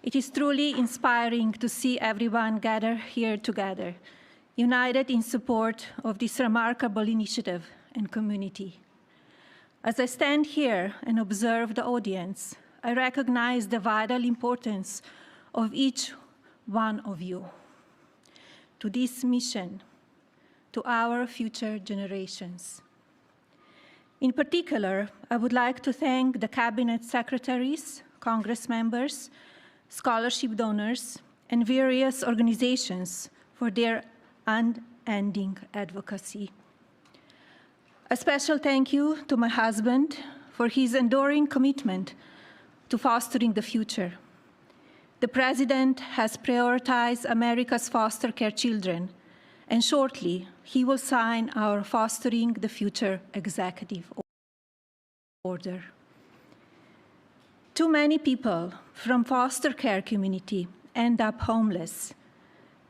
It is truly inspiring to see everyone gather here together, united in support of this remarkable initiative and community. As I stand here and observe the audience, I recognize the vital importance of each one of you to this mission, to our future generations. In particular, I would like to thank the cabinet secretaries, Congress members, scholarship donors, and various organizations for their unending advocacy. A special thank you to my husband for his enduring commitment to fostering the future. The President has prioritized America's foster care children, and shortly he will sign our Fostering the Future Executive Order. Too many people from foster care community end up homeless,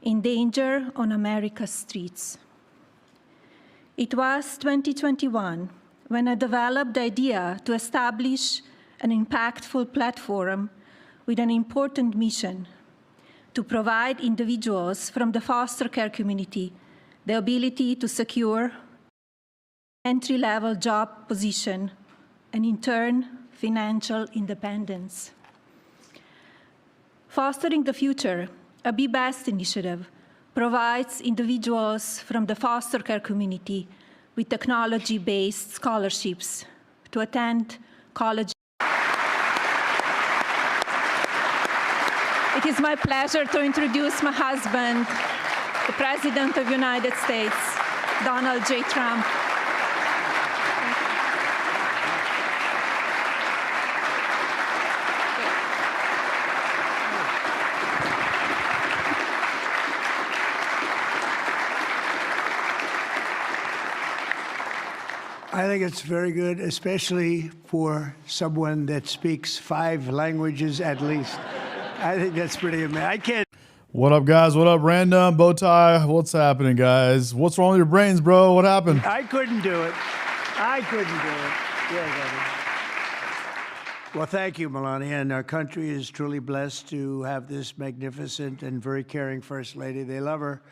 in danger on America's streets. It was 2021 when I developed the idea to establish an impactful platform with an important mission to provide individuals from the foster care community the ability to secure entry-level job position and, in turn, financial independence. Fostering the Future, a Be Best initiative, provides individuals from the foster care community with technology-based scholarships to attend college. It is my pleasure to introduce my husband, the President of the United States, Donald J. Trump. I think it's very good, especially for someone that speaks 5 languages at least. I think that's pretty amazing. I can't. What up, guys? What up, Random? Bowtie? What's happening, guys? What's wrong with your brains, bro? What happened? I couldn't do it. I couldn't do it. Yeah, well, thank you, Melania. And our country is truly blessed to have this magnificent and very caring First Lady. They love her.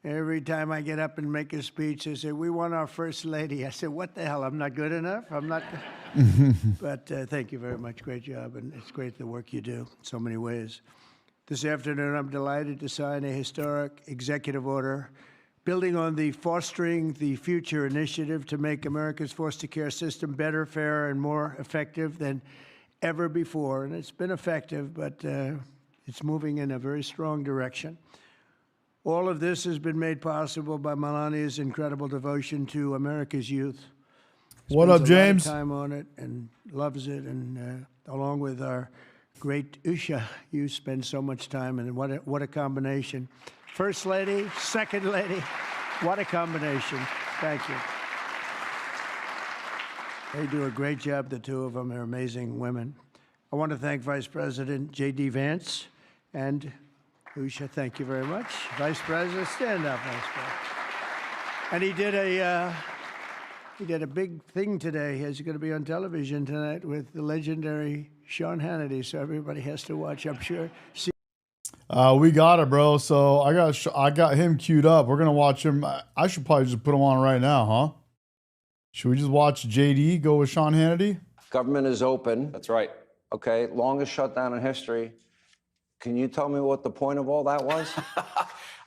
Every time I get up and make a speech, they say, we want our First Lady. I said, what the hell? I'm not good enough? I'm not. But thank you very much. Great job. And it's great the work you do in so many ways. This afternoon, I'm delighted to sign a historic executive order building on the Fostering the Future initiative to make America's foster care system better, fairer, and more effective than ever before. And it's been effective, but it's moving in a very strong direction. All of this has been made possible by Melania's incredible devotion to America's youth. What up, James? Spends a lot of time on it and loves it, and along with our great Usha, you spend so much time, and what a combination. First Lady, Second Lady, what a combination. Thank you. They do a great job, the two of them. They're amazing women. I want to thank Vice President J.D. Vance and Usha, thank you very much. Vice President, stand up, Vice President. And he did a big thing today. He's going to be on television tonight with the legendary Sean Hannity, so everybody has to watch, I'm sure. We got it, bro. So I got him queued up. We're gonna watch him. I should probably just put him on right now, huh? Should we just watch JD go with Sean Hannity? Government is open. That's right. Okay, longest shutdown in history. Can you tell me what the point of all that was?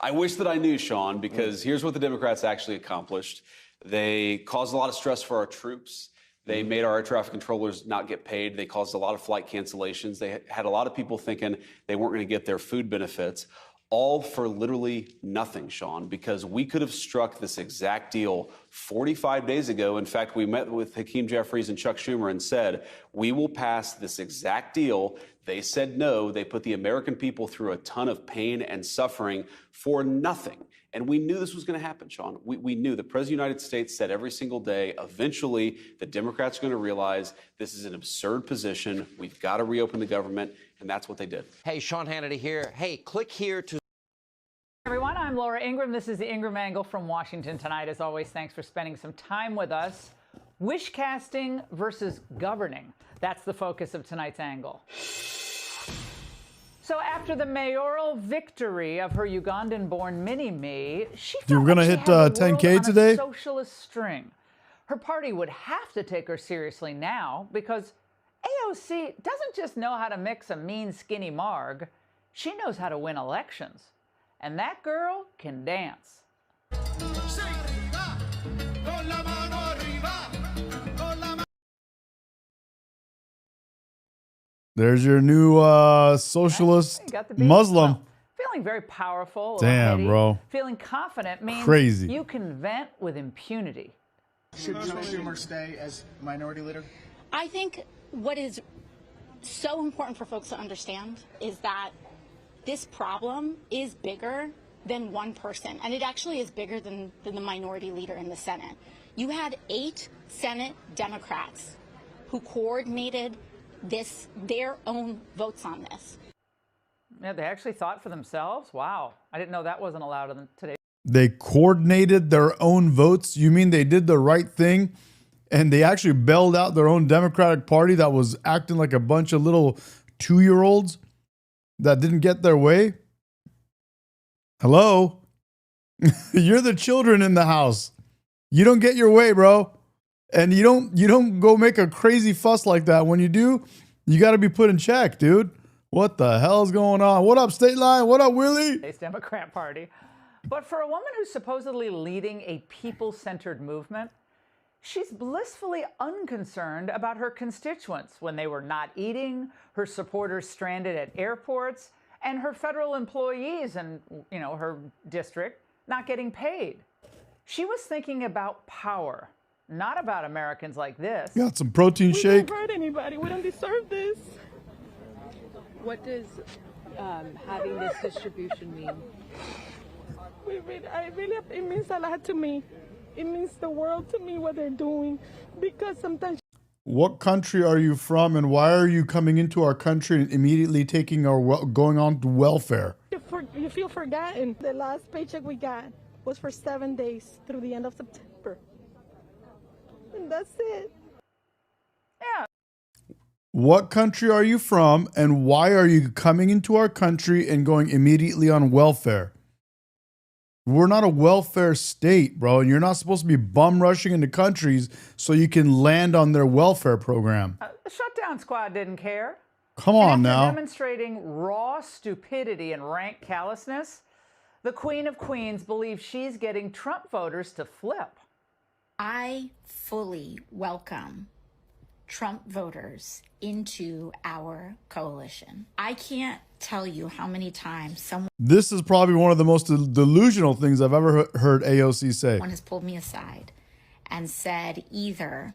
I wish that I knew, Sean, because here's what the Democrats actually accomplished. They caused a lot of stress for our troops. They made our air traffic controllers not get paid. They caused a lot of flight cancellations. They had a lot of people thinking they weren't going to get their food benefits, all for literally nothing, Sean, because we could have struck this exact deal 45 days ago. In fact, we met with Hakeem Jeffries and Chuck Schumer and said, we will pass this exact deal. They said no. They put the American people through a ton of pain and suffering for nothing. And we knew this was going to happen, Sean. We knew the President of the United States said every single day, eventually, the Democrats are going to realize this is an absurd position. We've got to reopen the government. And that's what they did. Hey, Sean Hannity here. Hey, click here to... Everyone, I'm I'm Laura Ingraham. This is the Ingraham Angle from Washington tonight. As always, thanks for spending some time with us. Wish casting versus governing. That's the focus of tonight's angle. So after the mayoral victory of her Ugandan-born mini-me, she felt we're gonna like she hit, had the 10K world on today? a socialist string. Her party would have to take her seriously now because AOC doesn't just know how to mix a mean, skinny marg. She knows how to win elections. And that girl can dance. There's your new socialist You got the beat. Muslim. Well, feeling very powerful, a little Damn, heady, bro. feeling confident means Crazy. you can vent with impunity. Should Chuck Schumer stay as minority leader? I think what is so important for folks to understand is that this problem is bigger than one person, and it actually is bigger than the minority leader in the Senate. You had 8 Senate Democrats who coordinated their own votes on this. Yeah, they actually thought for themselves? Wow. I didn't know that wasn't allowed in today. They coordinated their own votes. You mean they did the right thing and they actually bailed out their own Democratic Party that was acting like a bunch of little 2-year-olds that didn't get their way? Hello? You're the children in the house. You don't get your way, bro. And you don't go make a crazy fuss like that. When you do, you got to be put in check, dude. What the hell's going on? What up, State Line? What up, Willie? Democrat Party. But for a woman who's supposedly leading a people-centered movement, she's blissfully unconcerned about her constituents when they were not eating, her supporters stranded at airports, and her federal employees in, her district not getting paid. She was thinking about power, not about Americans like this. Got some protein shake. We don't hurt anybody. We don't deserve this. What does having this distribution mean? It means a lot to me. It means the world to me what they're doing, because sometimes. What country are you from, and why are you coming into our country and immediately taking our going on to welfare? You feel forgotten. The last paycheck we got was for 7 days through the end of September, and that's it. Yeah. What country are you from, and why are you coming into our country and going immediately on welfare? We're not a welfare state, bro, and you're not supposed to be bum rushing into countries so you can land on their welfare program. The shutdown squad didn't care. Come on After now. Demonstrating raw stupidity and rank callousness, the Queen of Queens believes she's getting Trump voters to flip. I fully welcome Trump voters into our coalition. I can't tell you how many times someone This is probably one of the most delusional things I've ever heard AOC say. has pulled me aside and said either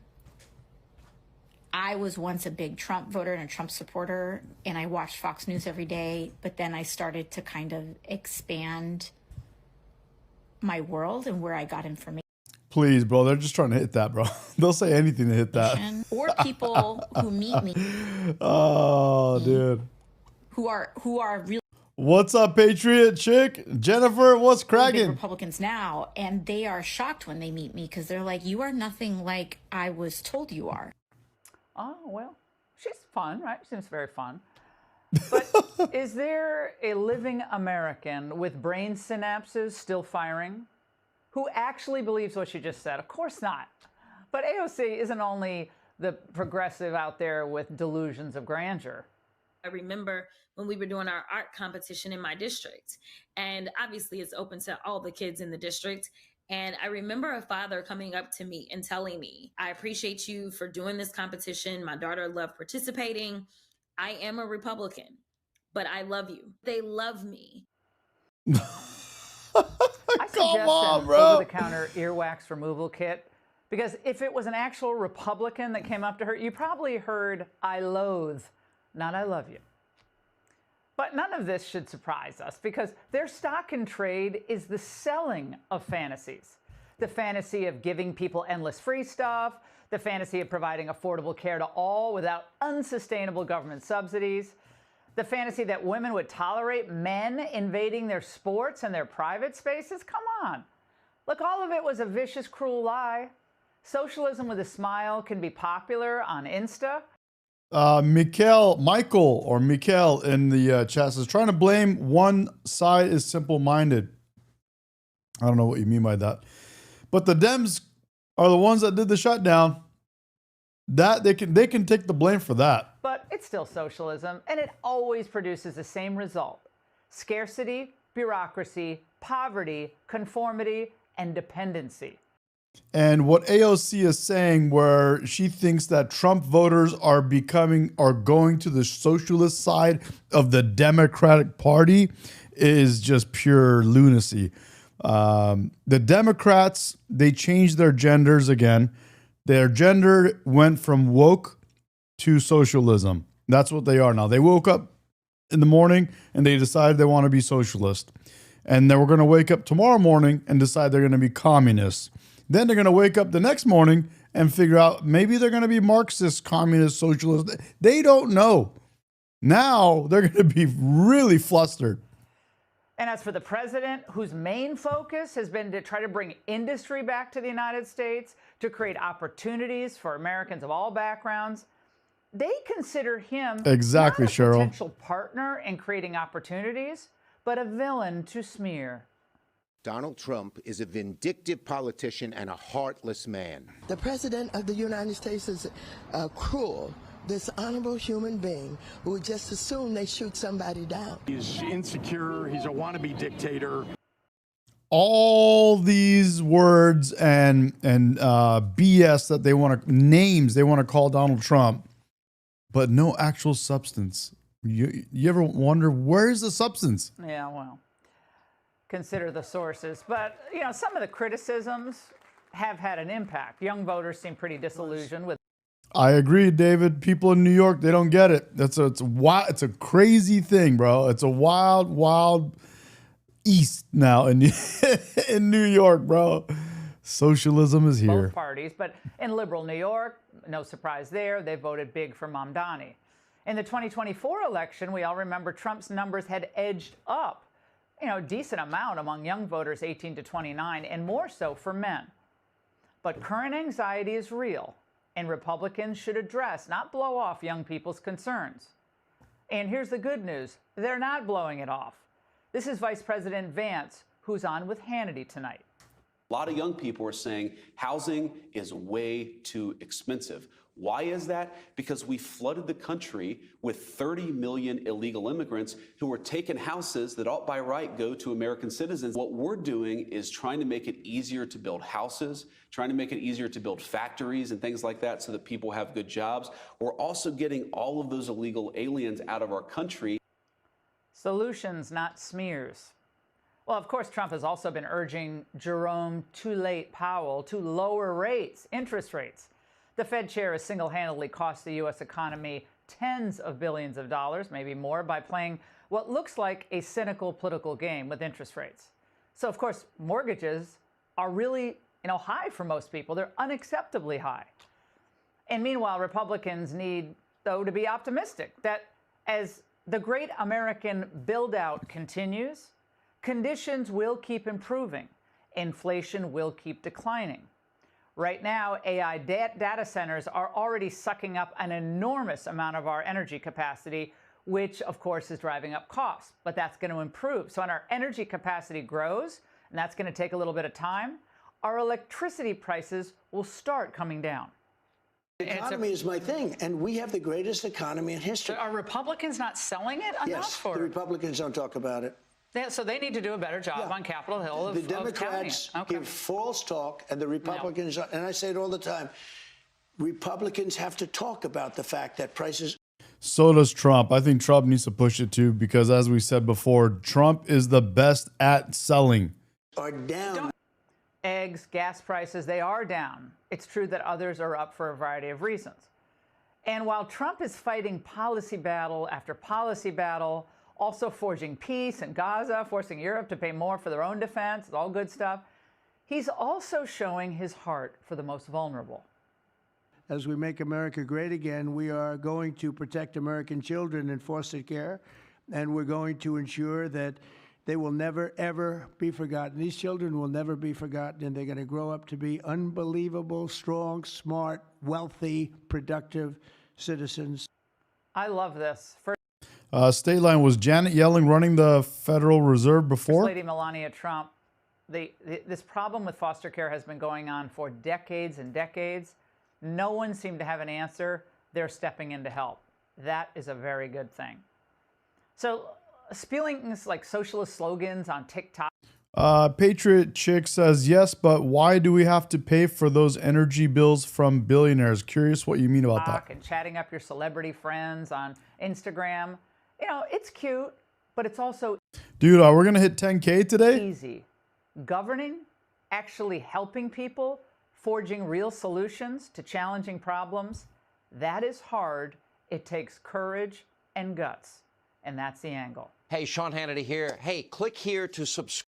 I was once a big Trump voter and a Trump supporter and I watched Fox News every day, but then I started to kind of expand my world and where I got information. Please, bro, they're just trying to hit that, bro. They'll say anything to hit that. Or people who meet me Oh, dude. who are really What's up, Patriot chick? Jennifer, what's big cracking? Republicans now, and they are shocked when they meet me because they're like, you are nothing like I was told you are. Oh, well, she's fun, right? Seems very fun. But is there a living American with brain synapses still firing who actually believes what she just said? Of course not. But AOC isn't only the progressive out there with delusions of grandeur. I remember when we were doing our art competition in my district, and obviously it's open to all the kids in the district. And I remember a father coming up to me and telling me, I appreciate you for doing this competition. My daughter loved participating. I am a Republican, but I love you. They love me. I suggest on, an bro. over-the-counter earwax removal kit, because if it was an actual Republican that came up to her, you probably heard, I loathe, not I love you. But none of this should surprise us, because their stock in trade is the selling of fantasies. The fantasy of giving people endless free stuff, the fantasy of providing affordable care to all without unsustainable government subsidies, The fantasy that women would tolerate men invading their sports and their private spaces? Come on. Look, all of it was a vicious, cruel lie. Socialism with a smile can be popular on Insta. Michael in the chat says, trying to blame one side is simple-minded. I don't know what you mean by that. But the Dems are the ones that did the shutdown. That they can take the blame for that. But it's still socialism, and it always produces the same result. Scarcity, bureaucracy, poverty, conformity, and dependency. And what AOC is saying, where she thinks that Trump voters are going to the socialist side of the Democratic Party, is just pure lunacy. The Democrats, they changed their genders again. Their gender went from woke to socialism. That's what they are now. They woke up in the morning and they decided they want to be socialist. And then we're going to wake up tomorrow morning and decide they're going to be communists. Then they're going to wake up the next morning and figure out maybe they're going to be Marxist, communist, socialist. They don't know. Now they're going to be really flustered. And as for the president, whose main focus has been to try to bring industry back to the United States, to create opportunities for Americans of all backgrounds, they consider him exactly, not a Cheryl, potential partner in creating opportunities, but a villain to smear. Donald Trump is a vindictive politician and a heartless man. The president of the United States is cruel, dishonorable human being who would just assume they shoot somebody down. He's insecure. He's a wannabe dictator. All these words and BS that they want to call Donald Trump, but no actual substance. You ever wonder where's the substance? Yeah, well, consider the sources. But, some of the criticisms have had an impact. Young voters seem pretty disillusioned with. I agree, David. People in New York, they don't get it. It's a crazy thing, bro. It's a wild east now in New York, bro. Socialism is here. Both parties, but in liberal New York, no surprise there, they voted big for Mamdani. In the 2024 election, we all remember Trump's numbers had edged up, a decent amount among young voters 18 to 29, and more so for men. But current anxiety is real, and Republicans should address, not blow off, young people's concerns. And here's the good news. They're not blowing it off. This is Vice President Vance, who's on with Hannity tonight. A lot of young people are saying housing is way too expensive. Why is that? Because we flooded the country with 30 million illegal immigrants who are taking houses that ought by right go to American citizens. What we're doing is trying to make it easier to build houses, trying to make it easier to build factories and things like that so that people have good jobs. We're also getting all of those illegal aliens out of our country. Solutions, not smears. Well, of course, Trump has also been urging Jerome "Too Late" Powell to lower interest rates. The Fed chair has single-handedly cost the U.S. economy tens of billions of dollars, maybe more, by playing what looks like a cynical political game with interest rates. So, of course, mortgages are really, high for most people. They're unacceptably high. And meanwhile, Republicans need, though, to be optimistic that as the great American build-out continues, conditions will keep improving. Inflation will keep declining. Right now, AI data centers are already sucking up an enormous amount of our energy capacity, which, of course, is driving up costs. But that's going to improve. So when our energy capacity grows, and that's going to take a little bit of time, our electricity prices will start coming down. The economy is my thing, and we have the greatest economy in history. Are Republicans not selling it enough? Yes, the Republicans don't talk about it. So they need to do a better job on Capitol Hill. The Democrats give false talk, and the Republicans, and I say it all the time, Republicans have to talk about the fact that prices. So does Trump. I think Trump needs to push it too, because as we said before, Trump is the best at selling. Are down. Eggs, gas prices, they are down. It's true that others are up for a variety of reasons. And while Trump is fighting policy battle after policy battle, also forging peace in Gaza, forcing Europe to pay more for their own defense, all good stuff, he's also showing his heart for the most vulnerable. as we make America great again, we are going to protect American children in foster care, and we're going to ensure that they will never, ever be forgotten. These children will never be forgotten, and they're going to grow up to be unbelievable, strong, smart, wealthy, productive citizens. I love this. State line, was Janet Yellen running the Federal Reserve First before? Lady Melania Trump, this problem with foster care has been going on for decades and decades. No one seemed to have an answer. They're stepping in to help. That is a very good thing. So spewing things like socialist slogans on TikTok. Patriot Chick says, yes, but why do we have to pay for those energy bills from billionaires? Curious what you mean about that. And chatting up your celebrity friends on Instagram. You know, it's cute, but it's also Dude, we're going to hit 10K today? easy. Governing, actually helping people, forging real solutions to challenging problems, that is hard. It takes courage and guts, and that's the angle. Hey, Sean Hannity here. Hey, click here to subscribe.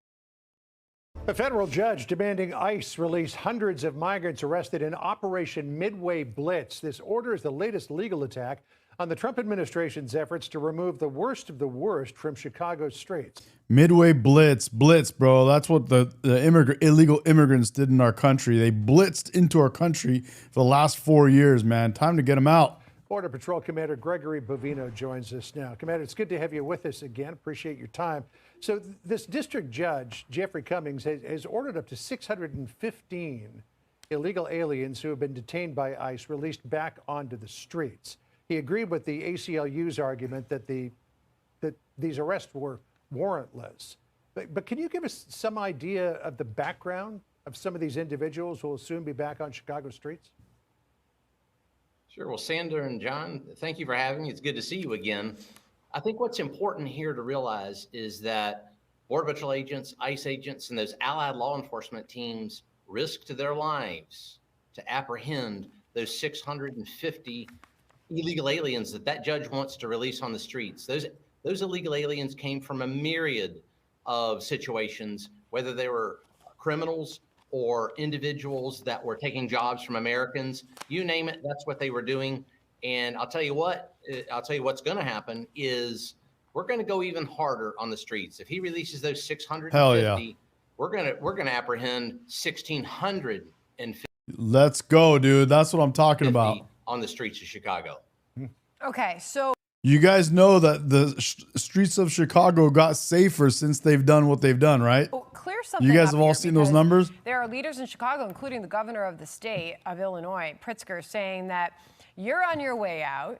A federal judge demanding ICE release hundreds of migrants arrested in Operation Midway Blitz. This order is the latest legal attack on the Trump administration's efforts to remove the worst of the worst from Chicago's streets. Midway Blitz, bro. That's what the illegal immigrants did in our country. They blitzed into our country for the last 4 years, man. Time to get them out. Border Patrol Commander Gregory Bovino joins us now. Commander, it's good to have you with us again. Appreciate your time. So this district judge, Jeffrey Cummings, has ordered up to 615 illegal aliens who have been detained by ICE released back onto the streets. He agreed with the ACLU's argument that these arrests were warrantless. But can you give us some idea of the background of some of these individuals who will soon be back on Chicago streets? Sure. Well, Sandra and John, thank you for having me. It's good to see you again. I think what's important here to realize is that Border Patrol agents, ICE agents, and those allied law enforcement teams risked their lives to apprehend those 650 illegal aliens that judge wants to release on the streets. Those illegal aliens came from a myriad of situations, whether they were criminals or individuals that were taking jobs from Americans. You name it, that's what they were doing. And I'll tell you what's going to happen is we're going to go even harder on the streets. If he releases those 650, Hell yeah. we're going to apprehend 1,650. Let's go, dude. That's what I'm talking about. On the streets of Chicago. Okay, so You guys know that the streets of Chicago got safer since they've done what they've done, right? clear something You guys up have all here seen those because numbers? There are leaders in Chicago, including the governor of the state of Illinois, Pritzker, saying that you're on your way out.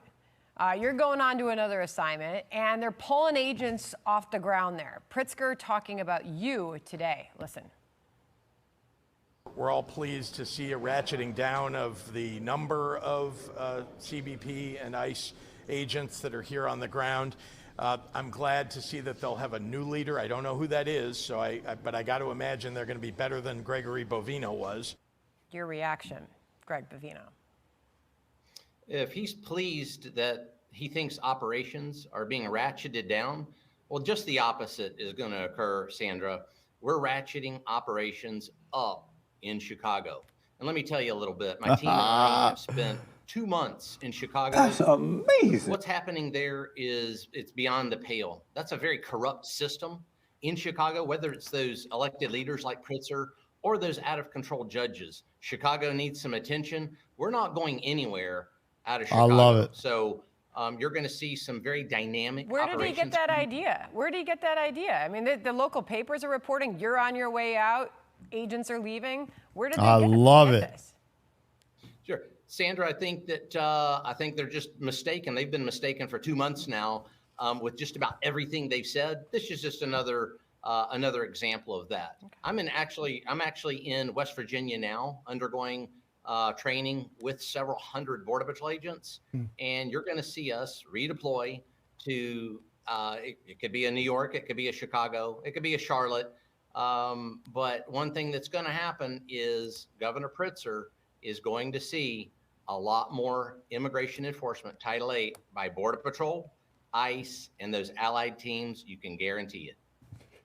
You're going on to another assignment, and they're pulling agents off the ground there. Pritzker talking about you today. Listen. We're all pleased to see a ratcheting down of the number of CBP and ICE agents that are here on the ground. I'm glad to see that they'll have a new leader. I don't know who that is, but I got to imagine they're going to be better than Gregory Bovino was. Your reaction, Greg Bovino. If he's pleased that he thinks operations are being ratcheted down, well, just the opposite is going to occur, Sandra. We're ratcheting operations up in Chicago. And let me tell you a little bit. My team and I have spent 2 months in Chicago. That's amazing. What's happening there is it's beyond the pale. That's a very corrupt system in Chicago, whether it's those elected leaders like Pritzker or those out of control judges. Chicago needs some attention. We're not going anywhere out of Chicago. I love it. So you're going to see some very dynamic Where did he get that idea? Where did he get that idea? I mean, the local papers are reporting you're on your way out. Agents are leaving. Where did they get this? Sure. Sandra, I think they're just mistaken. They've been mistaken for 2 months now with just about everything they've said. This is just another example of that. Okay. I'm actually in West Virginia now, undergoing training with several hundred Border Patrol agents, and you're going to see us redeploy to it could be a New York, it could be a Chicago, it could be a Charlotte. But one thing that's going to happen is Governor Pritzker is going to see a lot more immigration enforcement, Title VIII, by Border Patrol, ICE, and those allied teams. You can guarantee it.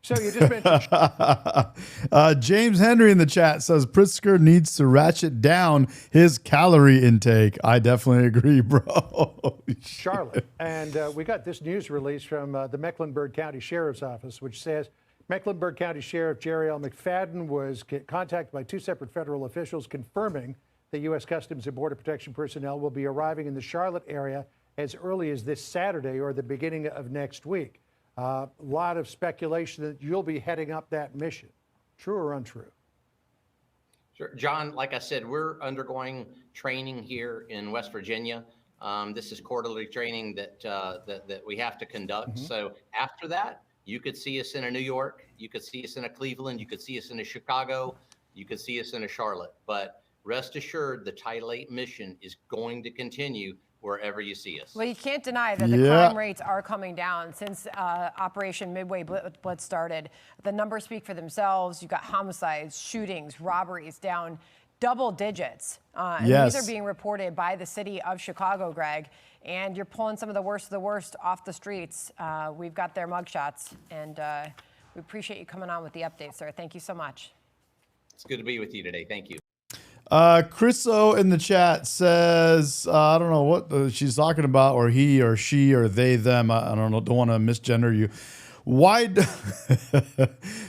So you just mentioned James Henry in the chat says Pritzker needs to ratchet down his calorie intake. I definitely agree, bro. Charlotte. And we got this news release from the Mecklenburg County Sheriff's Office, which says Mecklenburg County Sheriff Jerry L. McFadden was contacted by 2 separate federal officials confirming the U.S. Customs and Border Protection personnel will be arriving in the Charlotte area as early as this Saturday or the beginning of next week. A lot of speculation that you'll be heading up that mission. True or untrue? Sure. John, like I said, we're undergoing training here in West Virginia. This is quarterly training that we have to conduct. So after that, you could see us in a New York, you could see us in a Cleveland, you could see us in a Chicago, you could see us in a Charlotte. But rest assured, the Title VIII mission is going to continue wherever you see us. Well, you can't deny that the crime rates are coming down since Operation Midway Blitz started. The numbers speak for themselves. You've got homicides, shootings, robberies down double digits. And these are being reported by the city of Chicago, Greg. And you're pulling some of the worst off the streets. We've got their mugshots, and we appreciate you coming on with the update, sir. Thank you so much. It's good to be with you today. Thank you. Chris O in the chat says, I don't know what she's talking about, or he or she or they, them. I don't know. Don't want to misgender you.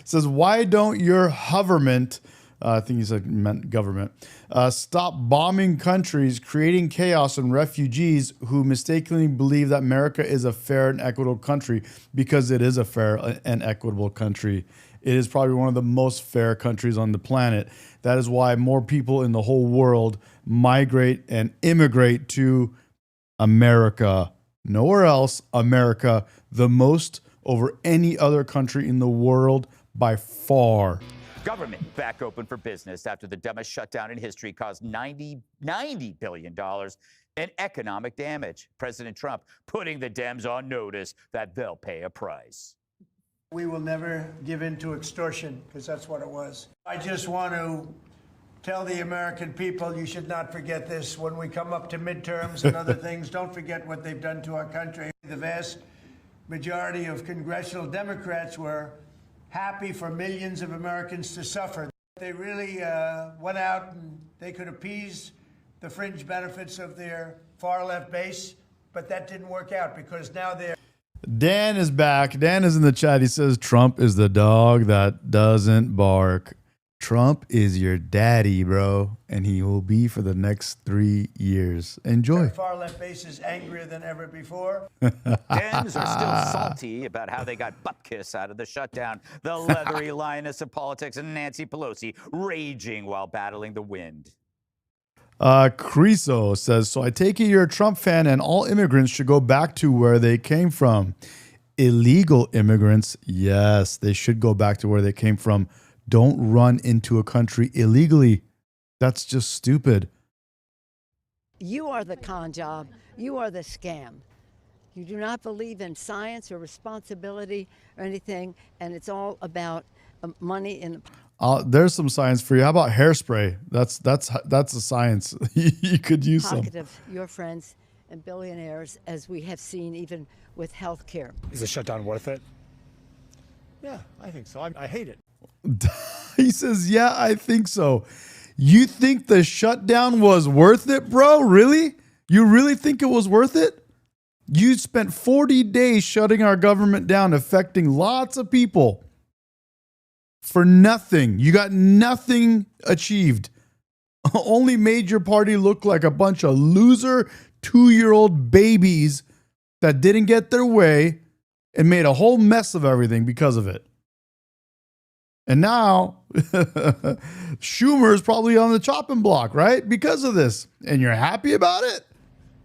Says, why don't your hoverment, I think he said meant government, stop bombing countries, creating chaos and refugees who mistakenly believe that America is a fair and equitable country, because it is a fair and equitable country. It is probably one of the most fair countries on the planet. That is why more people in the whole world migrate and immigrate to America. Nowhere else, America, the most over any other country in the world by far. Government back open for business after the dumbest shutdown in history caused $90 billion in economic damage. President Trump putting the Dems on notice that they'll pay a price. We will never give in to extortion, because that's what it was. I just want to tell the American people, you should not forget this when we come up to midterms and other things. Don't forget what they've done to our country. The vast majority of congressional Democrats were happy for millions of Americans to suffer. They really went out and they could appease the fringe benefits of their far left base, but that didn't work out because now they're... Dan is back. Dan is in the chat. He says, Trump is the dog that doesn't bark. Trump is your daddy, bro, and he will be for the next 3 years. Enjoy. Far left base is angrier than ever before. Dems are still salty about how they got butt kiss out of the shutdown. The leathery lioness of politics and Nancy Pelosi raging while battling the wind. Creso says, so I take it you're a Trump fan and all immigrants should go back to where they came from. Illegal immigrants, yes, they should go back to where they came from. Don't run into a country illegally. That's just stupid. You are the con job. You are the scam. You do not believe in science or responsibility or anything, and it's all about money in the there's some science for you. How about hairspray? That's a science. You could use some. pocket of your friends and billionaires, as we have seen even with health care. Is the shutdown worth it? Yeah, I think so. I hate it. He says, yeah, I think so. You think the shutdown was worth it, bro? Really? You really think it was worth it? You spent 40 days shutting our government down, affecting lots of people for nothing. You got nothing achieved. Only made your party look like a bunch of loser 2-year-old babies that didn't get their way and made a whole mess of everything because of it. And now Schumer's probably on the chopping block, right? Because of this. And you're happy about it?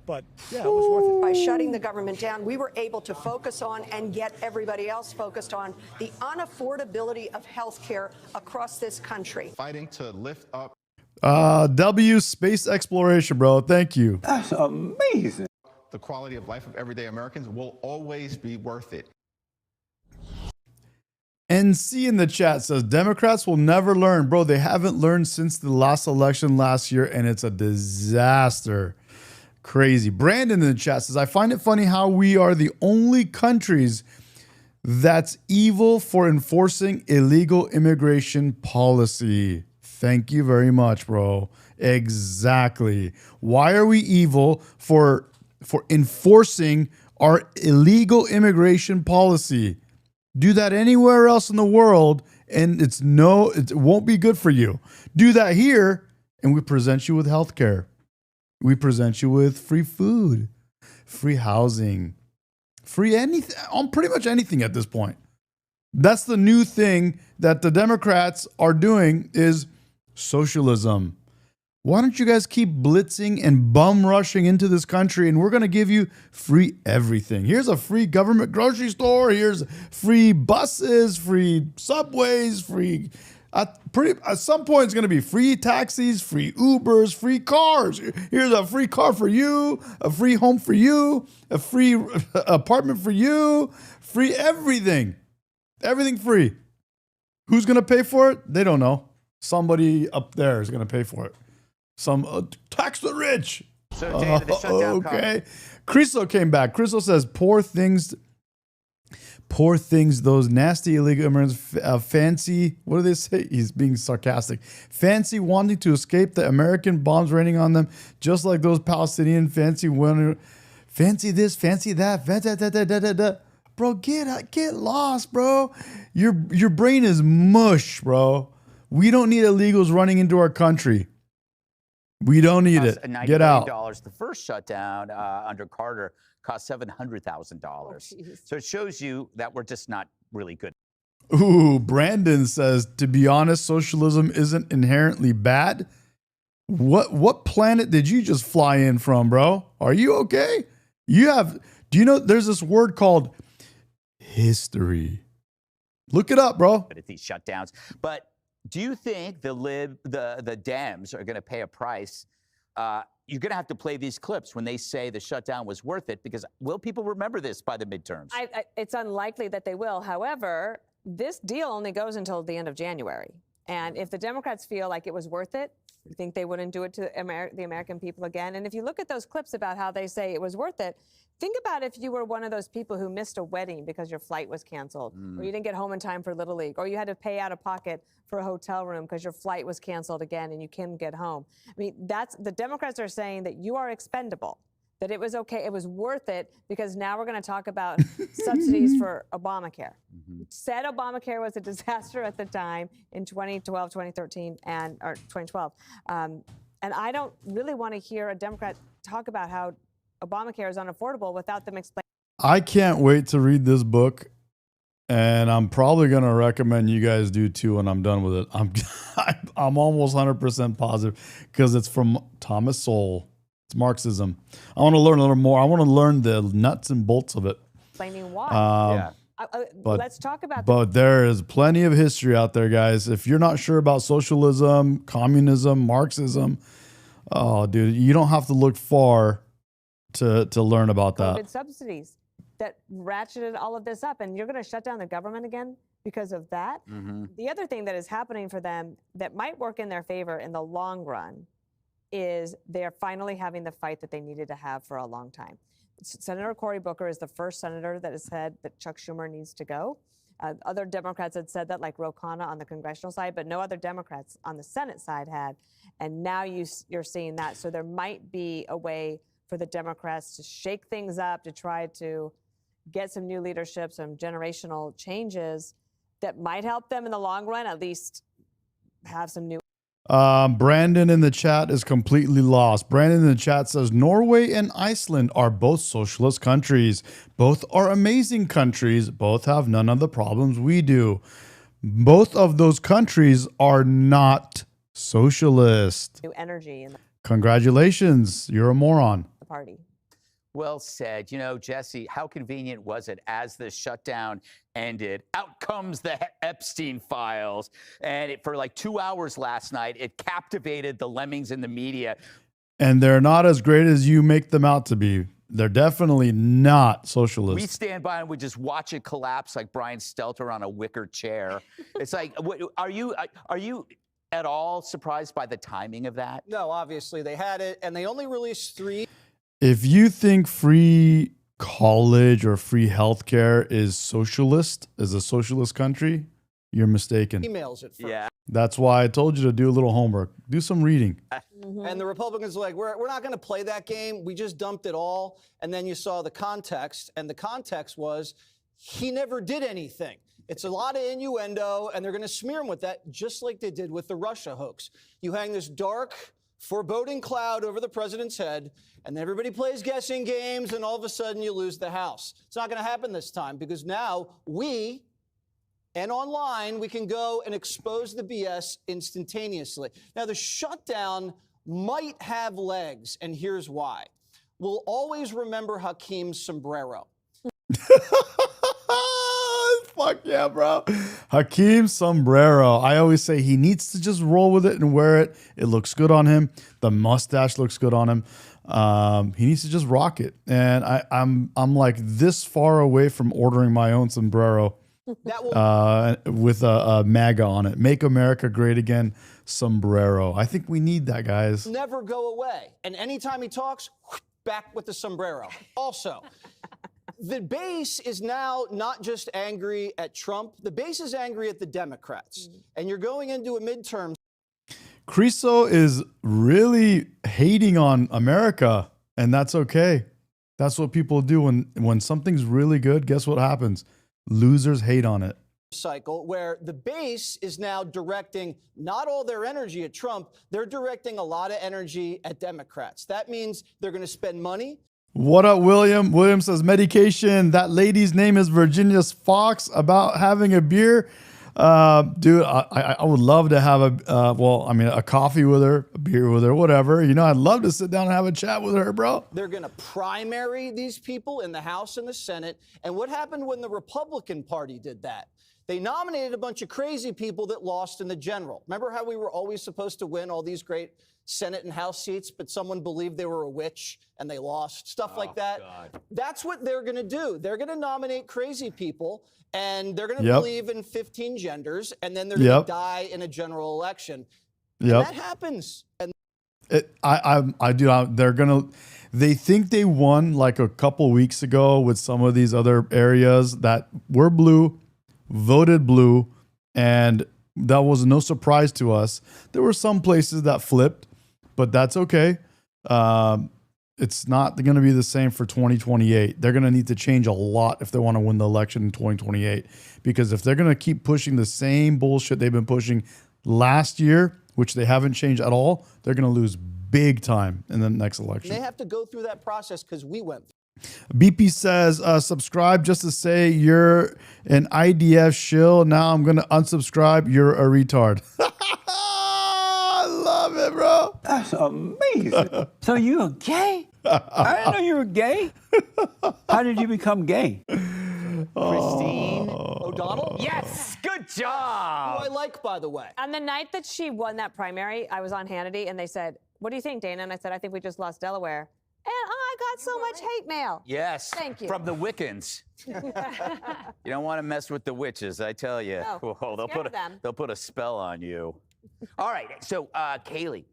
But yeah, it was worth it. By shutting the government down, we were able to focus on and get everybody else focused on the unaffordability of health care across this country. Fighting to lift up. W space exploration, bro. Thank you. That's amazing. The quality of life of everyday Americans will always be worth it. NC in the chat says Democrats will never learn. Bro, they haven't learned since the last election last year, and it's a disaster. Crazy. Brandon in the chat says, I find it funny how we are the only countries that's evil for enforcing illegal immigration policy. Thank you very much, bro. Exactly. Why are we evil for enforcing our illegal immigration policy? Do that anywhere else in the world, and it won't be good for you. Do that here, and we present you with healthcare. We present you with free food, free housing, free anything, on pretty much anything at this point. That's the new thing that the Democrats are doing is socialism. Why don't you guys keep blitzing and bum rushing into this country, and we're going to give you free everything. Here's a free government grocery store. Here's free buses, free subways, free. At some point, it's going to be free taxis, free Ubers, free cars. Here's a free car for you, a free home for you, a free apartment for you, free everything. Everything free. Who's going to pay for it? They don't know. Somebody up there is going to pay for it. Some tax the rich. So, Jay, the shutdown okay. Criso came back. Criso says, poor things, those nasty illegal immigrants fancy. What do they say? He's being sarcastic. Fancy wanting to escape the American bombs raining on them, just like those Palestinian fancy this, fancy that. Bro, get lost, bro. Your brain is mush, bro. We don't need illegals running into our country. We don't need it. Get out. The first shutdown under Carter cost $700,000. So it shows you that we're just not really good. Ooh, Brandon says, to be honest, socialism isn't inherently bad. What planet did you just fly in from, bro? Are you okay? Do you know there's this word called history? Look it up, bro. At these shutdowns. But do you think the Dems are going to pay a price? You're going to have to play these clips when they say the shutdown was worth it, because will people remember this by the midterms? It's unlikely that they will. However, this deal only goes until the end of January. And if the Democrats feel like it was worth it, you think they wouldn't do it to the American people again? And if you look at those clips about how they say it was worth it, think about if you were one of those people who missed a wedding because your flight was canceled, or you didn't get home in time for Little League, or you had to pay out of pocket for a hotel room because your flight was canceled again and you couldn't get home. I mean, the Democrats are saying that you are expendable, that it was okay, it was worth it, because now we're going to talk about subsidies for Obamacare. Said Obamacare was a disaster at the time in 2012, 2013, or 2012. And I don't really want to hear a Democrat talk about how Obamacare is unaffordable without them explaining. I can't wait to read this book, and I'm probably going to recommend you guys do too when I'm done with it. I'm almost 100% positive, because it's from Thomas Sowell. It's Marxism. I want to learn a little more. I want to learn the nuts and bolts of it. Explaining why. Let's talk about But there is plenty of history out there, guys. If you're not sure about socialism, communism, Marxism, oh, dude, you don't have to look far to learn about that. COVID subsidies that ratcheted all of this up, and you're going to shut down the government again because of that. The other thing that is happening for them that might work in their favor in the long run is they're finally having the fight that they needed to have for a long time. Senator Cory Booker is the first senator that has said that Chuck Schumer needs to go. Other Democrats had said that, like Ro Khanna on the congressional side, but no other Democrats on the Senate side had. And now you're seeing that. So there might be a way for the Democrats to shake things up, to try to get some new leadership, some generational changes that might help them in the long run, at least have some new. Brandon in the chat is completely lost. Brandon in the chat says, Norway and Iceland are both socialist countries. Both are amazing countries. Both have none of the problems we do. Both of those countries are not socialist. New energy in Congratulations. You're a moron. the party. Well said. You know, Jesse, how convenient was it as the shutdown ended? Out comes the Epstein files. And for like 2 hours last night, it captivated the lemmings in the media. And they're not as great as you make them out to be. They're definitely not socialist. We stand by and we just watch it collapse like Brian Stelter on a wicker chair. It's like, are you at all surprised by the timing of that? No, obviously they had it, and they only released 3. If you think free college or free healthcare is socialist, is a socialist country, you're mistaken. Emails at first. Yeah. That's why I told you to do a little homework. Do some reading. And the Republicans are like, we're not going to play that game. We just dumped it all. And then you saw the context, and the context was he never did anything. It's a lot of innuendo, and they're going to smear him with that, just like they did with the Russia hoax. You hang this dark, foreboding cloud over the president's head, and everybody plays guessing games, and all of a sudden you lose the House. It's not going to happen this time, because now we, and online, we can go and expose the BS instantaneously. Now, the shutdown might have legs, and here's why. We'll always remember Hakeem's sombrero. Fuck yeah, bro. Hakeem sombrero. I always say he needs to just roll with it and wear it. It looks good on him. The mustache looks good on him. He needs to just rock it. And I'm like this far away from ordering my own sombrero with a MAGA on it. Make America Great Again sombrero. I think we need that, guys. Never go away. And anytime he talks, back with the sombrero. Also, the base is now not just angry at Trump. The base is angry at the Democrats. And you're going into a midterm. Criso is really hating on America, and that's okay. That's what people do when something's really good. Guess what happens? Losers hate on it. Cycle where the base is now directing not all their energy at Trump. They're directing a lot of energy at Democrats. That means they're going to spend money. What up, William? William says, medication. That lady's name is Virginia Fox about having a beer. Dude, I would love to have a coffee with her, a beer with her, whatever. You know, I'd love to sit down and have a chat with her, bro. They're going to primary these people in the House and the Senate. And what happened when the Republican Party did that? They nominated a bunch of crazy people that lost in the general. Remember how we were always supposed to win all these great Senate and House seats, but someone believed they were a witch and they lost? Stuff like that. God. That's what they're going to do. They're going to nominate crazy people, and they're going to believe in 15 genders, and then they're going to die in a general election. And that happens. And they think they won like a couple weeks ago with some of these other areas that were blue, voted blue, and that was no surprise to us. There were some places that flipped, but that's okay. It's not going to be the same for 2028. They're going to need to change a lot if they want to win the election in 2028. Because if they're going to keep pushing the same bullshit they've been pushing last year, which they haven't changed at all, they're going to lose big time in the next election. they have to go through that process because we went. BP says, subscribe just to say you're an IDF shill. Now I'm going to unsubscribe. You're a retard. I love it, bro. That's amazing. So you're gay? I didn't know you were gay. How did you become gay? Christine O'Donnell? Yes, good job. Who I like, by the way. On the night that she won that primary, I was on Hannity, and they said, "What do you think, Dana?" And I said, "I think we just lost Delaware." And I got so much hate mail. Yes. Thank you. From the Wiccans. You don't want to mess with the witches, I tell you. No, Oh, they'll put a spell on you. All right, so Kaylee.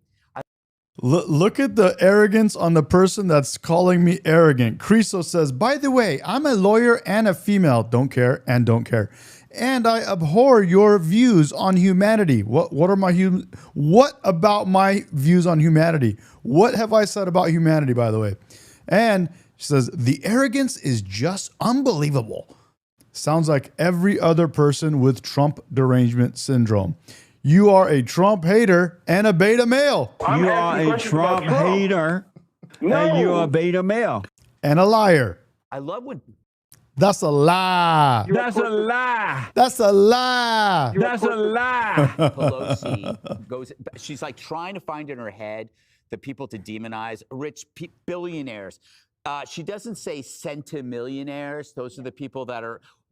Look at the arrogance on the person that's calling me arrogant. Criso says, by the way, I'm a lawyer and a female. Don't care and don't care. And I abhor your views on humanity. What about my views on humanity? What have I said about humanity, by the way? And she says, the arrogance is just unbelievable. Sounds like every other person with Trump derangement syndrome. You are a Trump hater and a beta male. You are a Trump hater and you are a beta male. And a liar. I love when... That's a lie. That's a lie. That's a lie. That's a lie. Pelosi goes... She's like trying to find in her head the people to demonize rich billionaires. She doesn't say centimillionaires. Those are the people that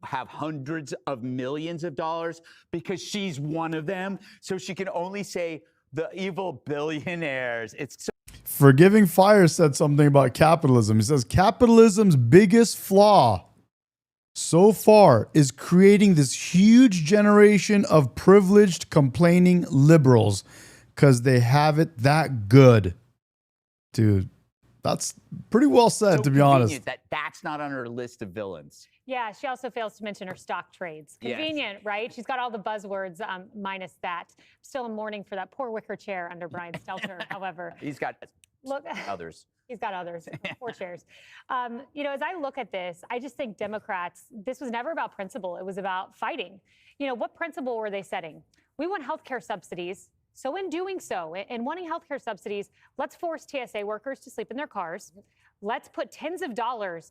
have hundreds of millions of dollars because she's one of them. So she can only say the evil billionaires. It's Forgiving Fire said something about capitalism. He says capitalism's biggest flaw so far is creating this huge generation of privileged complaining liberals because they have it that good. Dude, That's pretty well said, So to be honest. convenient that that's not on her list of villains. Yeah, she also fails to mention her stock trades. Yes. Convenient, right? She's got all the buzzwords minus that. Still in mourning for that poor wicker chair under Brian Stelter, however. He's got Look, others. He's got others, 4 chairs. You know, as I look at this, I just think Democrats, this was never about principle. It was about fighting. You know, what principle were they setting? We want healthcare subsidies. So in doing so, in wanting healthcare subsidies, let's force TSA workers to sleep in their cars. Let's put tens of dollars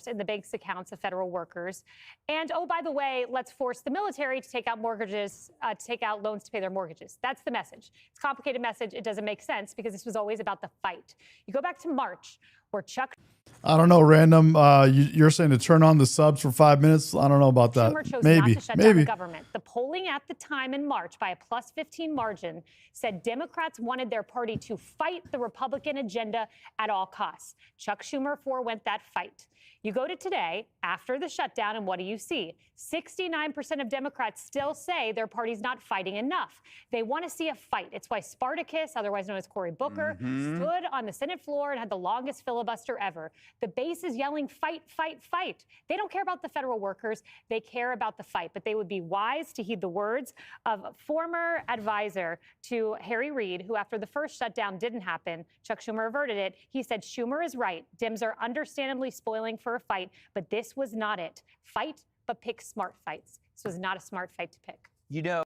in the bank's accounts of federal workers. And oh, by the way, let's force the military to take out mortgages, take out loans to pay their mortgages. That's the message. It's a complicated message. It doesn't make sense because this was always about the fight. You go back to March, where Chuck I don't know, Random. You're saying to turn on the subs for 5 minutes? I don't know about that. Schumer chose Maybe. not to shut down the government. The polling at the time in March by a plus 15 margin said Democrats wanted their party to fight the Republican agenda at all costs. Chuck Schumer forewent that fight. You go to today, after the shutdown, and what do you see? 69% of Democrats still say their party's not fighting enough. They want to see a fight. It's why Spartacus, otherwise known as Cory Booker, stood on the Senate floor and had the longest filibuster ever. The base is yelling, fight, fight, fight. They don't care about the federal workers. They care about the fight. But they would be wise to heed the words of former advisor to Harry Reid, who after the first shutdown didn't happen, Chuck Schumer averted it. He said, Schumer is right. Dems are understandably spoiling for a fight, but this was not it. Fight, but pick smart fights. This was not a smart fight to pick. You know,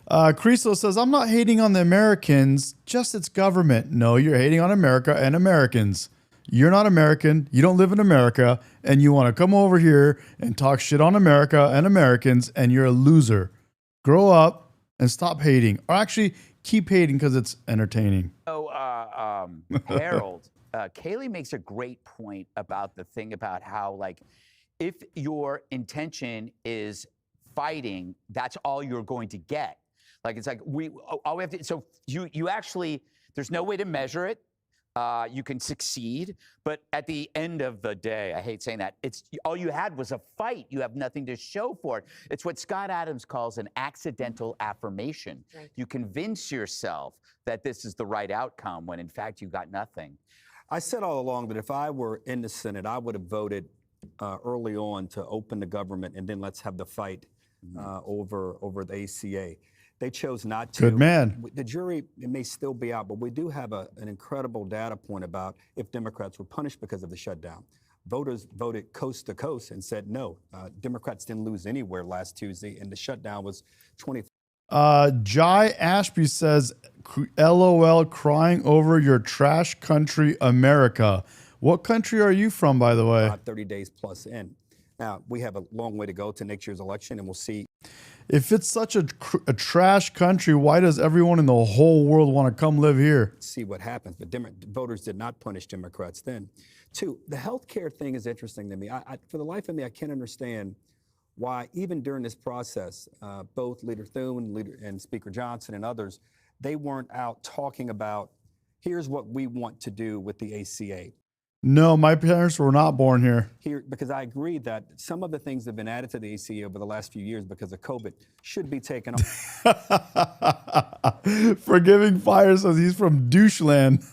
Creaslo says, I'm not hating on the Americans, just its government. No, you're hating on America and Americans. You're not American, you don't live in America, and you want to come over here and talk shit on America and Americans, and you're a loser. Grow up and stop hating. Or actually, keep hating because it's entertaining. Harold, Kaylee makes a great point about the thing about how, like, if your intention is fighting, that's all you're going to get. Like, it's like all we have to. So you actually, there's no way to measure it. You can succeed, but at the end of the day, I hate saying that, it's all you had was a fight. You have nothing to show for it. It's what Scott Adams calls an accidental affirmation. Right. You convince yourself that this is the right outcome when in fact you got nothing. I said all along that if I were in the Senate, I would have voted early on to open the government and then let's have the fight over the ACA. They chose not to. Good man. The jury, it may still be out, but we do have an incredible data point about if Democrats were punished because of the shutdown. Voters voted coast to coast and said no. Democrats didn't lose anywhere last Tuesday, and the shutdown was 20. Jai Ashby says, LOL, crying over your trash country, America. What country are you from, by the way? 30 days plus in. Now, we have a long way to go to next year's election, and we'll see. If it's such a trash country, why does everyone in the whole world want to come live here? See what happens. But voters did not punish Democrats then. 2, the health care thing is interesting to me. For the life of me, I can't understand why, even during this process, both Leader Thune and Speaker Johnson and others, they weren't out talking about, here's what we want to do with the ACA. No, my parents were not born here. Because I agree that some of the things that have been added to the ACA over the last few years because of COVID should be taken off. Forgiving Fire says he's from doucheland.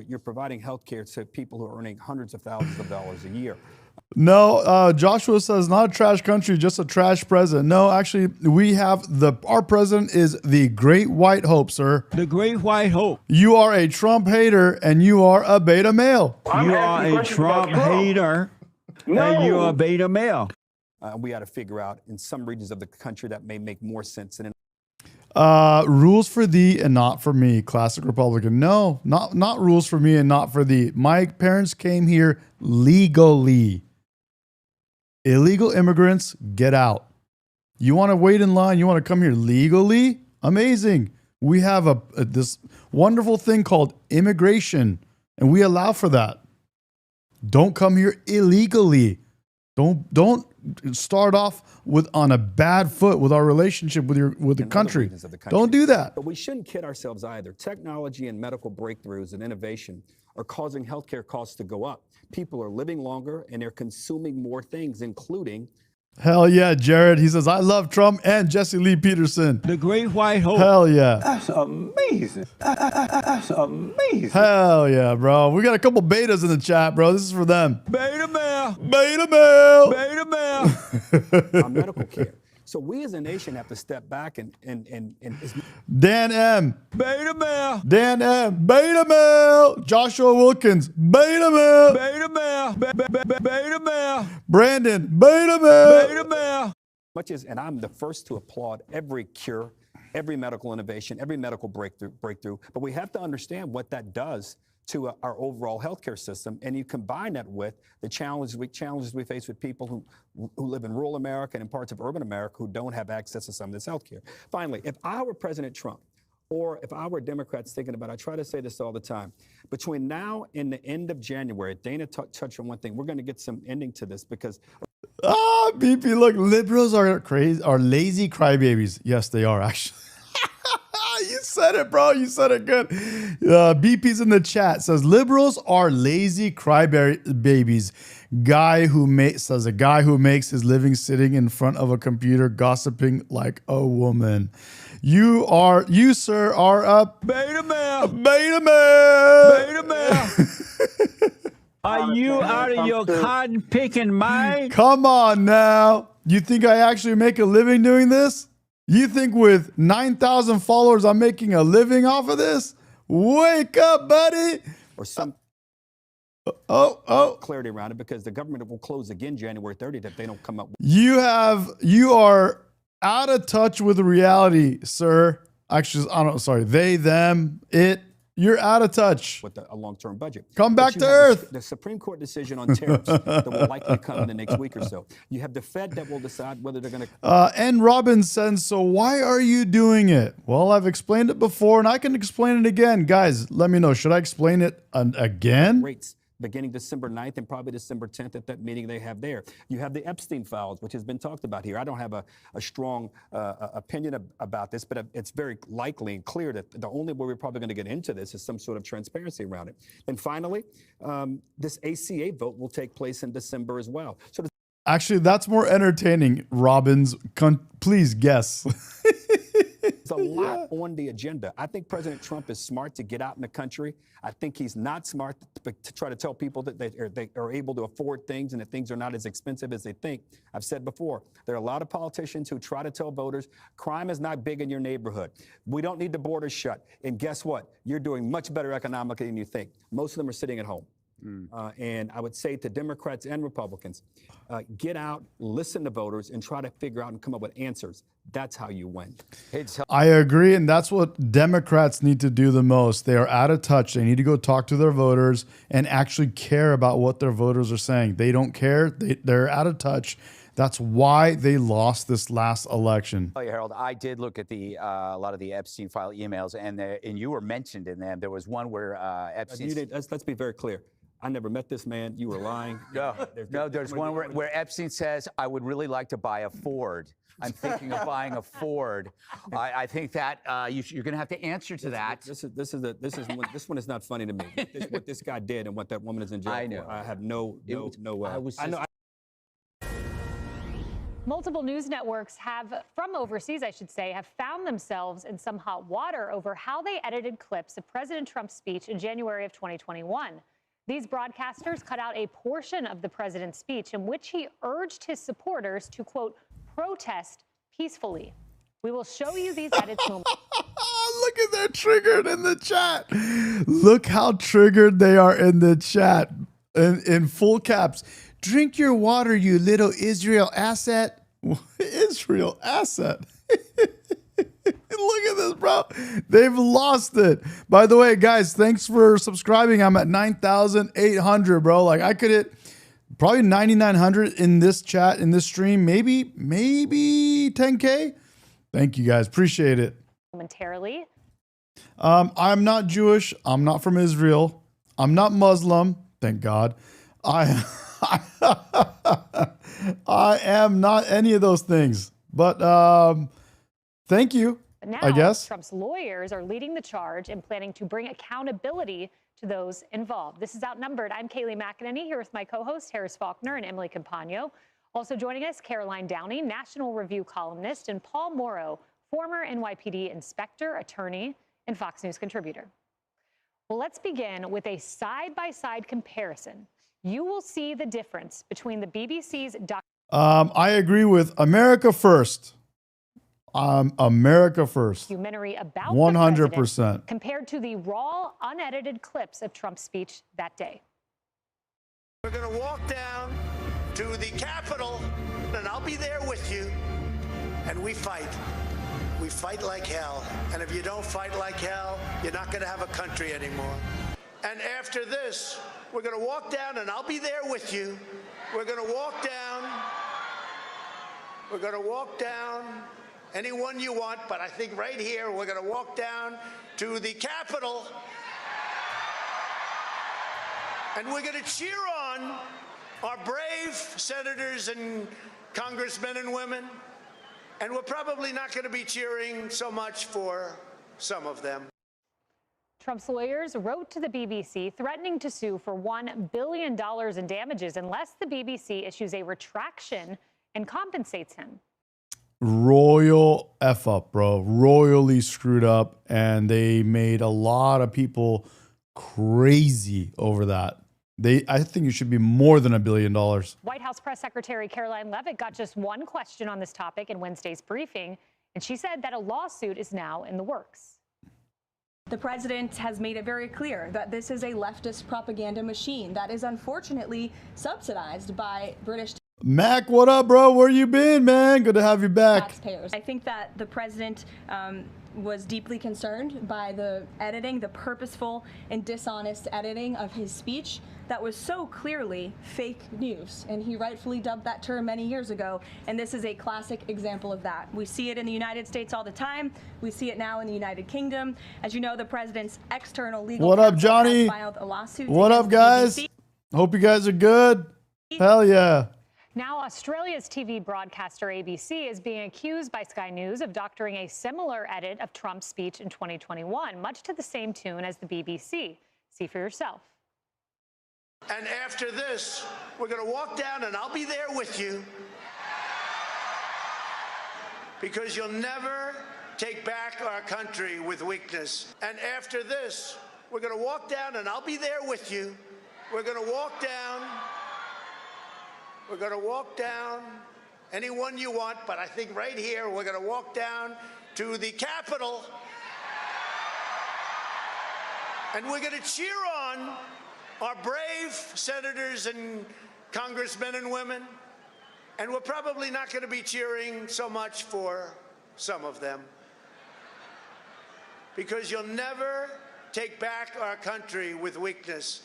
You're providing health care to people who are earning hundreds of thousands of dollars a year. No, Joshua says not a trash country, just a trash president. No, actually, we have our president is the Great White Hope, sir. The Great White Hope. You are a Trump hater and you are a beta male. You are a Trump hater and you are a beta male. We got to figure out in some regions of the country that may make more sense than in rules for thee and not for me. Classic Republican. No, not rules for me and not for thee. My parents came here legally. Illegal immigrants, get out. You want to wait in line? You want to come here legally? Amazing. We have this wonderful thing called immigration, and we allow for that. Don't come here illegally. Don't start off on a bad foot with our relationship with the country. Don't do that. But we shouldn't kid ourselves either. Technology and medical breakthroughs and innovation are causing healthcare costs to go up. People are living longer and they're consuming more things, including Hell yeah, Jared. He says, I love Trump and Jesse Lee Peterson. The Great White Hope. Hell yeah. That's amazing. That's amazing. Hell yeah, bro. We got a couple betas in the chat, bro. This is for them. Beta male. Beta male. Beta male. Our medical care. So we as a nation have to step back and Dan M. Beta male. Dan M. Beta male. Joshua Wilkins. Beta male. Beta male. Beta male. Brandon. Beta male. Beta male. much as, and I'm the first to applaud every cure, every medical innovation, every medical breakthrough, but we have to understand what that does to our overall healthcare system, and you combine that with the challenges we face with people who live in rural America and in parts of urban America who don't have access to some of this healthcare. Finally, if I were President Trump, or if I were Democrats thinking about it, I try to say this all the time, between now and the end of January, Dana touched on one thing, we're going to get some ending to this because... BP, look, liberals are crazy, are lazy crybabies. Yes, they are, actually. You said it, bro. You said it good. BP's in the chat says liberals are lazy crybabies. Says a guy who makes his living sitting in front of a computer gossiping like a woman. You, sir, are a beta male. Beta male. Beta male. Are you out of your cotton picking mind? Come on now. You think I actually make a living doing this? You think with 9,000 followers I'm making a living off of this? Wake up, buddy. Or some clarity around it, because the government will close again January 30th if they don't come up with... You are out of touch with reality, sir. Actually, they, them, it. You're out of touch. With a long-term budget. Come back to Earth. The Supreme Court decision on tariffs that will likely come in the next week or so. You have the Fed that will decide whether they're going to... And Robinson, so why are you doing it? Well, I've explained it before, and I can explain it again. Guys, let me know. Should I explain it again? Rates beginning December 9th and probably December 10th at that meeting they have there. You have the Epstein files, which has been talked about here. I don't have a strong opinion about this, but it's very likely and clear that the only way we're probably going to get into this is some sort of transparency around it. And finally, this ACA vote will take place in December as well. So actually, that's more entertaining, Robbins. Please guess. There's a lot on the agenda. I think President Trump is smart to get out in the country. I think he's not smart to try to tell people that they are able to afford things and that things are not as expensive as they think. I've said before, there are a lot of politicians who try to tell voters, crime is not big in your neighborhood. We don't need the borders shut. And guess what? You're doing much better economically than you think. Most of them are sitting at home. And I would say to Democrats and Republicans, get out, listen to voters, and try to figure out and come up with answers. That's how you win. I agree, and that's what Democrats need to do the most. They are out of touch. They need to go talk to their voters and actually care about what their voters are saying. They don't care. They're out of touch. That's why they lost this last election. Oh, yeah, Harold, I did look at the a lot of the Epstein file emails, and you were mentioned in them. There was one where Epstein... Let's be very clear. I never met this man. You were lying. There's one where Epstein says, I would really like to buy a Ford. I'm thinking of buying a Ford. I think that you're going to have to answer to that. This one is not funny to me. What this guy did and what that woman is in jail for. I have no. Multiple news networks from overseas, I should say, have found themselves in some hot water over how they edited clips of President Trump's speech in January of 2021. These broadcasters cut out a portion of the president's speech in which he urged his supporters to, quote, protest peacefully. We will show you these edits. Look at they're triggered in the chat. Look how triggered they are in the chat. In full caps. Drink your water, you little Israel asset. Israel asset. Look at this, bro. They've lost it. By the way, guys, thanks for subscribing. I'm at 9,800, bro. Like, I could hit probably 9,900 in this chat, in this stream. Maybe 10K. Thank you, guys. Appreciate it. Momentarily. I'm not Jewish. I'm not from Israel. I'm not Muslim. Thank God. I am not any of those things. But thank you. But now, I guess Trump's lawyers are leading the charge and planning to bring accountability to those involved. This is Outnumbered. I'm Kayleigh McEnany here with my co-hosts Harris Faulkner and Emily Campagno. Also joining us, Caroline Downey, National Review columnist, and Paul Morrow, former NYPD inspector, attorney, and Fox News contributor. Well, let's begin with a side-by-side comparison. You will see the difference between the BBC's I agree with America First. America First. documentary about 100%. the president compared to the raw, unedited clips of Trump's speech that day. We're going to walk down to the Capitol, and I'll be there with you, and we fight. We fight like hell, and if you don't fight like hell, you're not going to have a country anymore. And after this, we're going to walk down, and I'll be there with you. We're going to walk down. We're going to walk down anyone you want, but I think right here, we're going to walk down to the Capitol, and we're going to cheer on our brave senators and congressmen and women. And we're probably not going to be cheering so much for some of them. Trump's lawyers wrote to the BBC threatening to sue for $1 billion in damages unless the BBC issues a retraction and compensates him. Royal F up, bro. Royally screwed up. And they made a lot of people crazy over that. I think it should be more than $1 billion. White House Press Secretary Caroline Leavitt got just one question on this topic in Wednesday's briefing, and she said that a lawsuit is now in the works. The president has made it very clear that this is a leftist propaganda machine that is unfortunately subsidized by British Mac, what up, bro? Where you been, man? Good to have you back. taxpayers. I think that the president was deeply concerned by the editing, the purposeful and dishonest editing of his speech that was so clearly fake news. And he rightfully dubbed that term many years ago. And this is a classic example of that. We see it in the United States all the time. We see it now in the United Kingdom. As you know, the president's external legal What up, counsel has Johnny? filed a lawsuit What up, against the guys? BBC. Hope you guys are good. Hell yeah. Now, Australia's TV broadcaster ABC is being accused by Sky News of doctoring a similar edit of Trump's speech in 2021, much to the same tune as the BBC. See for yourself. And after this, we're going to walk down, and I'll be there with you, because you'll never take back our country with weakness. And after this, we're going to walk down, and I'll be there with you. We're going to walk down. We're going to walk down anyone you want, but I think right here, we're going to walk down to the Capitol, and we're going to cheer on our brave senators and congressmen and women. And we're probably not going to be cheering so much for some of them, because you'll never take back our country with weakness.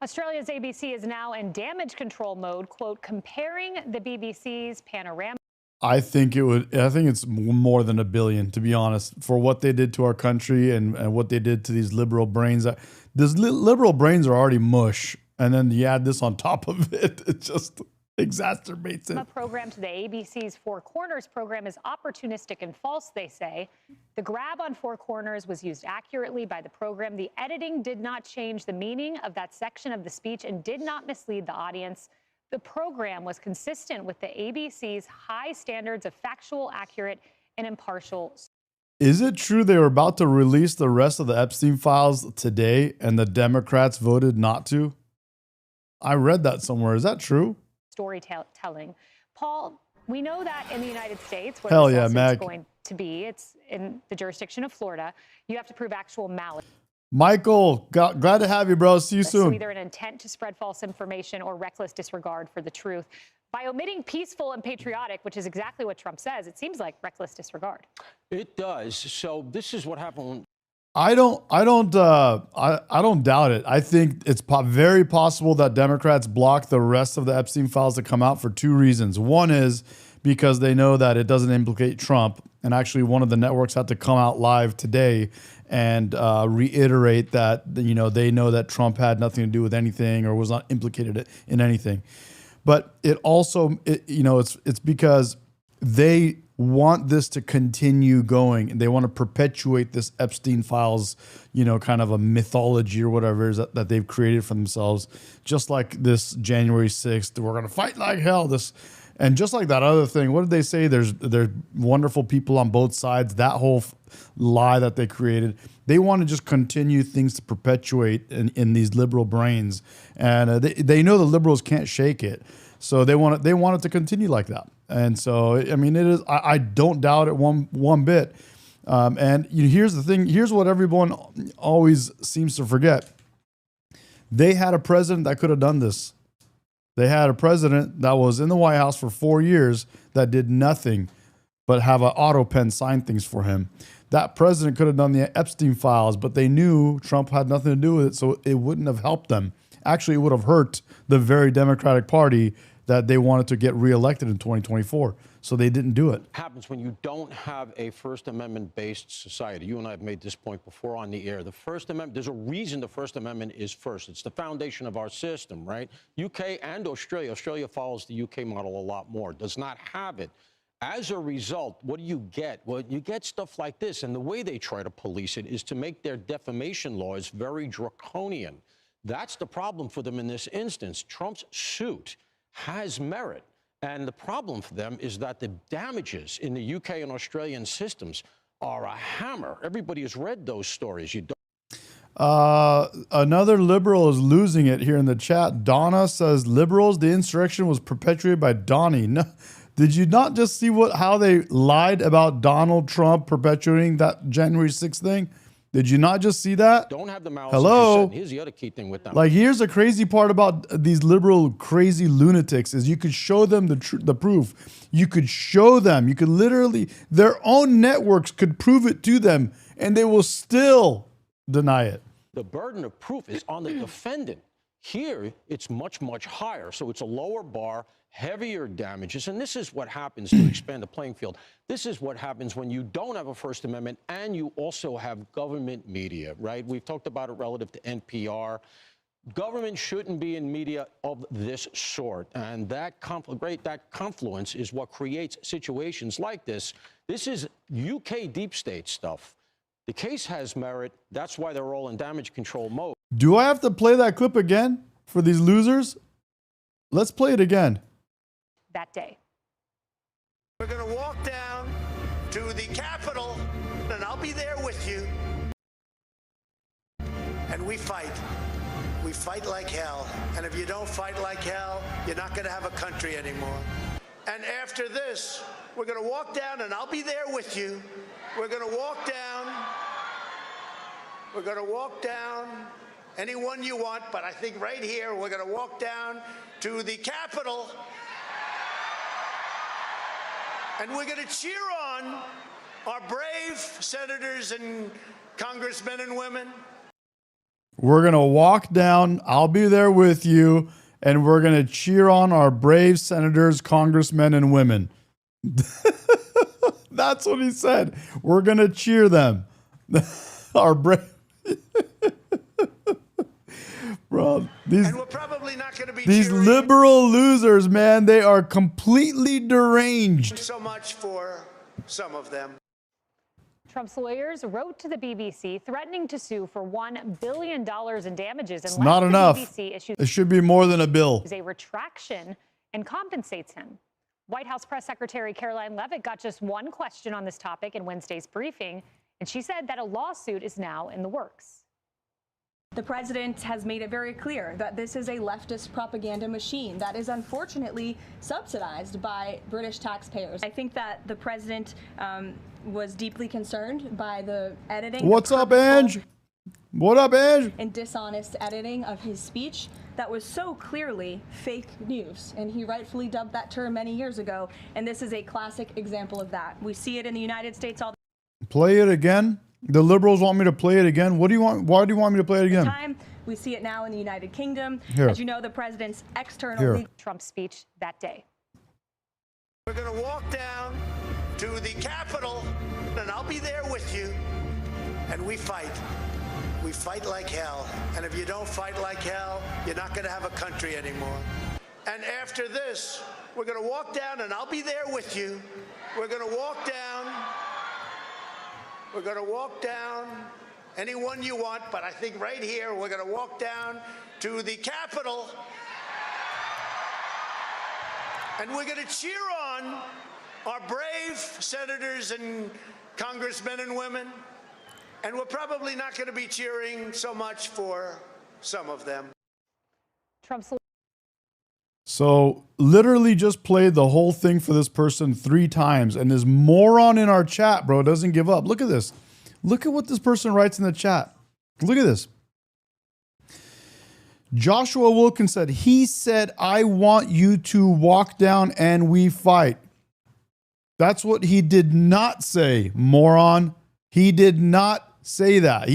Australia's ABC is now in damage control mode, quote, comparing the BBC's panorama. I think it's more than $1 billion, to be honest, for what they did to our country and what they did to these liberal brains. These liberal brains are already mush. And then you add this on top of it, it just exacerbates it. A program to the ABC's Four Corners program is opportunistic and false, they say. The grab on Four Corners was used accurately by the program. The editing did not change the meaning of that section of the speech and did not mislead the audience. The program was consistent with the ABC's high standards of factual, accurate, and impartial. Is it true they were about to release the rest of the Epstein files today and the Democrats voted not to? I read that somewhere. Is that true? Storytelling. Paul, we know that in the United States, where Hell this yeah, lawsuit's Mag. going to be, it's in the jurisdiction of Florida, you have to prove actual malice. Michael, glad to have you, bro. See you So soon. either an intent to spread false information or reckless disregard for the truth. By omitting peaceful and patriotic, which is exactly what Trump says, it seems like reckless disregard. It does. So this is what happened when I don't doubt it. I think it's very possible that Democrats block the rest of the Epstein files to come out for two reasons. One is because they know that it doesn't implicate Trump. And actually, one of the networks had to come out live today and reiterate that, you know, they know that Trump had nothing to do with anything or was not implicated in anything. But it also, it's because they want this to continue going, and they want to perpetuate this Epstein files, kind of a mythology or whatever it is that they've created for themselves. Just like this January 6th, we're going to fight like hell. And just like that other thing, what did they say? There's wonderful people on both sides. That whole lie that they created. They want to just continue things to perpetuate in these liberal brains, and they know the liberals can't shake it, so they want it to continue like that. And so, I mean, it is. I don't doubt it one bit. And here's the thing. Here's what everyone always seems to forget. They had a president that could have done this. They had a president that was in the White House for 4 years that did nothing but have an auto pen sign things for him. That president could have done the Epstein files, but they knew Trump had nothing to do with it, so it wouldn't have helped them. Actually, it would have hurt the very Democratic Party that they wanted to get reelected in 2024. So they didn't do it. Happens when you don't have a First Amendment-based society. You and I have made this point before on the air. The First Amendment, there's a reason the First Amendment is first. It's the foundation of our system, right? UK and Australia. Australia follows the UK model a lot more, does not have it. As a result, what do you get? Well, you get stuff like this, and the way they try to police it is to make their defamation laws very draconian. That's the problem for them in this instance. Trump's suit has merit. And the problem for them is that the damages in the UK and Australian systems are a hammer. Everybody has read those stories. You don't. Another liberal is losing it here in the chat. Donna says, liberals, the insurrection was perpetuated by Donnie. No, did you not just see how they lied about Donald Trump perpetuating that January 6th thing? Did you not just see that? Don't have the malice. Hello. Here's the other key thing with them. Like, here's the crazy part about these liberal crazy lunatics is you could show them the proof. You could show them. You could literally, their own networks could prove it to them, and they will still deny it. The burden of proof is on the defendant. Here, it's much, much higher. So it's a lower bar, heavier damages. And this is what happens to expand the playing field. This is what happens when you don't have a First Amendment and you also have government media, right? We've talked about it relative to NPR. Government shouldn't be in media of this sort. And that confluence is what creates situations like this. This is UK deep state stuff. The case has merit. That's why they're all in damage control mode. Do I have to play that clip again for these losers? Let's play it again. That day. We're going to walk down to the Capitol, and I'll be there with you. And we fight. We fight like hell. And if you don't fight like hell, you're not going to have a country anymore. And after this, we're going to walk down, and I'll be there with you. We're going to walk down. We're going to walk down anyone you want, but I think right here, we're going to walk down to the Capitol. And we're going to cheer on our brave senators and congressmen and women. We're going to walk down. I'll be there with you. And we're going to cheer on our brave senators, congressmen, and women. That's what he said. We're going to cheer them. Our brave. Bro, these liberal losers, man, they are completely deranged. So much for some of them. Trump's lawyers wrote to the BBC threatening to sue for $1 billion in damages. It's not enough. It should be more than a bill. A retraction and compensates him. White House Press Secretary Caroline Leavitt got just one question on this topic in Wednesday's briefing, and she said that a lawsuit is now in the works. The president has made it very clear that this is a leftist propaganda machine that is unfortunately subsidized by British taxpayers. I think that the president was deeply concerned by the editing. What's up, Ange? What up, Ange? And dishonest editing of his speech that was so clearly fake news. And he rightfully dubbed that term many years ago. And this is a classic example of that. We see it in the United States all the time. Play it again? The liberals want me to play it again? What do you want? Why do you want me to play it again? We see it now in the United Kingdom. Here. As you know, the president's external Trump speech that day. We're going to walk down to the Capitol, and I'll be there with you. And we fight. We fight like hell. And if you don't fight like hell, you're not going to have a country anymore. And after this, we're going to walk down, and I'll be there with you. We're going to walk down. We're going to walk down anyone you want, but I think right here we're going to walk down to the Capitol, and we're going to cheer on our brave senators and congressmen and women, and we're probably not going to be cheering so much for some of them. Trump's So literally just played the whole thing for this person 3 times, and this moron in our chat, bro, doesn't give up. Look at this. Look at what this person writes in the chat. Look at this. Joshua Wilkins said, he said, I want you to walk down and we fight. That's what he did not say, moron. He did not say that.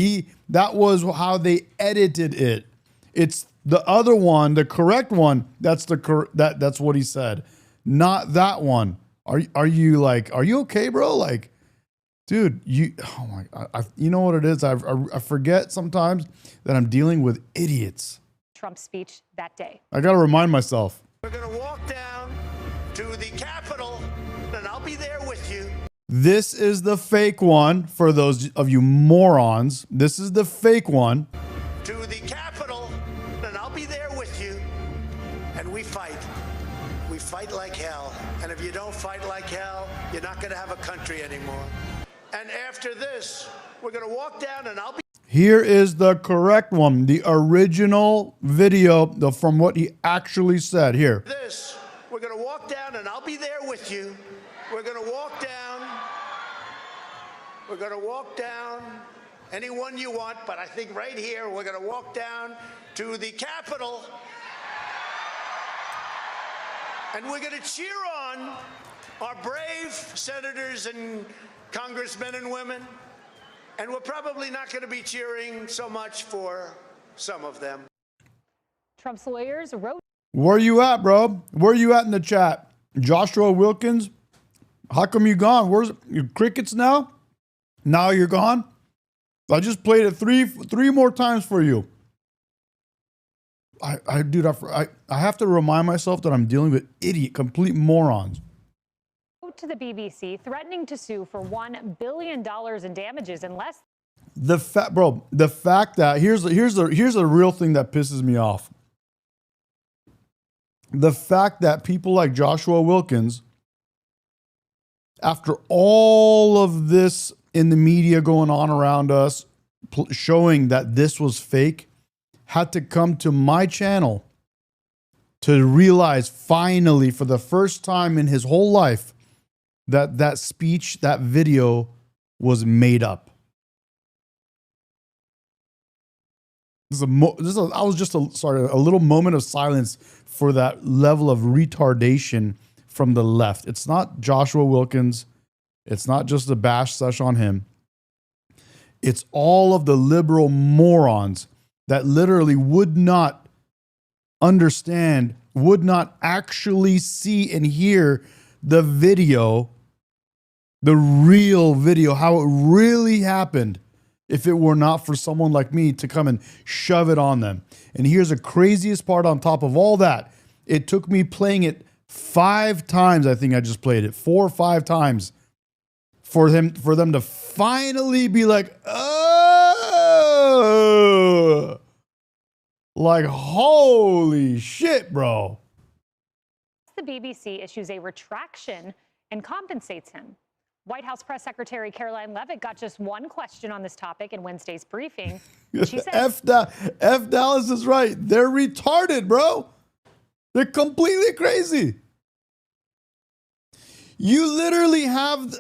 That was how they edited it. It's the other one, the correct one. That's what he said, not that one. Are you okay, bro? Like, dude, oh my God, you know what it is? I forget sometimes that I'm dealing with idiots. Trump's speech that day. I got to remind myself. We're going to walk down to the Capitol, and I'll be there with you. This is the fake one for those of you morons. This is the fake one. To the Capitol, and I'll be there with you. And we fight. We fight like hell. And if you don't fight like hell, you're not going to have a country anymore. And after this, we're going to walk down, and I'll be... Here is the correct one, the original video from what he actually said. Here. This, we're going to walk down, and I'll be there with you. We're going to walk down. We're going to walk down anyone you want, but I think right here we're going to walk down to the Capitol, and we're going to cheer on our brave senators and congressmen and women, and we're probably not going to be cheering so much for some of them. Trump's lawyers wrote. Where you at, bro? Where you at in the chat? Joshua Wilkins, how come you gone? Where's your crickets now? Now you're gone? I just played it three more times for you. Dude, I have to remind myself that I'm dealing with complete morons. To the BBC, threatening to sue for $1 billion in damages unless The fact that here's the real thing that pisses me off. The fact that people like Joshua Wilkins, after all of this in the media going on around us, showing that this was fake, had to come to my channel to realize finally, for the first time in his whole life, that speech, that video was made up. A little moment of silence for that level of retardation from the left. It's not Joshua Wilkins. It's not just a bash sesh on him. It's all of the liberal morons that literally would not understand, would not actually see and hear the video, the real video, how it really happened, if it were not for someone like me to come and shove it on them. And here's the craziest part on top of all that. It took me playing it 5 times. I think I just played it 4 or 5 times for them to finally be like, oh, like, holy shit, bro. the BBC issues a retraction and compensates him. White House Press Secretary Caroline Leavitt got just one question on this topic in Wednesday's briefing. She said, F Dallas is right. They're retarded, bro. They're completely crazy. You literally have,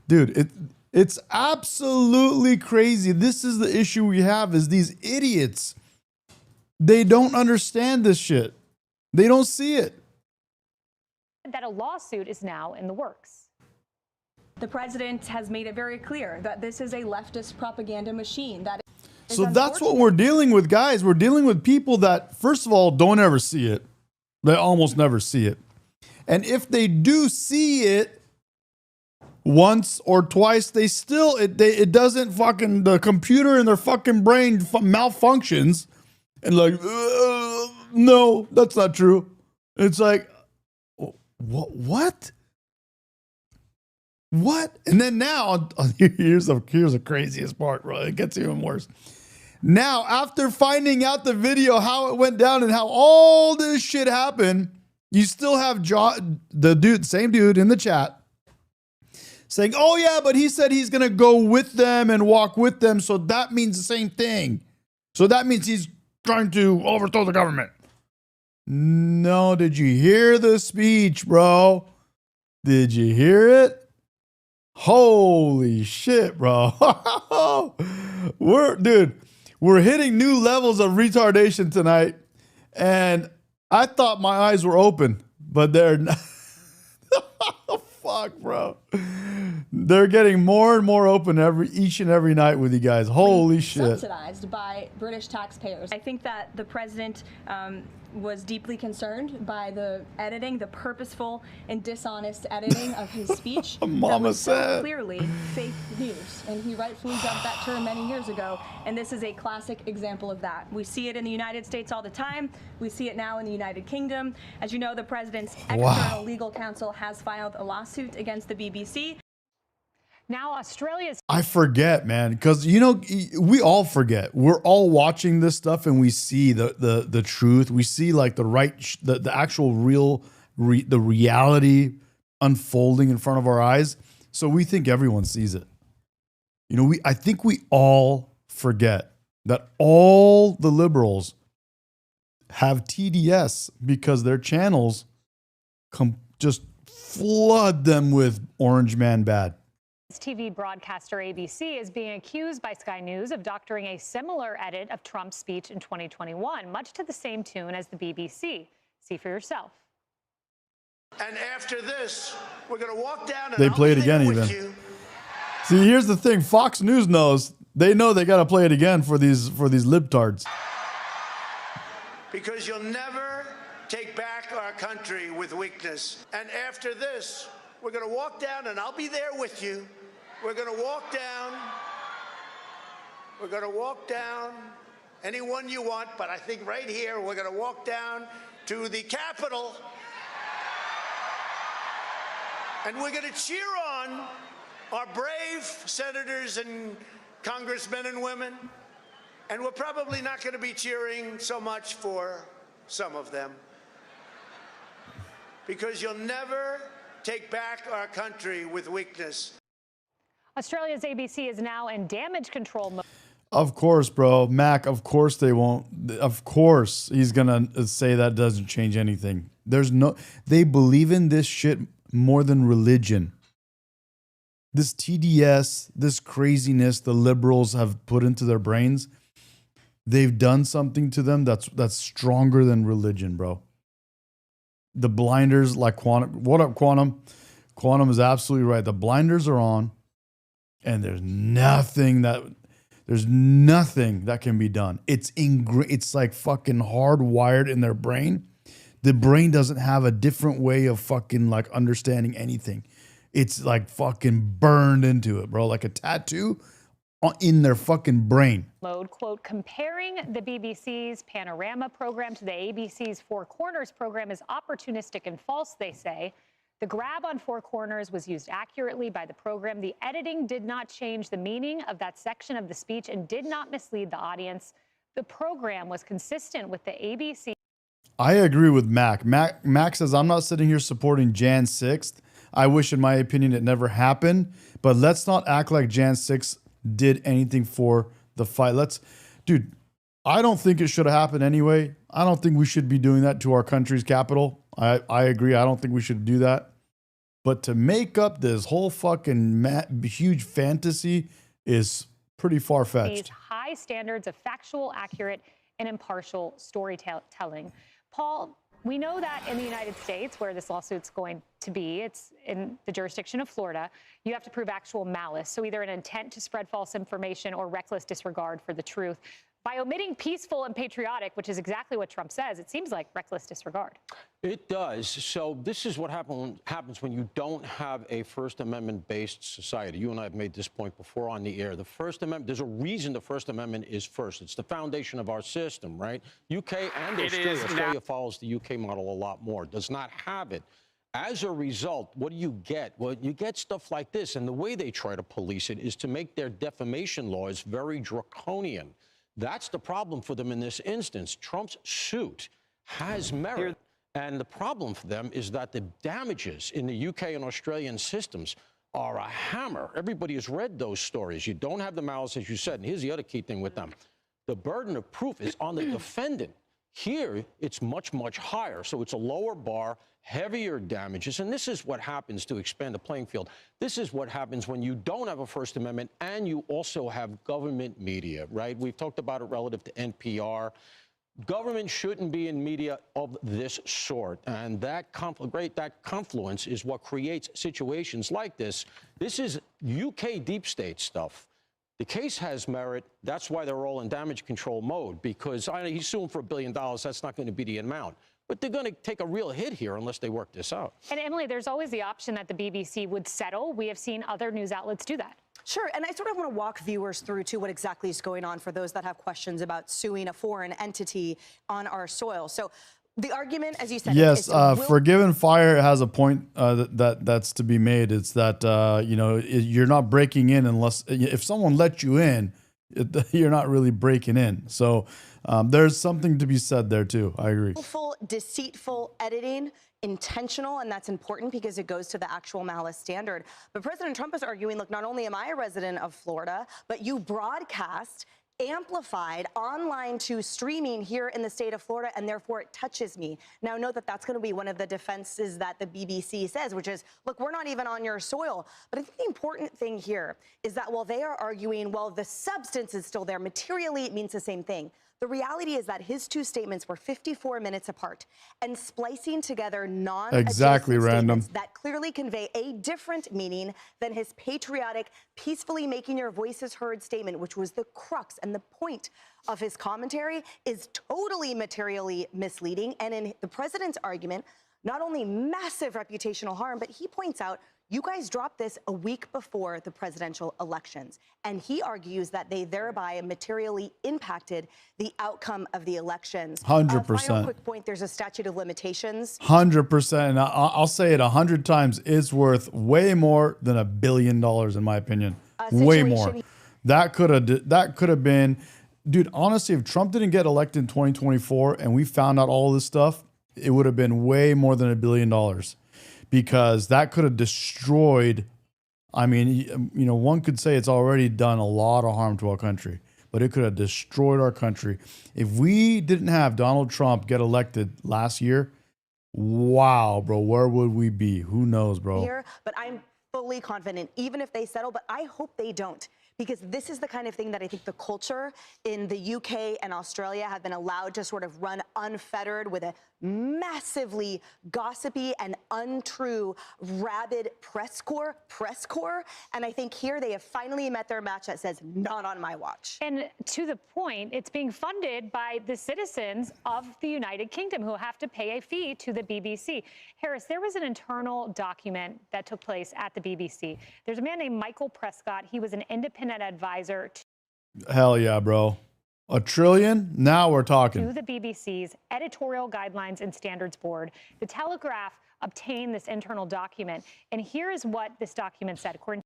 dude, it's absolutely crazy. This is the issue we have, is these idiots. They don't understand this shit. They don't see it. That a lawsuit is now in the works. The president has made it very clear that this is a leftist propaganda machine. So that's what we're dealing with, guys. We're dealing with people that, first of all, don't ever see it. They almost never see it. And if they do see it once or twice, they still, it doesn't fucking, the computer in their fucking brain malfunctions. And like, no, that's not true. It's like, What? What? And then now, here's the craziest part, bro. It gets even worse. Now, after finding out the video, how it went down and how all this shit happened, you still have same dude in the chat saying, oh yeah, but he said he's going to go with them and walk with them. So that means the same thing. So that means he's trying to overthrow the government. No, did you hear the speech, bro? Did you hear it? Holy shit, bro. We're hitting new levels of retardation tonight. And I thought my eyes were open, but they're not. Fuck, bro. They're getting more and more open each and every night with you guys. Holy shit. Subsidized by British taxpayers. I think that the president was deeply concerned by the purposeful and dishonest editing of his speech. Mama that was said. so clearly fake news, and he rightfully dubbed that term many years ago. And this is a classic example of that. We see it in the United States all the time. We see it now in the United Kingdom. As you know, the president's external legal counsel has filed a lawsuit against the BBC. Now Australia's... I forget, man, because, you know, we all forget. We're all watching this stuff and we see the truth. We see like the actual the reality unfolding in front of our eyes. So we think everyone sees it. You know, I think we all forget that all the liberals have TDS because their channels just flood them with Orange Man bad. TV broadcaster ABC is being accused by Sky News of doctoring a similar edit of Trump's speech in 2021, much to the same tune as the BBC. See for yourself. And after this, we're going to walk down and They I'll play it be there again with even. you. See, here's the thing. Fox News knows. They know they got to play it again for these libtards. Because you'll never take back our country with weakness. And after this, we're going to walk down and I'll be there with you. We're going to walk down. We're going to walk down anyone you want, but I think right here we're going to walk down to the Capitol. And we're going to cheer on our brave senators and congressmen and women. And we're probably not going to be cheering so much for some of them. Because you'll never take back our country with weakness. Australia's ABC is now in damage control mode. Of course, bro. Mac, of course they won't. Of course he's going to say that doesn't change anything. They believe in this shit more than religion. This TDS, this craziness the liberals have put into their brains, they've done something to them that's stronger than religion, bro. The blinders, like Quantum. What up, Quantum? Quantum is absolutely right. The blinders are on, and there's nothing that can be done. It's like fucking hardwired in their brain. The brain doesn't have a different way of fucking like understanding anything. It's like fucking burned into it, bro, like a tattoo in their fucking brain. Mode, quote, comparing the BBC's Panorama program to the ABC's Four Corners program is opportunistic and false, they say. The grab on Four Corners was used accurately by the program. The editing did not change the meaning of that section of the speech and did not mislead the audience. The program was consistent with the ABC. I agree with Mac. Mac says, I'm not sitting here supporting Jan 6th. I wish, in my opinion, it never happened. But let's not act like Jan 6th did anything for the fight. Dude, I don't think it should have happened anyway. I don't think we should be doing that to our country's capital. I agree. I don't think we should do that. But to make up this whole fucking huge fantasy is pretty far-fetched. High standards of factual, accurate, and impartial storytelling. Paul, we know that in the United States, where this lawsuit's going to be, it's in the jurisdiction of Florida, you have to prove actual malice, so either an intent to spread false information or reckless disregard for the truth. By omitting peaceful and patriotic, which is exactly what Trump says, it seems like reckless disregard. It does. So this is what happens when you don't have a First Amendment-based society. You and I have made this point before on the air. The First Amendment, there's a reason the First Amendment is first. It's the foundation of our system, right? UK and Australia. Australia follows the UK model a lot more, does not have it. As a result, what do you get? Well, you get stuff like this, and the way they try to police it is to make their defamation laws very draconian. That's the problem for them in this instance. Trump's suit has merit, and the problem for them is that the damages in the UK and Australian systems are a hammer. Everybody has read those stories. You don't have the malice, as you said, and here's the other key thing with them. The burden of proof is on the defendant. Here, it's much, much higher. So it's a lower bar, heavier damages. And this is what happens to expand the playing field. This is what happens when you don't have a First Amendment and you also have government media, right? We've talked about it relative to NPR. Government shouldn't be in media of this sort. And that confluence is what creates situations like this. This is UK deep state stuff. The case has merit. That's why they're all in damage control mode, because he's suing for $1 billion. That's not going to be the amount. But they're going to take a real hit here unless they work this out. And Emily, there's always the option that the BBC would settle. We have seen other news outlets do that. Sure, and I sort of want to walk viewers through to what exactly is going on for those that have questions about suing a foreign entity on our soil. So the argument, as you said, yes, is Forgiven Fire has a point that's to be made. It's that you're not breaking in unless if someone let you in, you're not really breaking in. So there's something to be said there too. I agree. willful, deceitful editing, intentional, and that's important because it goes to the actual malice standard. But President Trump is arguing, look, not only am I a resident of Florida, but you broadcast amplified online to streaming here in the state of Florida, and therefore it touches me. Now, note that that's going to be one of the defenses that the BBC says, which is, look, we're not even on your soil. But I think the important thing here is that while they are arguing, well, the substance is still there, materially it means the same thing. The reality is that his two statements were 54 minutes apart, and splicing together non-adjacent statements that clearly convey a different meaning than his patriotic, peacefully making your voices heard statement, which was the crux and the point of his commentary, is totally materially misleading. And in the president's argument, not only massive reputational harm, but he points out, you guys dropped this a week before the presidential elections. And he argues that they thereby materially impacted the outcome of the elections. 100%. Final quick point, there's a statute of limitations. 100%. And I'll say it 100 times. It's worth way more than $1 billion, in my opinion. Way more. That could have been, dude, honestly, if Trump didn't get elected in 2024 and we found out all this stuff, it would have been way more than $1 billion. Because that could have destroyed, I mean, one could say it's already done a lot of harm to our country, but it could have destroyed our country. If we didn't have Donald Trump get elected last year, wow, bro, where would we be? Who knows, bro? Here, but I'm fully confident, even if they settle, but I hope they don't. Because this is the kind of thing that I think the culture in the UK and Australia have been allowed to sort of run unfettered with a massively gossipy and untrue, rabid press corps. And I think here they have finally met their match that says, not on my watch. And to the point, it's being funded by the citizens of the United Kingdom who have to pay a fee to the BBC. Harris, there was an internal document that took place at the BBC. There's a man named Michael Prescott. He was an independent advisor Hell yeah, bro. $1 trillion? Now we're talking. to the BBC's Editorial Guidelines and Standards Board. The Telegraph obtained this internal document, and here is what this document said, according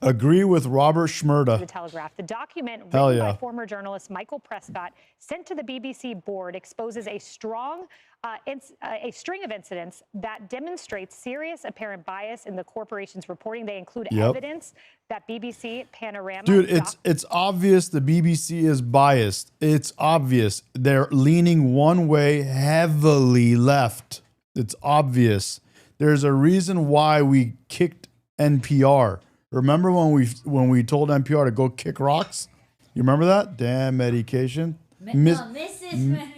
Agree with Robert Schmerda. to the Telegraph. The document Hell written yeah. by former journalist Michael Prescott, sent to the BBC board, exposes a string of incidents that demonstrates serious apparent bias in the corporation's reporting. They include evidence that BBC Panorama. Dude, it's obvious the BBC is biased. It's obvious. They're leaning one way, heavily left. It's obvious. There's a reason why we kicked NPR. Remember when we told NPR to go kick rocks? You remember that? Damn medication. Mrs.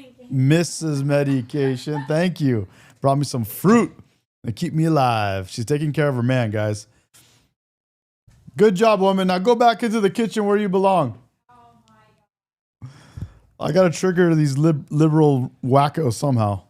Medication. Thank you. Brought me some fruit to keep me alive. She's taking care of her man, guys. Good job, woman. Now go back into the kitchen where you belong. I got to trigger these liberal wackos somehow.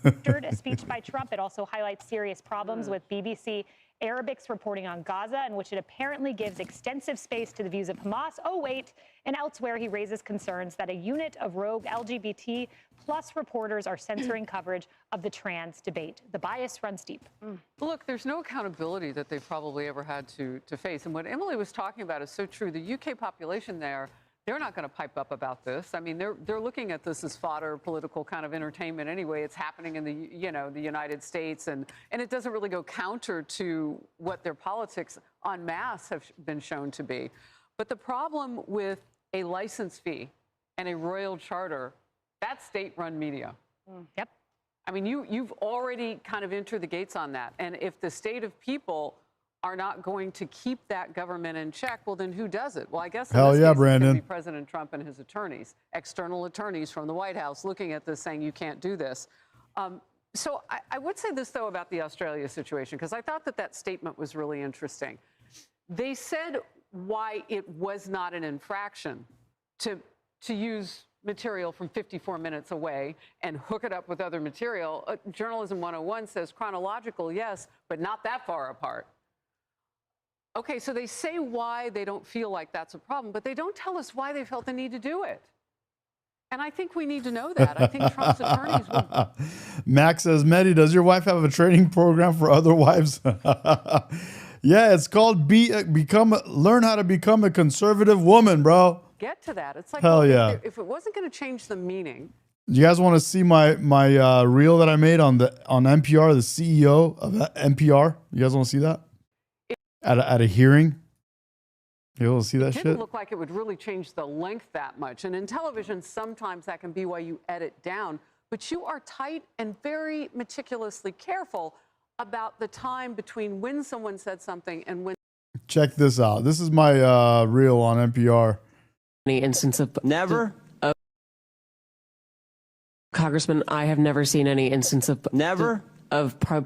A speech by Trump. It also highlights serious problems with BBC Arabics reporting on Gaza, in which it apparently gives extensive space to the views of Hamas. Oh, wait. And elsewhere, he raises concerns that a unit of rogue LGBT plus reporters are censoring coverage of the trans debate. The bias runs deep. Look, there's no accountability that they've probably ever had to face. And what Emily was talking about is so true. The UK population there, they're not going to pipe up about this. I mean, they're looking at this as fodder, political kind of entertainment anyway. It's happening in the United States, and it doesn't really go counter to what their politics en masse have been shown to be. But the problem with a license fee and a royal charter, that's state-run media. Yep. I mean, you've already kind of entered the gates on that. And if the state of people are not going to keep that government in check, well, then who does it? Well, I guess in Hell this yeah, case, it's going Brandon. to be President Trump and his attorneys, external attorneys from the White House looking at this saying you can't do this. So I would say this, though, about the Australia situation, because I thought that statement was really interesting. They said why it was not an infraction to use material from 54 minutes away and hook it up with other material. Journalism 101 says chronological, yes, but not that far apart. Okay, so they say why they don't feel like that's a problem, but they don't tell us why they felt the need to do it. And I think we need to know that. I think Trump's attorneys will. Max says, Medi, does your wife have a training program for other wives? Yeah, it's called Learn How to Become a Conservative Woman, bro. Get to that. It's like, Hell well, yeah. if it wasn't going to change the meaning. Do you guys want to see my reel that I made on NPR, the CEO of NPR? You guys want to see that? At a hearing? You want to see that It shit? didn't look like it would really change the length that much. And in television, sometimes that can be why you edit down. But you are tight and very meticulously careful about the time between when someone said something and when. Check this out. This is my reel on NPR. Any instance of Congressman, I have never seen any instance of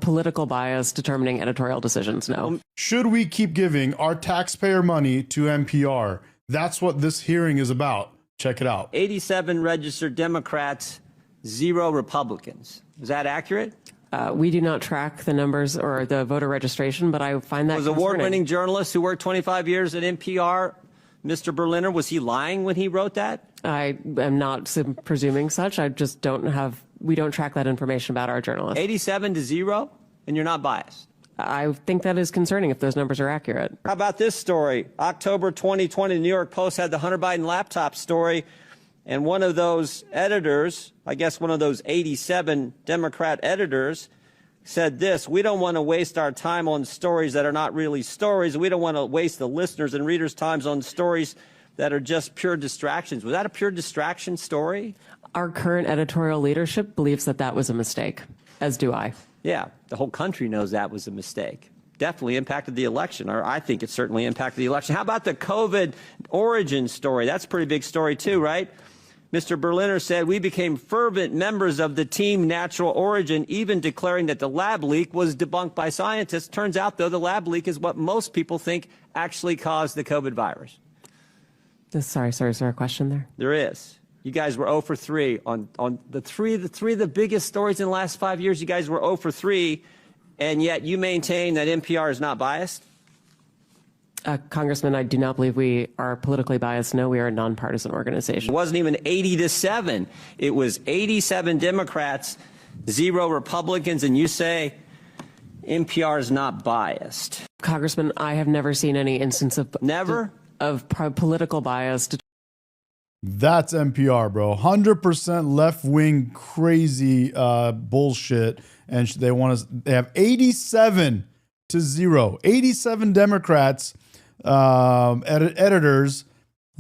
political bias determining editorial decisions. No. Should we keep giving our taxpayer money to NPR? That's what this hearing is about. Check it out. 87 registered Democrats, 0 Republicans. Is that accurate? We do not track the numbers or the voter registration, but I find that Was concerning. award-winning journalist who worked 25 years at NPR, Mr. Berliner, was he lying when he wrote that? I am not presuming such. I just don't have. We don't track that information about our journalists. 87 to 0, and you're not biased. I think that is concerning if those numbers are accurate. How about this story? October 2020, the New York Post had the Hunter Biden laptop story, and one of those editors, I guess one of those 87 Democrat editors, said this: we don't want to waste our time on stories that are not really stories. We don't want to waste the listeners' and readers' times on stories that are just pure distractions. Was that a pure distraction story? Our current editorial leadership believes that that was a mistake, as do I. Yeah, the whole country knows that was a mistake. Definitely impacted the election, or I think it certainly impacted the election. How about the COVID origin story? That's a pretty big story too, right? Mr. Berliner said, we became fervent members of the team Natural Origin, even declaring that the lab leak was debunked by scientists. Turns out, though, the lab leak is what most people think actually caused the COVID virus. Sorry, is there a question there? There is. You guys were 0 for 3 on the three of the biggest stories in the last 5 years. You guys were 0 for 3, and yet you maintain that NPR is not biased? Congressman, I do not believe we are politically biased. No, we are a nonpartisan organization. It wasn't even 80 to 7. It was 87 Democrats, 0 Republicans, and you say NPR is not biased. Congressman, I have never seen any instance of political bias. That's NPR, bro. 100% left-wing crazy bullshit, and they have 87 to 0. 87 Democrats, editors,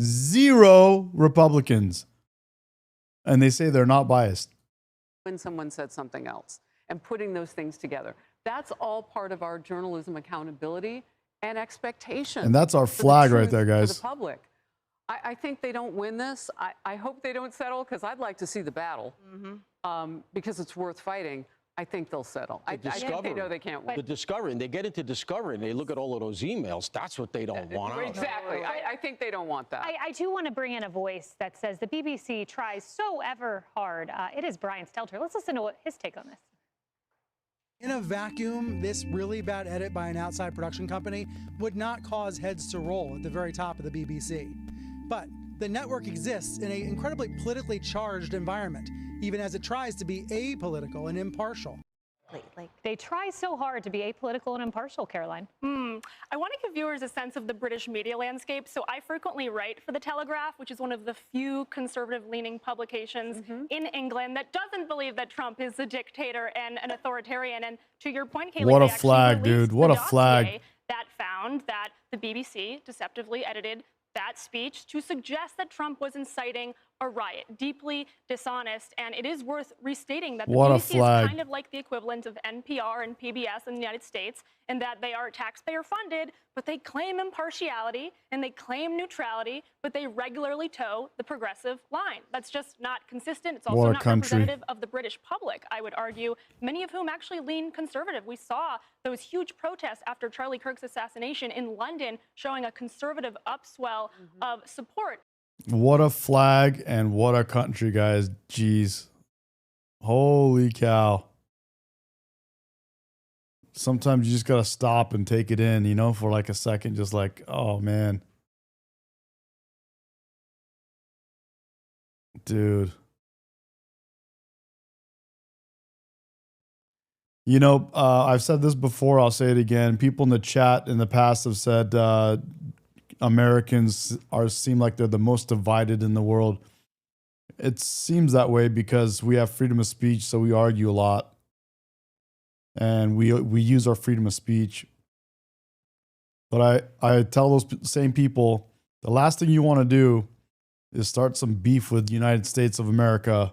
0 Republicans, and they say they're not biased. When someone said something else and putting those things together. That's all part of our journalism accountability and expectation. And that's our flag right there, guys. For the public. I think they don't win this. I hope they don't settle, because I'd like to see the battle, because it's worth fighting. I think they'll settle. I think they know they can't win. The discovery, and they get into discovery, and they look at all of those emails. That's what they don't want out. Exactly. I think they don't want that. I do want to bring in a voice that says the BBC tries so ever hard. It is Brian Stelter. Let's listen to his take on this. In a vacuum, this really bad edit by an outside production company would not cause heads to roll at the very top of the BBC. But the network exists in an incredibly politically charged environment, even as it tries to be apolitical and impartial. They try so hard to be apolitical and impartial, Caroline. I want to give viewers a sense of the British media landscape. So I frequently write for The Telegraph, which is one of the few conservative-leaning publications in England that doesn't believe that Trump is a dictator and an authoritarian. And to your point, Kaylee, What a they actually flag, released dude. What the a flag. dossier that found that the BBC deceptively edited that speech to suggest that Trump was inciting a riot. Deeply dishonest. And it is worth restating that the What a BBC flag. is kind of like the equivalent of NPR and PBS in the United States, in that they are taxpayer funded, but they claim impartiality and they claim neutrality, but they regularly toe the progressive line. That's just not consistent. It's also What a not country. representative of the British public, I would argue, many of whom actually lean conservative. We saw those huge protests after Charlie Kirk's assassination in London showing a conservative upswell of support. What a flag and what a country, guys. Jeez. Holy cow. Sometimes you just got to stop and take it in, you know, for like a second, just like, oh man. Dude. You know, I've said this before, I'll say it again. People in the chat in the past have said Americans seem like they're the most divided in the world. It seems that way because we have freedom of speech, so we argue a lot. And we use our freedom of speech. But I tell those same people, the last thing you want to do is start some beef with the United States of America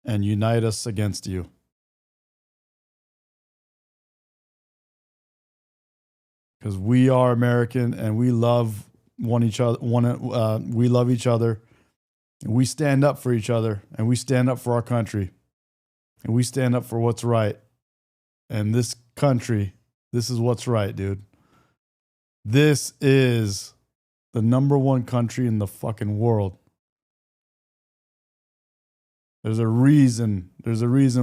and unite us against you. Because we are American and we love we love each other. And we stand up for each other and we stand up for our country. And we stand up for what's right. And this country, this is what's right, dude. This is the #1 country in the fucking world. There's a reason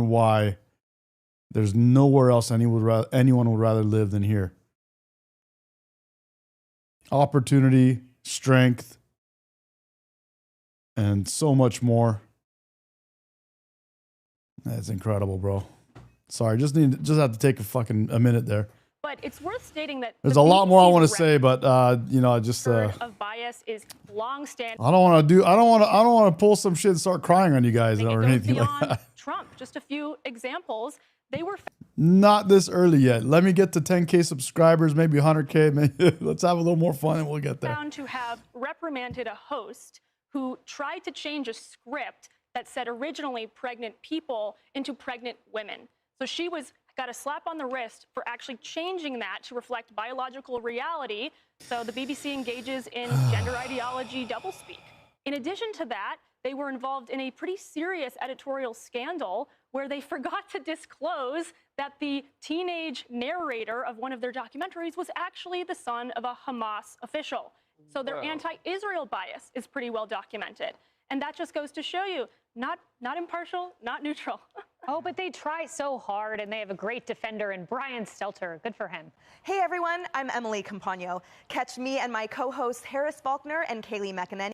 why there's nowhere else anyone would rather live than here. Opportunity, strength, and so much more. That's incredible, bro. Sorry, just have to take a minute there. But it's worth stating that There's the a lot more I BBC's want to say, but you know, just of bias is long-standing. I don't want to pull some shit and start crying on you guys or anything like Beyond that. Trump, just a few examples. They were Not this early yet. Let me get to 10K subscribers, maybe 100K. Maybe. Let's have a little more fun and we'll get there. found to have reprimanded a host who tried to change a script that said originally pregnant people into pregnant women. So she got a slap on the wrist for actually changing that to reflect biological reality. So the BBC engages in gender ideology doublespeak. In addition to that, they were involved in a pretty serious editorial scandal where they forgot to disclose that the teenage narrator of one of their documentaries was actually the son of a Hamas official. So their anti-Israel bias is pretty well documented. And that just goes to show you, not impartial, not neutral. Oh, but they try so hard, and they have a great defender in Brian Stelter. Good for him. Hey everyone, I'm Emily Campagno. Catch me and my co-hosts Harris Faulkner and Kaylee McEnany.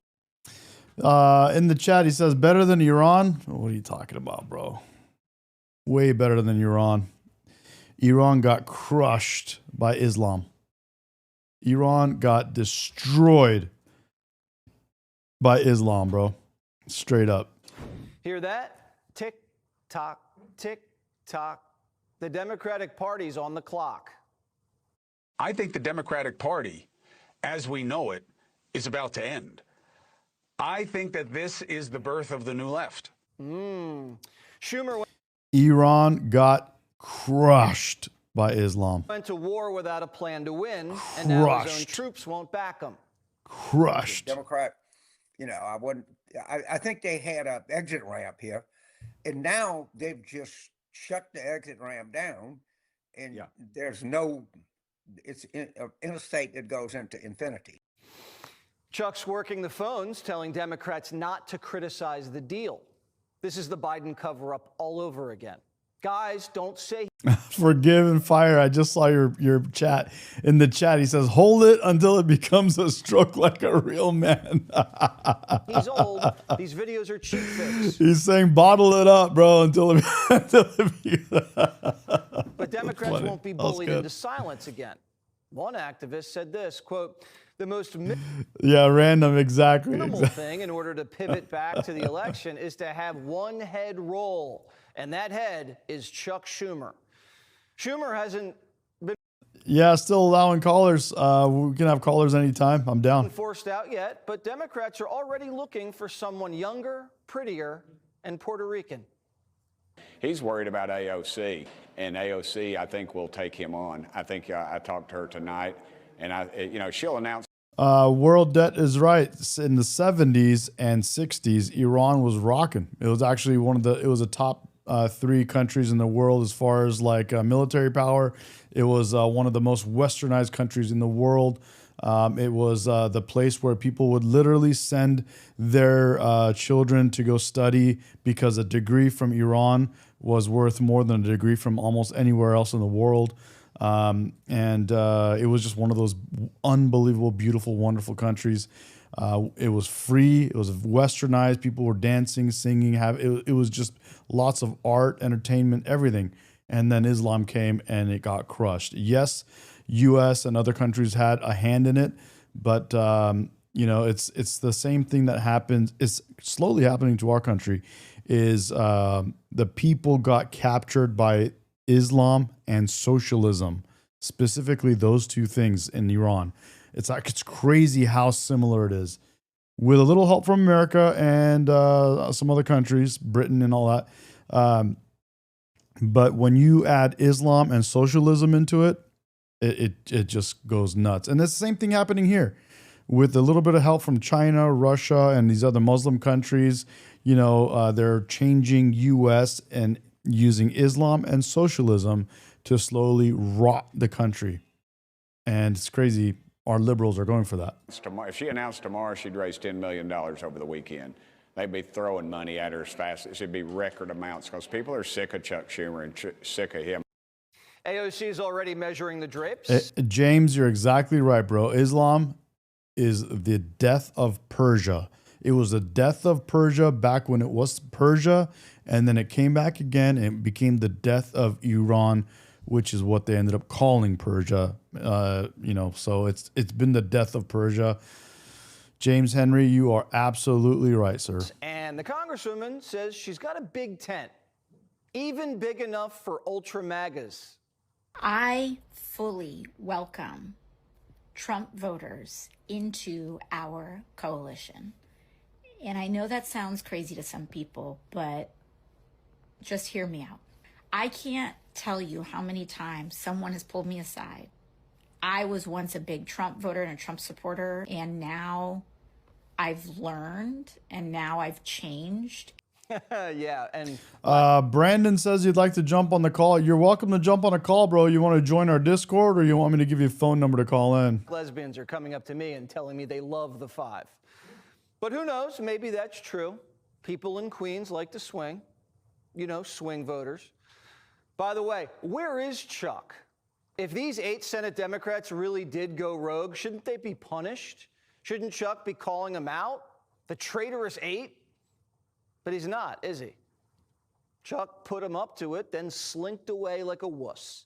In the chat, he says, better than Iran? What are you talking about, bro? Way better than Iran. Iran got crushed by Islam. Iran got destroyed by Islam, bro. Straight up. Hear that? Tick, tock, tick, tock. The Democratic Party's on the clock. I think the Democratic Party, as we know it, is about to end. I think that this is the birth of the new left. Schumer Iran got crushed by Islam. went to war without a plan to win, and now his own Crushed. troops won't back him. Crushed. Democrat, I think they had an exit ramp here, and now they've just shut the exit ramp down, and there's no, it's interstate that goes into infinity. Chuck's working the phones, telling Democrats not to criticize the deal. This is the Biden cover-up all over again. Guys, don't say Forgive and fire. I just saw your chat. In the chat, he says, hold it until it becomes a stroke like a real man. he's old. These videos are cheap fix. He's saying, bottle it up, bro, until it But Democrats funny. won't be That was bullied good. into silence again. One activist said this, quote, the most Yeah, random, exactly. minimal thing in order to pivot back to the election is to have one head roll, and that head is Chuck Schumer. Schumer hasn't been Yeah, still allowing callers. We can have callers anytime. I'm down. forced out yet, but Democrats are already looking for someone younger, prettier, and Puerto Rican. He's worried about AOC, and AOC, I think, will take him on. I think I talked to her tonight, and she'll announce. World debt is right. In the 70s and 60s, Iran was rocking. It was actually it was a top 3 countries in the world as far as like military power. It was one of the most westernized countries in the world. It was the place where people would literally send their children to go study because a degree from Iran was worth more than a degree from almost anywhere else in the world. It was just one of those unbelievable, beautiful, wonderful countries. It was free. It was westernized. People were dancing, singing. It was just lots of art, entertainment, everything. And then Islam came and it got crushed. Yes, U.S. and other countries had a hand in it, but it's the same thing that happens. It's slowly happening to our country. Is the people got captured by Islam and socialism, specifically those two things in Iran. It's crazy how similar it is, with a little help from America and some other countries, Britain and all that. But when you add Islam and socialism into it, it just goes nuts. And it's the same thing happening here, with a little bit of help from China, Russia, and these other Muslim countries. They're changing U.S. and using Islam and socialism to slowly rot the country. And it's crazy. Our liberals are going for that. If she announced tomorrow she'd raise $10 million over the weekend, they'd be throwing money at her as fast as it'd be record amounts because people are sick of Chuck Schumer and sick of him. AOC is already measuring the drapes. James, you're exactly right, bro. Islam is the death of Persia. It was the death of Persia back when it was Persia, and then it came back again and it became the death of Iran, which is what they ended up calling Persia. So it's been the death of Persia. James Henry, you are absolutely right, sir. And the Congresswoman says she's got a big tent, even big enough for ultra MAGAs. I fully welcome Trump voters into our coalition. And I know that sounds crazy to some people, but just hear me out. I can't tell you how many times someone has pulled me aside. I was once a big Trump voter and a Trump supporter, and now I've learned and now I've changed. Yeah, and Brandon says you'd like to jump on the call. You're welcome to jump on a call, bro. You want to join our Discord, or you want me to give you a phone number to call in? lesbians are coming up to me and telling me they love the 5. But who knows? Maybe that's true. People in Queens like to swing. Swing voters. By the way, where is Chuck? If these 8 Senate Democrats really did go rogue, shouldn't they be punished? Shouldn't Chuck be calling them out? The traitorous 8? But he's not, is he? Chuck put him up to it, then slinked away like a wuss.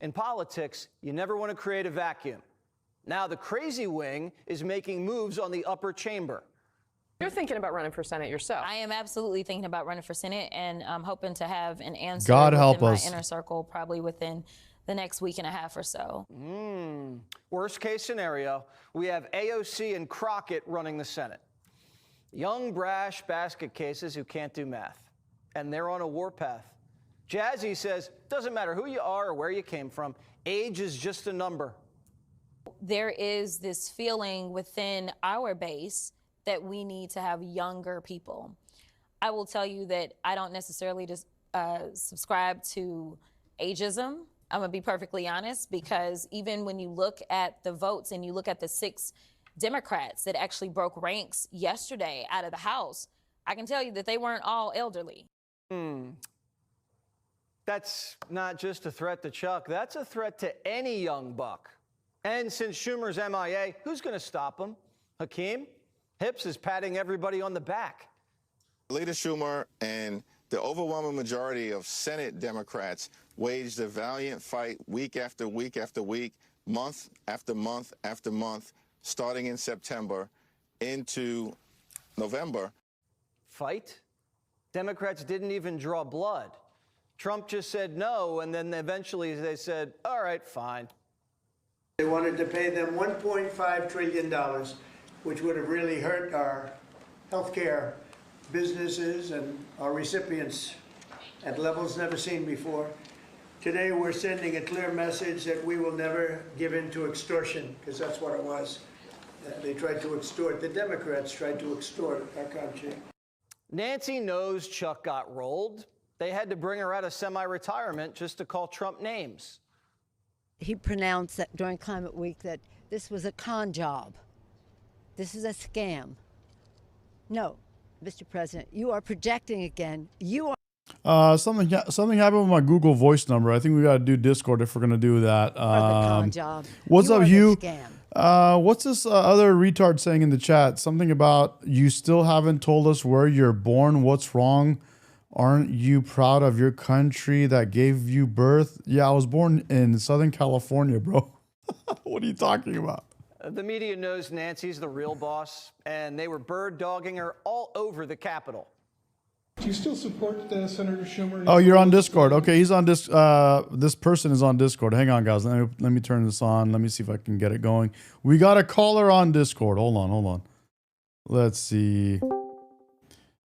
In politics, you never want to create a vacuum. Now the crazy wing is making moves on the upper chamber. You're thinking about running for Senate yourself. I am absolutely thinking about running for Senate, and I'm hoping to have an answer God within help my us. inner circle probably within the next week and a half or so. Worst case scenario, we have AOC and Crockett running the Senate. Young, brash basket cases who can't do math. And they're on a warpath. Jazzy says, doesn't matter who you are or where you came from, age is just a number. There is this feeling within our base that we need to have younger people. I will tell you that I don't necessarily just subscribe to ageism. I'm gonna be perfectly honest, because even when you look at the votes and you look at the 6 Democrats that actually broke ranks yesterday out of the House, I can tell you that they weren't all elderly. That's not just a threat to Chuck. That's a threat to any young buck. And since Schumer's MIA, who's going to stop him? Hakeem? Hips is patting everybody on the back. Leader Schumer and the overwhelming majority of Senate Democrats waged a valiant fight week after week after week, month after month after month, starting in September into November. Fight? Democrats didn't even draw blood. Trump just said no, and then eventually they said, all right, fine. They wanted to pay them $1.5 trillion, which would have really hurt our healthcare businesses and our recipients at levels never seen before. Today, we're sending a clear message that we will never give in to extortion, because that's what it was. They tried to extort, the Democrats tried to extort our country. Nancy knows Chuck got rolled. They had to bring her out of semi-retirement just to call Trump names. He pronounced that during Climate Week that this was a con job. This is a scam. No, Mr. President, you are projecting again. You are. Something happened with my Google Voice number. I think we got to do Discord if we're gonna do that. the con job. What's You up, are the Hugh? scam. What's this other retard saying in the chat? Something about you still haven't told us where you're born. What's wrong? Aren't you proud of your country that gave you birth? Yeah, I was born in Southern California, bro. What are you talking about? The media knows Nancy's the real boss, and they were bird dogging her all over the Capitol. Do you still support Senator Schumer? Oh, you're on Discord. Okay, he's on this person is on Discord. Hang on, guys. Let me turn this on. Let me see if I can get it going. We got a caller on Discord. Hold on. Let's see.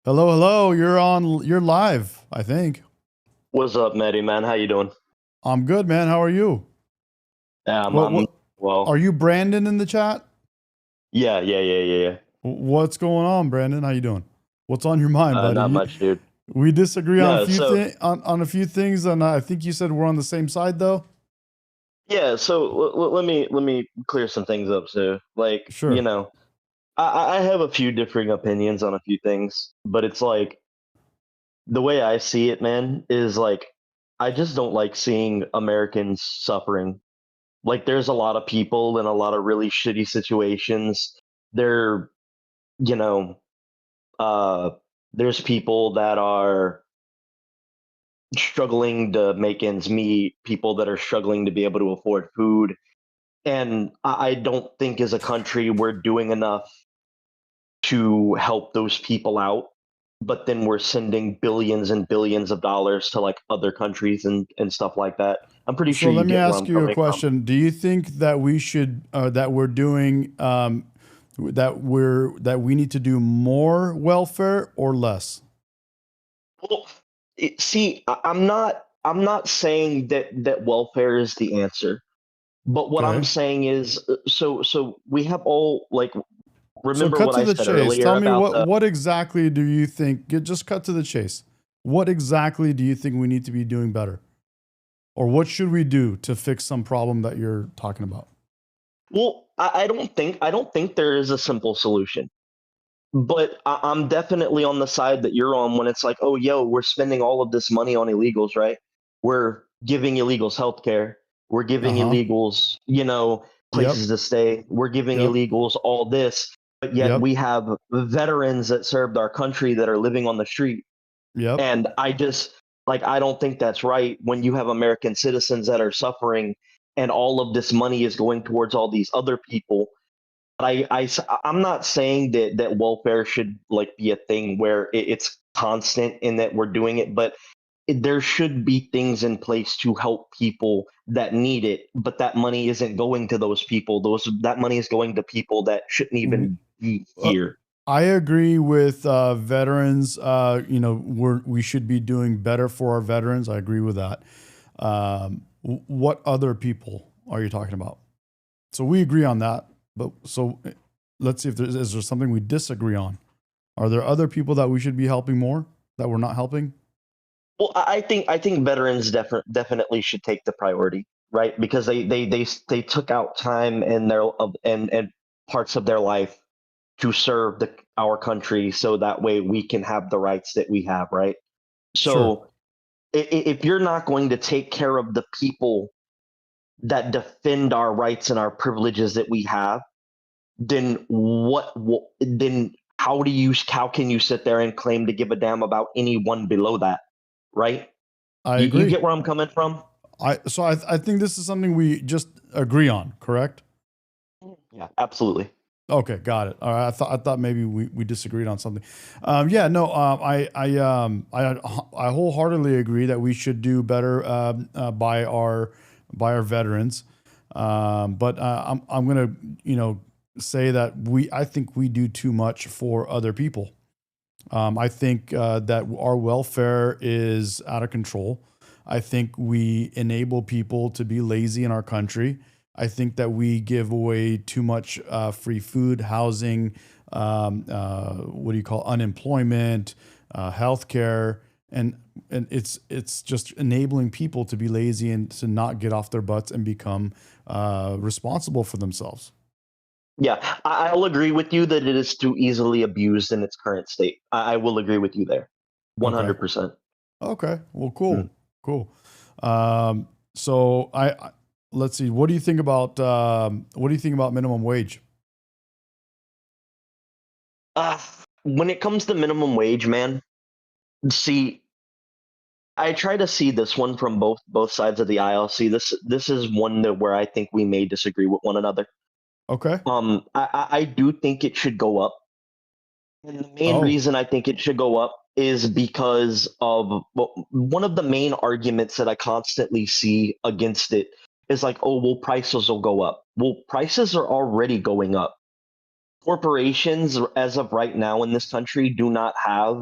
Hello. You're live, I think. What's up, Medi, man? How you doing? I'm good, man. How are you? I'm well. Are you Brandon in the chat? Yeah. What's going on, Brandon? How you doing? What's on your mind, buddy? Not much, dude. We disagree on No, on a few things, and I think you said we're on the same side, though. Yeah, so let me clear some things up, so like, Sure. you know, I have a few differing opinions on a few things, but it's like the way I see it, man, is like I just don't like seeing Americans suffering. Like there's a lot of people in a lot of really shitty situations. They're, you know, there's people that are struggling to make ends meet, people that are struggling to be able to afford food. And I don't think as a country we're doing enough to help those people out. But then we're sending billions and billions of dollars to like other countries and stuff like that. I'm pretty So sure let me get where ask I'm you a coming from. question. Do you think that we should that we're doing that we need to do more welfare or less? Well, see, I'm not saying that welfare is the answer, but what I'm Okay. saying is, so we have all like remember So cut what to I the said chase. earlier Tell me about what exactly do you think? Just cut to the chase. What exactly do you think we need to be doing better? Or what should we do to fix some problem that you're talking about? Well, I don't think there is a simple solution. But I'm definitely on the side that you're on when it's like, oh, yo, we're spending all of this money on illegals, right? We're giving illegals healthcare. We're giving illegals, you know, places to stay. We're giving illegals all this. But yet we have veterans that served our country that are living on the street. And I just, like, I don't think that's right when you have American citizens that are suffering and all of this money is going towards all these other people. I'm not saying that welfare should like be a thing where it's constant in that we're doing it, but there should be things in place to help people that need it. But that money isn't going to those people. That money is going to people that shouldn't even be here. I agree with veterans. You know, we should be doing better for our veterans. I agree with that. What other people are you talking about? So we agree on that. But so let's see if is there something we disagree on? Are there other people that we should be helping more that we're not helping? Well, I think veterans definitely should take the priority, right? Because they took out time in their and parts of their life to serve our country, so that way we can have the rights that we have, right? So If you're not going to take care of the people that defend our rights and our privileges that we have, then then how can you sit there and claim to give a damn about anyone below that, right? I You agree. get where I'm coming from? I think this is something we just agree on, correct? Yeah, absolutely. Okay, got it. All right, I thought maybe we disagreed on something. I wholeheartedly agree that we should do better by our veterans. But I'm gonna say that I think we do too much for other people. I think that our welfare is out of control. I think we enable people to be lazy in our country. I think that we give away too much free food, housing, unemployment, healthcare, and it's just enabling people to be lazy and to not get off their butts and become responsible for themselves. Yeah, I'll agree with you that it is too easily abused in its current state. I will agree with you there, 100%. Okay. Well, cool. Cool. So let's see. What do you think about minimum wage? When it comes to minimum wage, man, see, I try to see this one from both sides of the aisle. See, this is one where I think we may disagree with one another. Okay. I do think it should go up. And the main reason I think it should go up is because of one of the main arguments that I constantly see against it is like, oh, well, prices will go up. Well, prices are already going up. Corporations, as of right now in this country, do not have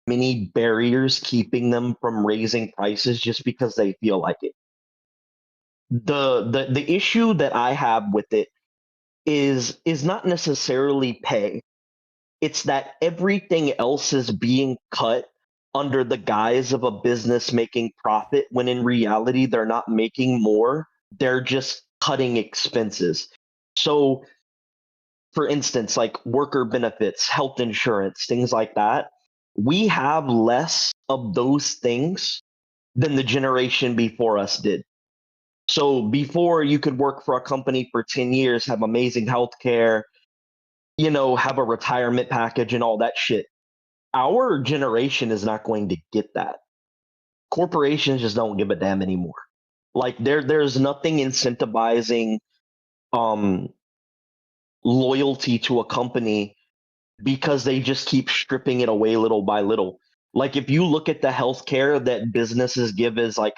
many barriers keeping them from raising prices just because they feel like it. The issue that I have with it is not necessarily pay. It's that everything else is being cut under the guise of a business making profit when in reality they're not making more. They're just cutting expenses. So, for instance, like worker benefits, health insurance, things like that, we have less of those things than the generation before us did. So before you could work for a company for 10 years, have amazing health care, have a retirement package and all that shit. Our generation is not going to get that. Corporations just don't give a damn anymore. Like there's nothing incentivizing loyalty to a company because they just keep stripping it away little by little. Like if you look at the healthcare that businesses give as like,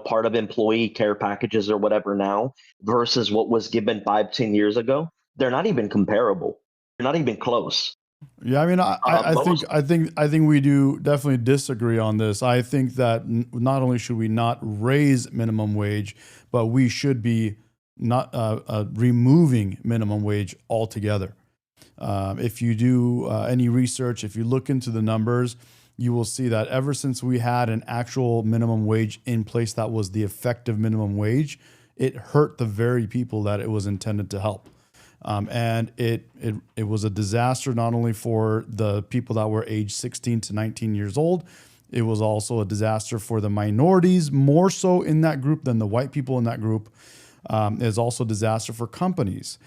part of employee care packages or whatever now versus what was given 5-10 years ago, they're not even comparable. They're not even close. Yeah, I mean, I think we do definitely disagree on this. I think that not only should we not raise minimum wage, but we should be not removing minimum wage altogether. If you do any research, if you look into the numbers, you will see that ever since we had an actual minimum wage in place that was the effective minimum wage, it hurt the very people that it was intended to help. And it was a disaster not only for the people that were aged 16 to 19 years old, it was also a disaster for the minorities, more so in that group than the white people in that group. It's also a disaster for companies.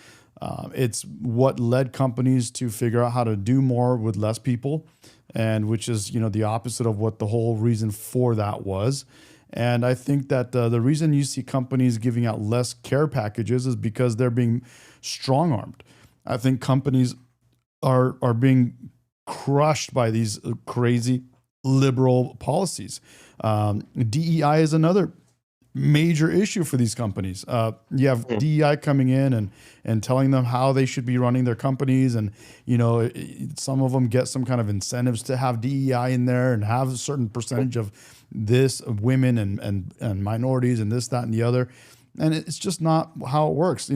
It's what led companies to figure out how to do more with less people, and which is, the opposite of what the whole reason for that was. And I think that the reason you see companies giving out less care packages is because they're being strong-armed. I think companies are being crushed by these crazy liberal policies. DEI is another major issue for these companies. You have DEI coming in and telling them how they should be running their companies. And, some of them get some kind of incentives to have DEI in there and have a certain percentage of this, of women and minorities and this, that, and the other. And it's just not how it works,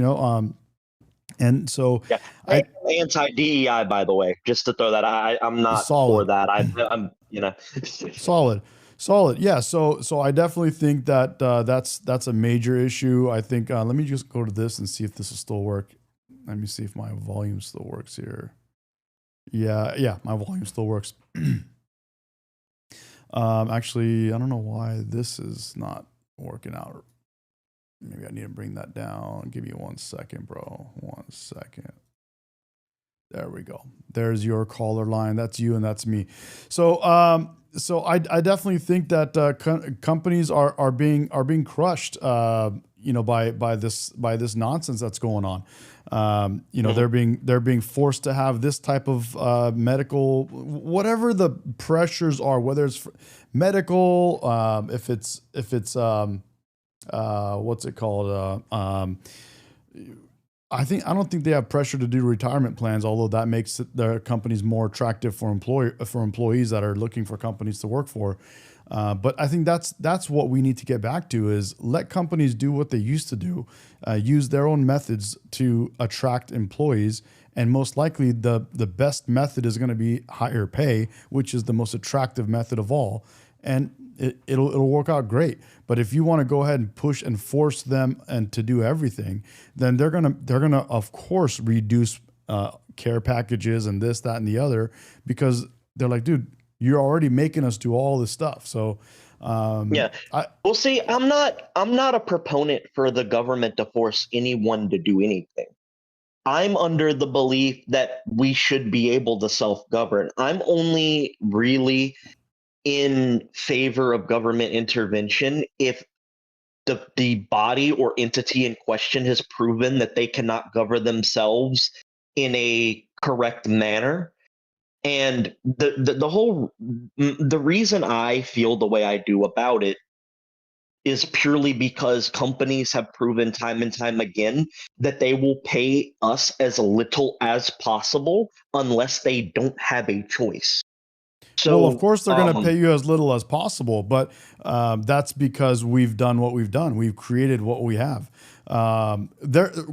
and so I'm anti-DEI, by the way, just to throw that. I'm not for that. I'm Solid. Yeah. So I definitely think that that's a major issue. I think let me just go to this and see if this will still work. Let me see if my volume still works here. Yeah, my volume still works. Actually, I don't know why this is not working out. Maybe I need to bring that down. Give me 1 second, bro. 1 second. There we go. There's your caller line. That's you and that's me. So, I definitely think that companies are being crushed. By this nonsense that's going on. They're being forced to have this type of medical, whatever the pressures are, whether it's medical, if it's what's it called? I don't think they have pressure to do retirement plans, although that makes their companies more attractive for employees that are looking for companies to work for. But I think that's what we need to get back to, is let companies do what they used to do, use their own methods to attract employees. And most likely the best method is going to be higher pay, which is the most attractive method of all. And it'll work out great. But if you want to go ahead and push and force them and to do everything, then they're gonna of course reduce care packages and this, that, and the other, because they're like, dude, you're already making us do all this stuff. So Well, see, I'm not a proponent for the government to force anyone to do anything. I'm under the belief that we should be able to self-govern. I'm only really in favor of government intervention if the body or entity in question has proven that they cannot govern themselves in a correct manner. And the reason I feel the way I do about it is purely because companies have proven time and time again that they will pay us as little as possible unless they don't have a choice. So, well, of course, they're going to pay you as little as possible, but that's because we've done what we've done. We've created what we have.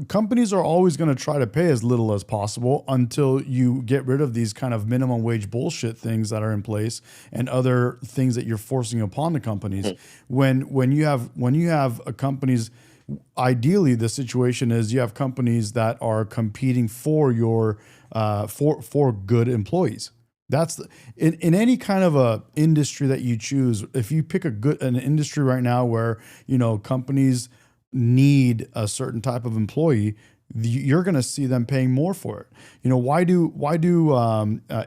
Companies are always going to try to pay as little as possible until you get rid of these kind of minimum wage bullshit things that are in place and other things that you're forcing upon the companies. When you have companies, ideally the situation is you have companies that are competing for your for good employees. That's in any kind of a industry that you choose. If you pick an industry right now where companies need a certain type of employee, you're going to see them paying more for it. Why do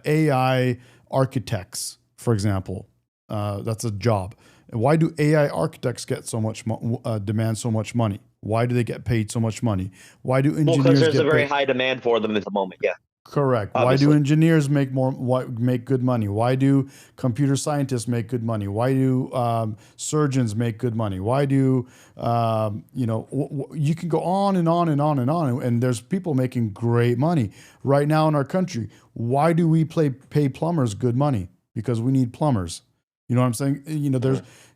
AI architects, for example, that's a job. Why do AI architects get so much demand so much money? Why do they get paid so much money? Why do engineers because there's get a very paid? high demand for them at the moment. Yeah. Correct. Obviously. Why do engineers make good money? Why do computer scientists make good money? Why do surgeons make good money? Why do you can go on and on and on and on, and there's people making great money right now in our country. Why do we pay plumbers good money? Because we need plumbers. You know what I'm saying?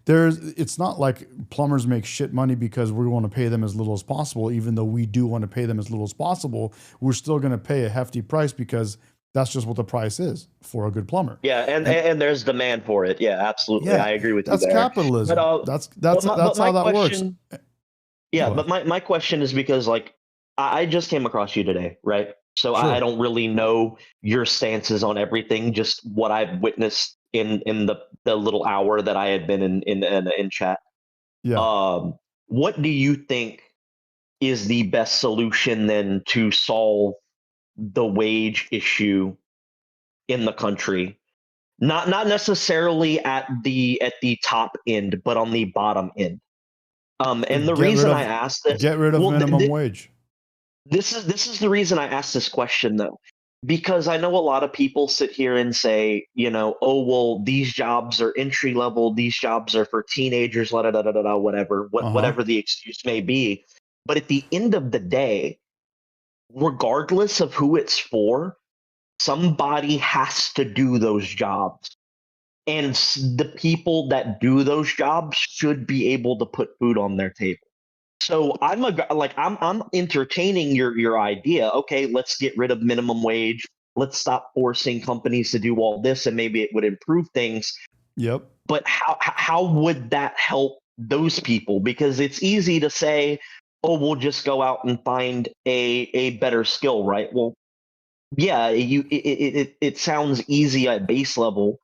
It's not like plumbers make shit money because we want to pay them as little as possible. Even though we do want to pay them as little as possible, we're still going to pay a hefty price because that's just what the price is for a good plumber. Yeah, and there's demand for it. Yeah, absolutely. Yeah, I agree with you that's there. capitalism. That's how that works. Yeah, but my question is because I just came across you today, right? So Sure. I don't really know your stances on everything, just what I've witnessed in the little hour that I had been in chat. Yeah. What do you think is the best solution then to solve the wage issue in the country? Not necessarily at the top end, but on the bottom end. And the reason I asked this, get rid of minimum wage. This is the reason I asked this question though, because I know a lot of people sit here and say, oh well, these jobs are entry level, these jobs are for teenagers, whatever the excuse may be. But at the end of the day, regardless of who it's for, somebody has to do those jobs. And the people that do those jobs should be able to put food on their table. So I'm entertaining your idea. Okay, let's get rid of minimum wage. Let's stop forcing companies to do all this, and maybe it would improve things. Yep. But how would that help those people? Because it's easy to say, oh, we'll just go out and find a better skill, right? Well, yeah, it sounds easy at base level,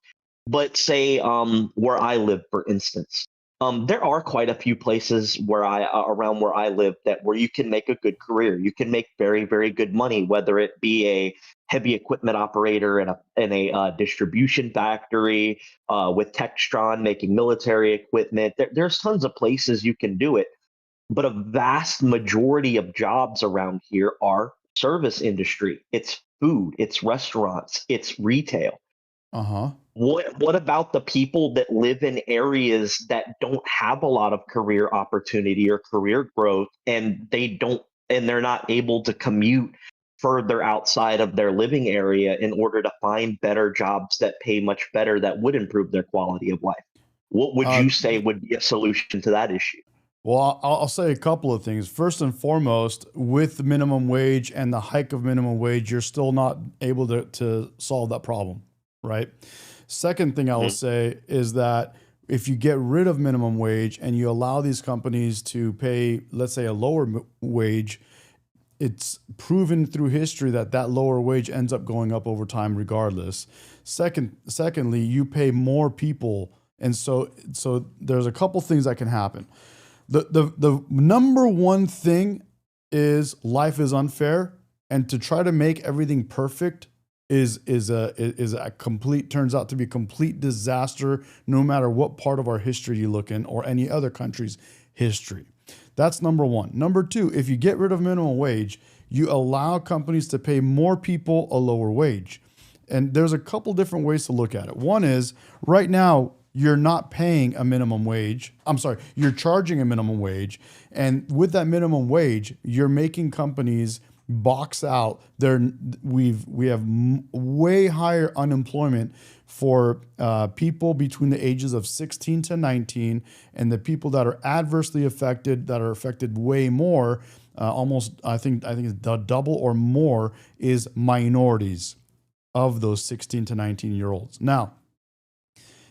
But say where I live, for instance, there are quite a few places where around where I live where you can make a good career. You can make very, very good money, whether it be a heavy equipment operator in a distribution factory, with Textron making military equipment. There's tons of places you can do it, but a vast majority of jobs around here are service industry. It's food, it's restaurants, it's retail. Uh-huh. What about the people that live in areas that don't have a lot of career opportunity or career growth, and they're not able to commute further outside of their living area in order to find better jobs that pay much better, that would improve their quality of life? What would you say would be a solution to that issue? Well, I'll say a couple of things. First and foremost, with the minimum wage and the hike of minimum wage, you're still not able to solve that problem, right? Second thing I will say is that if you get rid of minimum wage and you allow these companies to pay, let's say, a lower wage, it's proven through history that that lower wage ends up going up over time regardless. Secondly, you pay more people. And so there's a couple things that can happen. The number one thing is life is unfair, and to try to make everything perfect is a complete, turns out to be a complete disaster, no matter what part of our history you look in or any other country's history. That's number one. Number two, if you get rid of minimum wage, you allow companies to pay more people a lower wage. And there's a couple different ways to look at it. One is right now, you're not paying a minimum wage. I'm sorry, you're charging a minimum wage. And with that minimum wage, you're making companies box out. We have way higher unemployment for people between the ages of 16 to 19, and the people that are adversely affected, that are affected way more, almost I think it's the double or more, is minorities of those 16 to 19-year-olds. Now,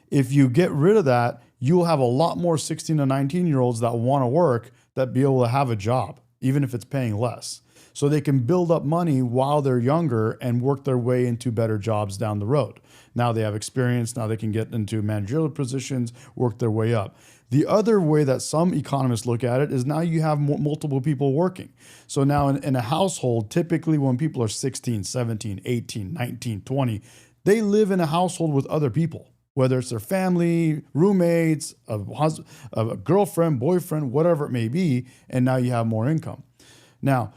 if you get rid of that, you'll have a lot more 16 to 19-year-olds that want to work, that be able to have a job, even if it's paying less. So they can build up money while they're younger and work their way into better jobs down the road. Now they have experience, now they can get into managerial positions, work their way up. The other way that some economists look at it is now you have multiple people working. So now in a household, typically when people are 16, 17, 18, 19, 20, they live in a household with other people, whether it's their family, roommates, a girlfriend, boyfriend, whatever it may be, and now you have more income. Now,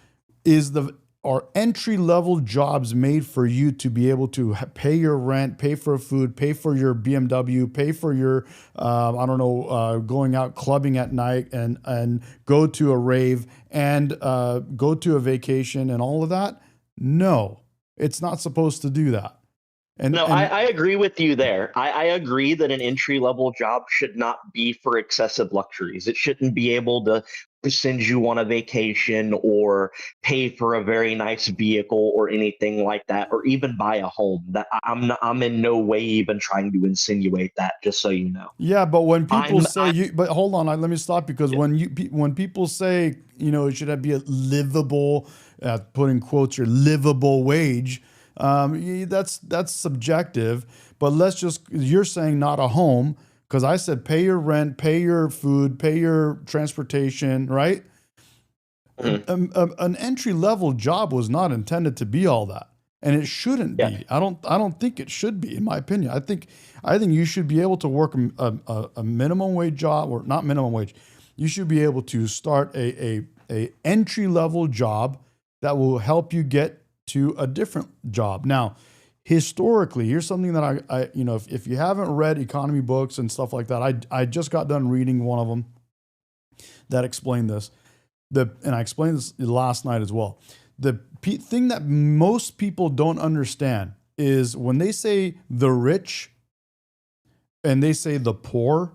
are entry-level jobs made for you to be able to pay your rent, pay for food, pay for your BMW, pay for your, going out clubbing at night and go to a rave and go to a vacation and all of that? No, it's not supposed to do that. I agree with you there. I agree that an entry-level job should not be for excessive luxuries. It shouldn't be able to send you on a vacation or pay for a very nice vehicle or anything like that, or even buy a home. I'm in no way even trying to insinuate that, just so you know. Yeah, but when people but hold on, let me stop, because when people say, it should be a livable, put in quotes, your livable wage, that's subjective. But you're saying not a home, because I said pay your rent, pay your food, pay your transportation, right? An entry-level job was not intended to be all that, and it shouldn't be. I don't think it should be, in my opinion. I think you should be able to work a minimum wage job, or not minimum wage. You should be able to start a entry-level job that will help you get to a different job. Now, historically, here's something that if you haven't read economy books and stuff like that, I just got done reading one of them that explained this. And I explained this last night as well. The thing that most people don't understand is when they say the rich and they say the poor,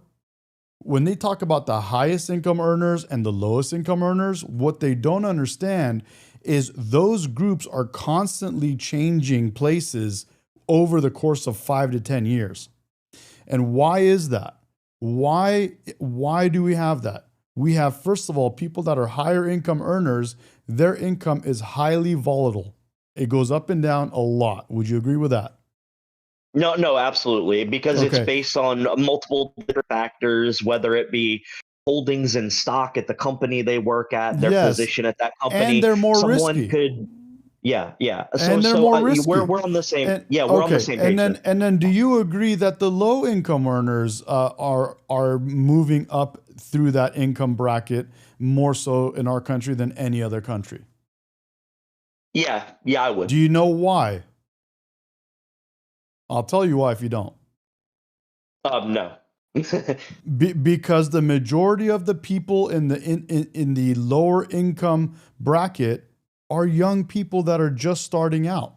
when they talk about the highest income earners and the lowest income earners, what they don't understand is those groups are constantly changing places over the course of 5 to 10 years. And why is that? Why do we have that? We have, first of all, people that are higher income earners, their income is highly volatile. It goes up and down a lot. Would you agree with that? No, absolutely, because it's Okay. based on multiple different factors, whether it be holdings in stock at the company they work at, their Yes. position at that And company. they're more Someone risky. could, yeah. So, And they're more risky. we're on the same, And yeah, we're on the okay, same page there. and then do you agree that the low income earners are moving up through that income bracket more so in our country than any other country? Yeah, I would. Do you know why? I'll tell you why if you don't. No. Because the majority of the people in the lower income bracket are young people that are just starting out.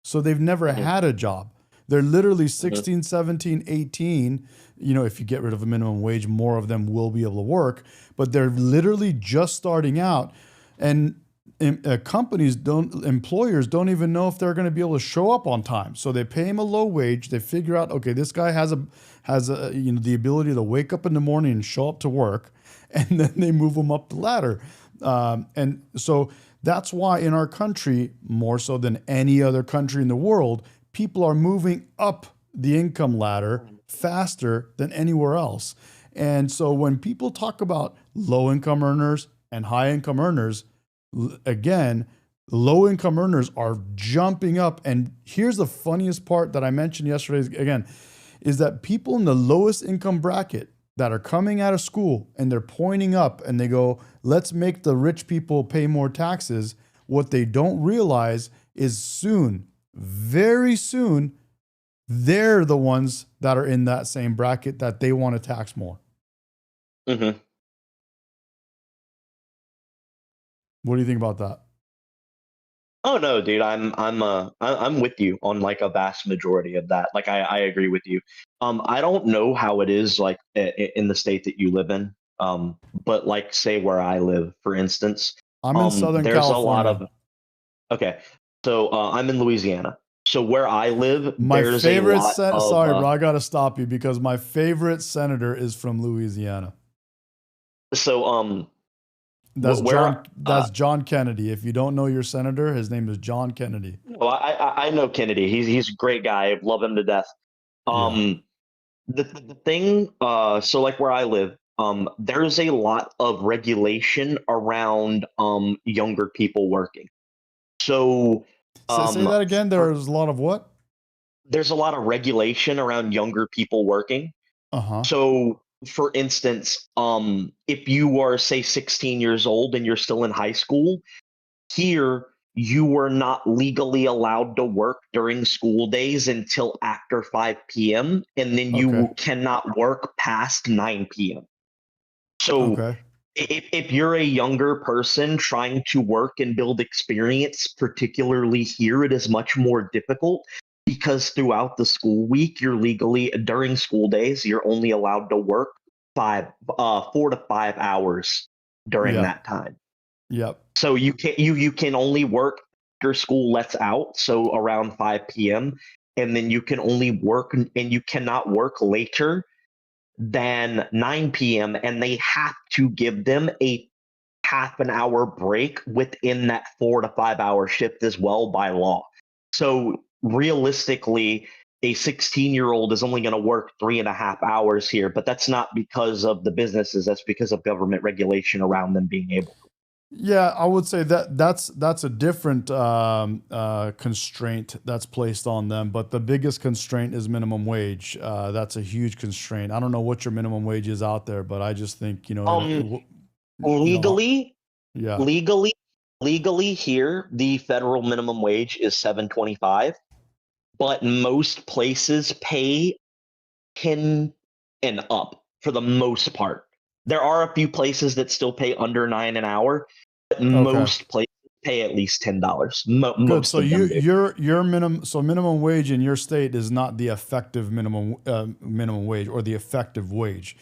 So they've never had a job. They're literally 16, 17, 18. You know, if you get rid of a minimum wage, more of them will be able to work, but they're literally just starting out. And employers don't even know if they're going to be able to show up on time. So they pay him a low wage. They figure out, okay, this guy has the ability to wake up in the morning and show up to work, and then they move him up the ladder. And so that's why in our country, more so than any other country in the world, people are moving up the income ladder faster than anywhere else. And so when people talk about low income earners and high income earners, again, low income earners are jumping up. And here's the funniest part that I mentioned yesterday again, is that people in the lowest income bracket that are coming out of school and they're pointing up and they go, let's make the rich people pay more taxes. What they don't realize is soon, very soon, they're the ones that are in that same bracket that they want to tax more. Mm-hmm. What do you think about that? Oh no, dude, I'm with you on like a vast majority of that. Like I agree with you. I don't know how it is like in the state that you live in. But like say where I live, for instance, I'm in Southern there's a lot California. of okay. So I'm in Louisiana. So where I live, My there's a favorite lot of sorry, bro, I gotta stop you because my favorite senator is from Louisiana. so That's where John Kennedy. If you don't know your senator, his name is John Kennedy. well, I know Kennedy. He's a great guy. Love him to death. The thing, so like where I live, there's a lot of regulation around younger people working. So Say that again. There's a lot of what? there's a lot of regulation around younger people working. Uh-huh. So for instance, if you are say 16 years old and you're still in high school, here you were not legally allowed to work during school days until after 5 p.m. and then you Okay. cannot work past 9 p.m. So Okay. if you're a younger person trying to work and build experience, particularly here, it is much more difficult because throughout the school week, you're legally during school days, you're only allowed to work 4 to 5 hours during Yeah. that time. Yep. So you can only work after school lets out, so around 5 p.m. and then you can only work and you cannot work later than 9 p.m. and they have to give them a half an hour break within that 4 to 5 hour shift as well by law. So realistically, a 16-year-old is only going to work 3.5 hours here, but that's not because of the businesses. That's because of government regulation around them being able to. Yeah, I would say that's a different constraint that's placed on them. But the biggest constraint is minimum wage. That's a huge constraint. I don't know what your minimum wage is out there, but I just think Legally, yeah. legally here, the federal minimum wage is $7.25, but most places pay 10 and up for the most part. There are a few places that still pay under 9 an hour, but most places pay at least $10. Good. Most So of them do. your minimum wage in your state is not the effective minimum wage or the effective wage.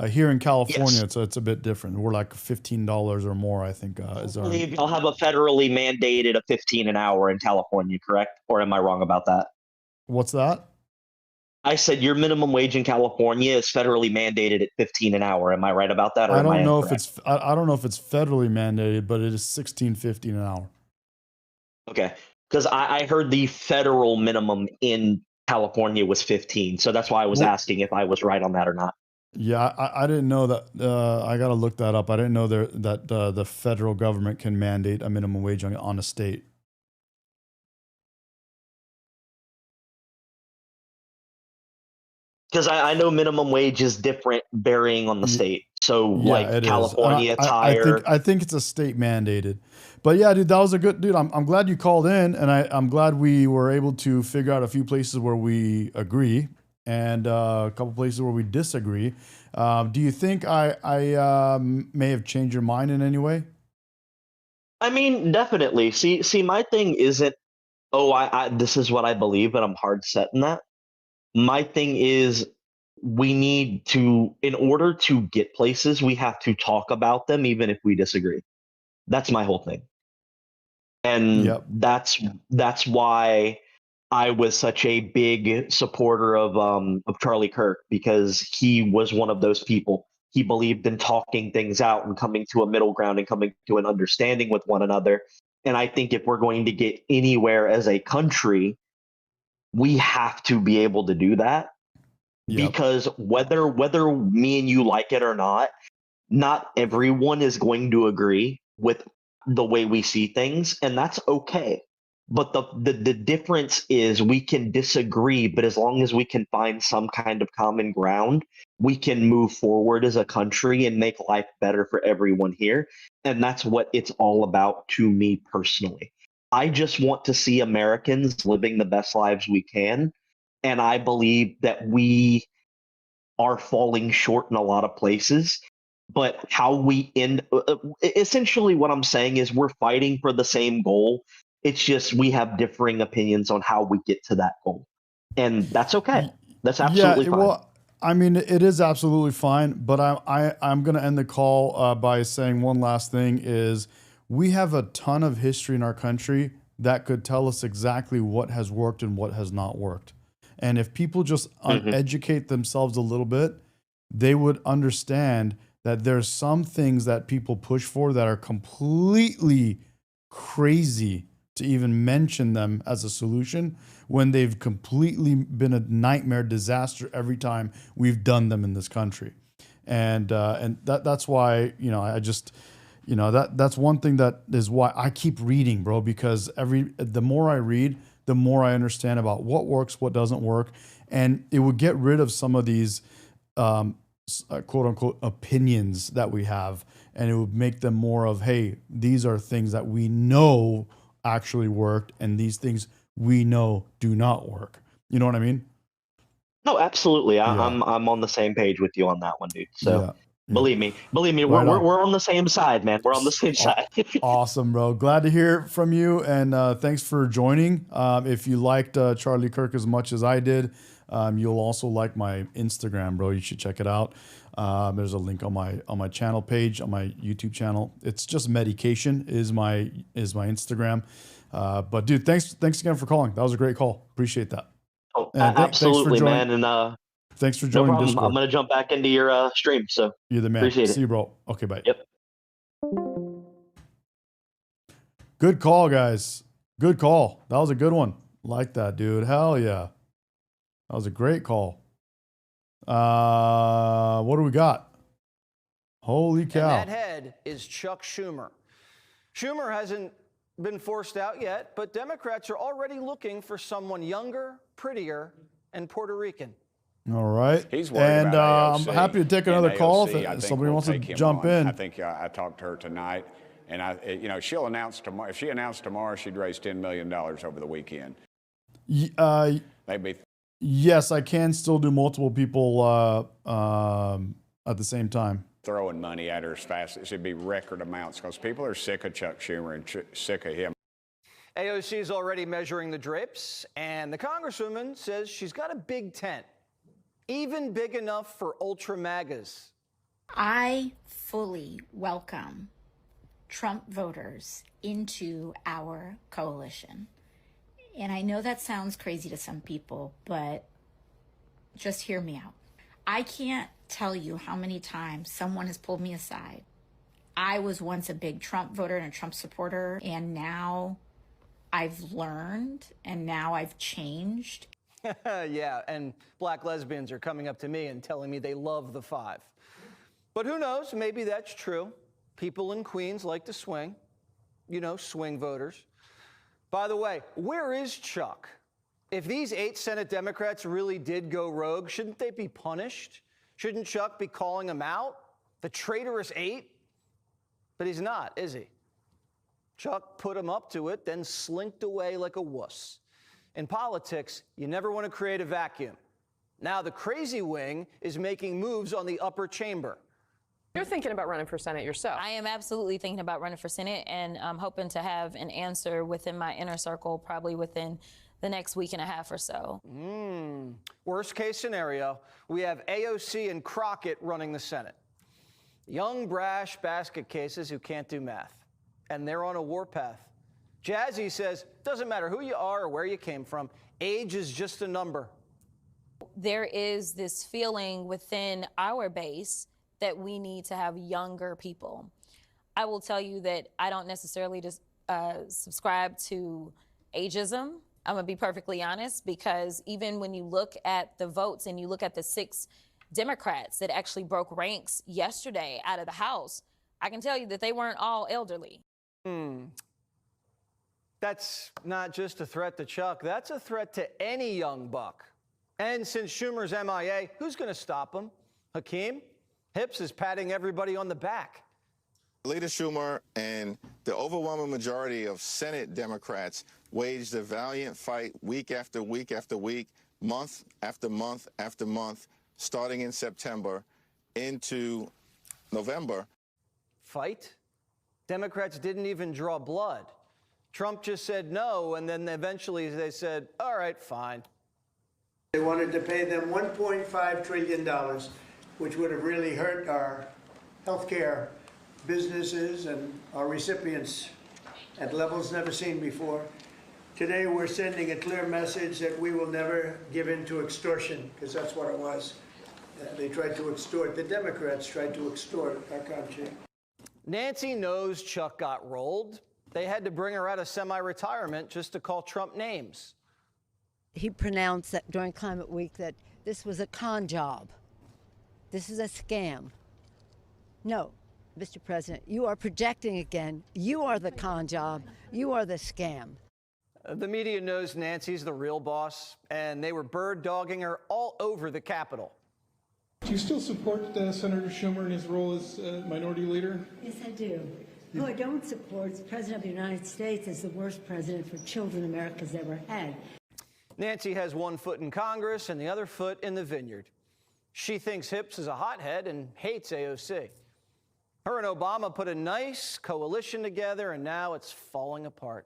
Here in California, Yes. it's a bit different. We're like $15 or more, I think. Is I our believe you'll have a federally mandated of 15 an hour in California, correct? Or am I wrong about that? What's that? I said your minimum wage in California is federally mandated at 15 an hour. Am I right about that, or I am I don't know if incorrect? I don't know if it's federally mandated, but it is $16.50 an hour. Okay, because I heard the federal minimum in California was 15. So that's why I was asking if I was right on that or not. Yeah, I didn't know that. I got to look that up. I didn't know that the federal government can mandate a minimum wage on a state. Because I know minimum wage is different varying on the state. So Yeah, like it is. California, it's I higher. think it's a state mandated. But yeah, dude, that was a good dude. I'm glad you called in, and I'm glad we were able to figure out a few places where we agree and a couple places where we disagree. Do you think I may have changed your mind in any way? I mean, definitely. See, my thing isn't, oh, I this is what I believe, and I'm hard set in that. My thing is, we need to, in order to get places, we have to talk about them, even if we disagree. That's my whole thing. And Yep. that's why I was such a big supporter of Charlie Kirk, because he was one of those people. He believed in talking things out and coming to a middle ground and coming to an understanding with one another. And I think if we're going to get anywhere as a country, we have to be able to do that. Yep. Because whether me and you like it or not everyone is going to agree with the way we see things, and that's okay. But the difference is we can disagree, but as long as we can find some kind of common ground, we can move forward as a country and make life better for everyone here. And that's what it's all about to me personally. I just want to see Americans living the best lives we can. And I believe that we are falling short in a lot of places. But how we end, essentially, what I'm saying is we're fighting for the same goal. It's just we have differing opinions on how we get to that goal. And that's okay. That's absolutely fine. Well, I mean, it is absolutely fine. But I'm going to end the call by saying one last thing is we have a ton of history in our country that could tell us exactly what has worked and what has not worked. And if people just educate themselves a little bit, they would understand that there's some things that people push for that are completely crazy to even mention them as a solution when they've completely been a nightmare disaster every time we've done them in this country. And that's why, I just, that's one thing that is why I keep reading, bro, because the more I read, the more I understand about what works, what doesn't work. And it would get rid of some of these quote unquote opinions that we have. And it would make them more of, hey, these are things that we know actually worked and these things we know do not work. You know what I mean? No, absolutely. I'm on the same page with you on that one, dude. So believe me, Right we're on the same side, man. We're on the same side. Awesome, bro. Glad to hear from you, and thanks for joining. If you liked Charlie Kirk as much as I did, you'll also like my Instagram, bro. You should check it out. There's a link on my channel page, on my YouTube channel. It's just Medication is my Instagram. But dude, thanks again for calling. That was a great call. Appreciate that. Oh, And absolutely, man. And thanks for no joining problem. Discord. I'm gonna jump back into your stream. So You're the man. Appreciate it. See you, bro. Okay, bye. Yep. Good call, guys. Good call. That was a good one. Like that, dude. Hell yeah. That was a great call. What do we got? Holy cow. And that head is Chuck Schumer. Schumer hasn't been forced out yet, but Democrats are already looking for someone younger, prettier, and Puerto Rican. All right. He's worried and about I'm AOC. happy to take And another call AOC, I if think, somebody will wants to take him jump on. in. I think I talked to her tonight, and she'll announce tomorrow. If she announced tomorrow, she'd raise $10 million over the weekend. Maybe. Yes, I can still do multiple people at the same time. Throwing money at her as fast. It should be record amounts because people are sick of Chuck Schumer and sick of him. AOC is already measuring the drapes, and the Congresswoman says she's got a big tent, even big enough for ultra MAGAs. I fully welcome Trump voters into our coalition. And I know that sounds crazy to some people, but just hear me out. I can't tell you how many times someone has pulled me aside. I was once a big Trump voter and a Trump supporter, and now I've learned and now I've changed. Yeah, and black lesbians are coming up to me and telling me they love the 5. But who knows? Maybe that's true. People in Queens like to swing. You know, swing voters. By the way, where is Chuck? If these 8 Senate Democrats really did go rogue, shouldn't they be punished? Shouldn't Chuck be calling them out? The traitorous 8? But he's not, is he? Chuck put him up to it, then slinked away like a wuss. In politics, you never want to create a vacuum. Now the crazy wing is making moves on the upper chamber. You're thinking about running for Senate yourself. I am absolutely thinking about running for Senate, and I'm hoping to have an answer within my inner circle, probably within the next week and a half or so. Worst case scenario, we have AOC and Crockett running the Senate. Young, brash basket cases who can't do math. And they're on a warpath. Jazzy says, doesn't matter who you are or where you came from, age is just a number. There is this feeling within our base that we need to have younger people. I will tell you that I don't necessarily just subscribe to ageism. I'm gonna be perfectly honest, because even when you look at the votes and you look at the 6 Democrats that actually broke ranks yesterday out of the House, I can tell you that they weren't all elderly. That's not just a threat to Chuck, that's a threat to any young buck. And since Schumer's MIA, who's gonna stop him? Hakeem? Hips is patting everybody on the back. Leader Schumer and the overwhelming majority of Senate Democrats waged a valiant fight week after week after week, month after month after month, starting in September into November. Fight? Democrats didn't even draw blood. Trump just said no, and then eventually they said, all right, fine. They wanted to pay them $1.5 trillion, which would have really hurt our healthcare businesses and our recipients at levels never seen before. Today, we're sending a clear message that we will never give in to extortion, because that's what it was. They tried to extort, the Democrats tried to extort our country. Nancy knows Chuck got rolled. They had to bring her out of semi-retirement just to call Trump names. He pronounced that during Climate Week that this was a con job. This is a scam. No, Mr. President, you are projecting again. You are the con job. You are the scam. The media knows Nancy's the real boss, and they were bird-dogging her all over the Capitol. Do you still support Senator Schumer in his role as minority leader? Yes, I do. Who I don't support is the President of the United States as the worst president for children America's ever had. Nancy has one foot in Congress and the other foot in the vineyard. She thinks Hips is a hothead and hates AOC. Her and Obama put a nice coalition together, and now it's falling apart.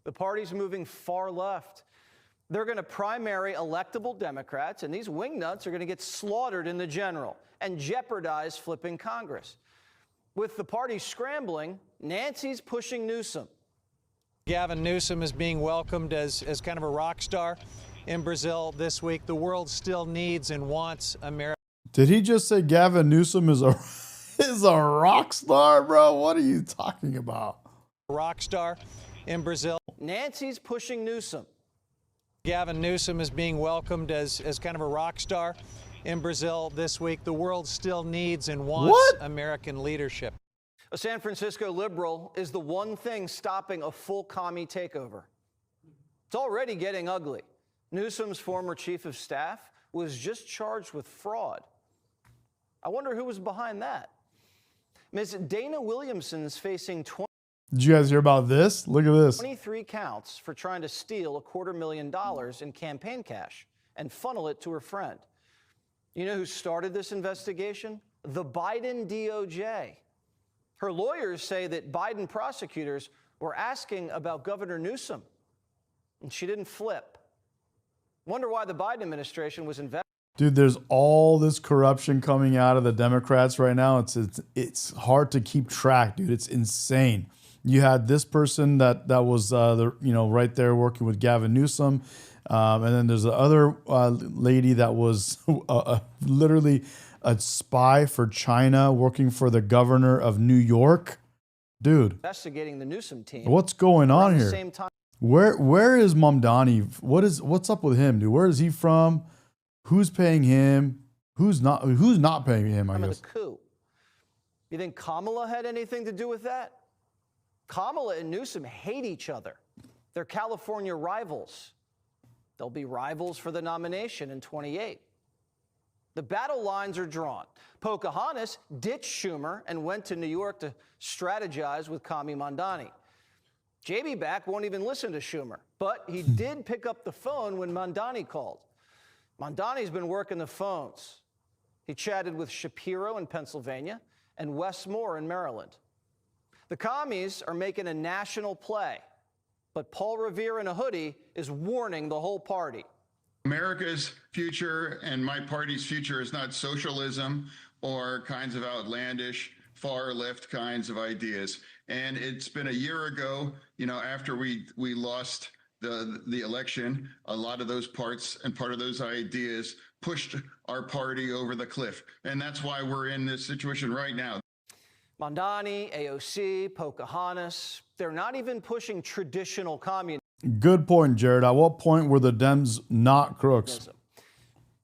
The party's moving far left. They're going to primary electable Democrats, and these wingnuts are going to get slaughtered in the general and jeopardize flipping Congress. With the party scrambling, Nancy's pushing Newsom. Gavin Newsom is being welcomed as kind of a rock star in Brazil this week. The world still needs and wants America. Did he just say Gavin Newsom is a rock star, bro? What are you talking about? Rock star in Brazil. Nancy's pushing Newsom. Gavin Newsom is being welcomed as kind of a rock star in Brazil this week. The world still needs and wants American leadership. A San Francisco liberal is the one thing stopping a full commie takeover. It's already getting ugly. Newsom's former chief of staff was just charged with fraud. I wonder who was behind that. Ms. Dana Williamson's facing Did you guys hear about this? Look at this. 23 counts for trying to steal $250,000 in campaign cash and funnel it to her friend. You know who started this investigation? The Biden DOJ. Her lawyers say that Biden prosecutors were asking about Governor Newsom, and she didn't flip. Wonder why the Biden administration was investigating. Dude, there's all this corruption coming out of the Democrats right now. It's hard to keep track, dude. It's insane. You had this person that was right there working with Gavin Newsom, and then there's the other lady that was literally a spy for China working for the governor of New York. Dude, investigating the Newsom team. what's going on Around the here? same time. Where is Mamdani? What's up with him, dude? Where is he from? Who's paying him? Who's not paying him, I guess. The coup. You think Kamala had anything to do with that? Kamala and Newsom hate each other. They're California rivals. They'll be rivals for the nomination in 28. The battle lines are drawn. Pocahontas ditched Schumer and went to New York to strategize with Kami Mamdani. JB Back won't even listen to Schumer, but he did pick up the phone when Mamdani called. Mamdani's been working the phones. He chatted with Shapiro in Pennsylvania and Wes Moore in Maryland. The commies are making a national play, but Paul Revere in a hoodie is warning the whole party. America's future and my party's future is not socialism or kinds of outlandish far left kinds of ideas. And it's been a year ago, after we lost the election, a lot of those parts and part of those ideas pushed our party over the cliff. And that's why we're in this situation right now. Mamdani, AOC, Pocahontas, they're not even pushing traditional communism. Good point, Jared. At what point were the Dems not crooks?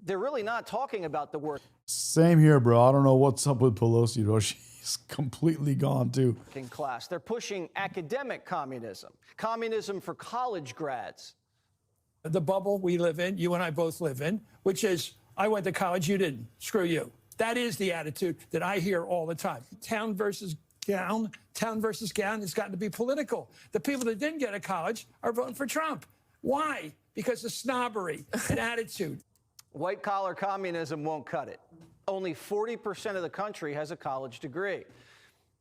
They're really not talking about the working Same here, bro. I don't know what's up with Pelosi, bro. She's completely gone, too. class. They're pushing academic communism, communism for college grads. The bubble we live in, you and I both live in, which is, I went to college, you didn't. Screw you. That is the attitude that I hear all the time. Town versus gown has gotten to be political. The people that didn't get a college are voting for Trump. Why? Because of snobbery and attitude. White-collar communism won't cut it. Only 40% of the country has a college degree.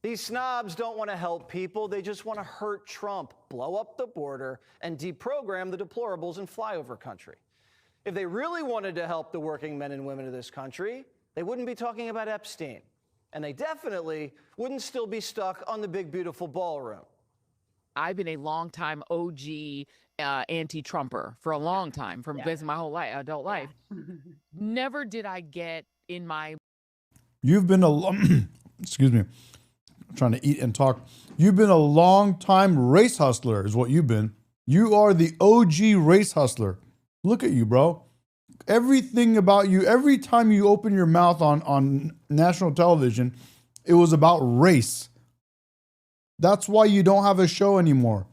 These snobs don't want to help people. They just want to hurt Trump, blow up the border, and deprogram the deplorables in flyover country. If they really wanted to help the working men and women of this country, they wouldn't be talking about Epstein. And they definitely wouldn't still be stuck on the big, beautiful ballroom. I've been a longtime OG anti-Trumper for a long time, from basically my whole life, adult life. Never did I get in my... You've been excuse me, I'm trying to eat and talk. You've been a long time race hustler is what you've been. You are the OG race hustler. Look at you, bro. Everything about you, every time you open your mouth on national television, it was about race. That's why you don't have a show anymore.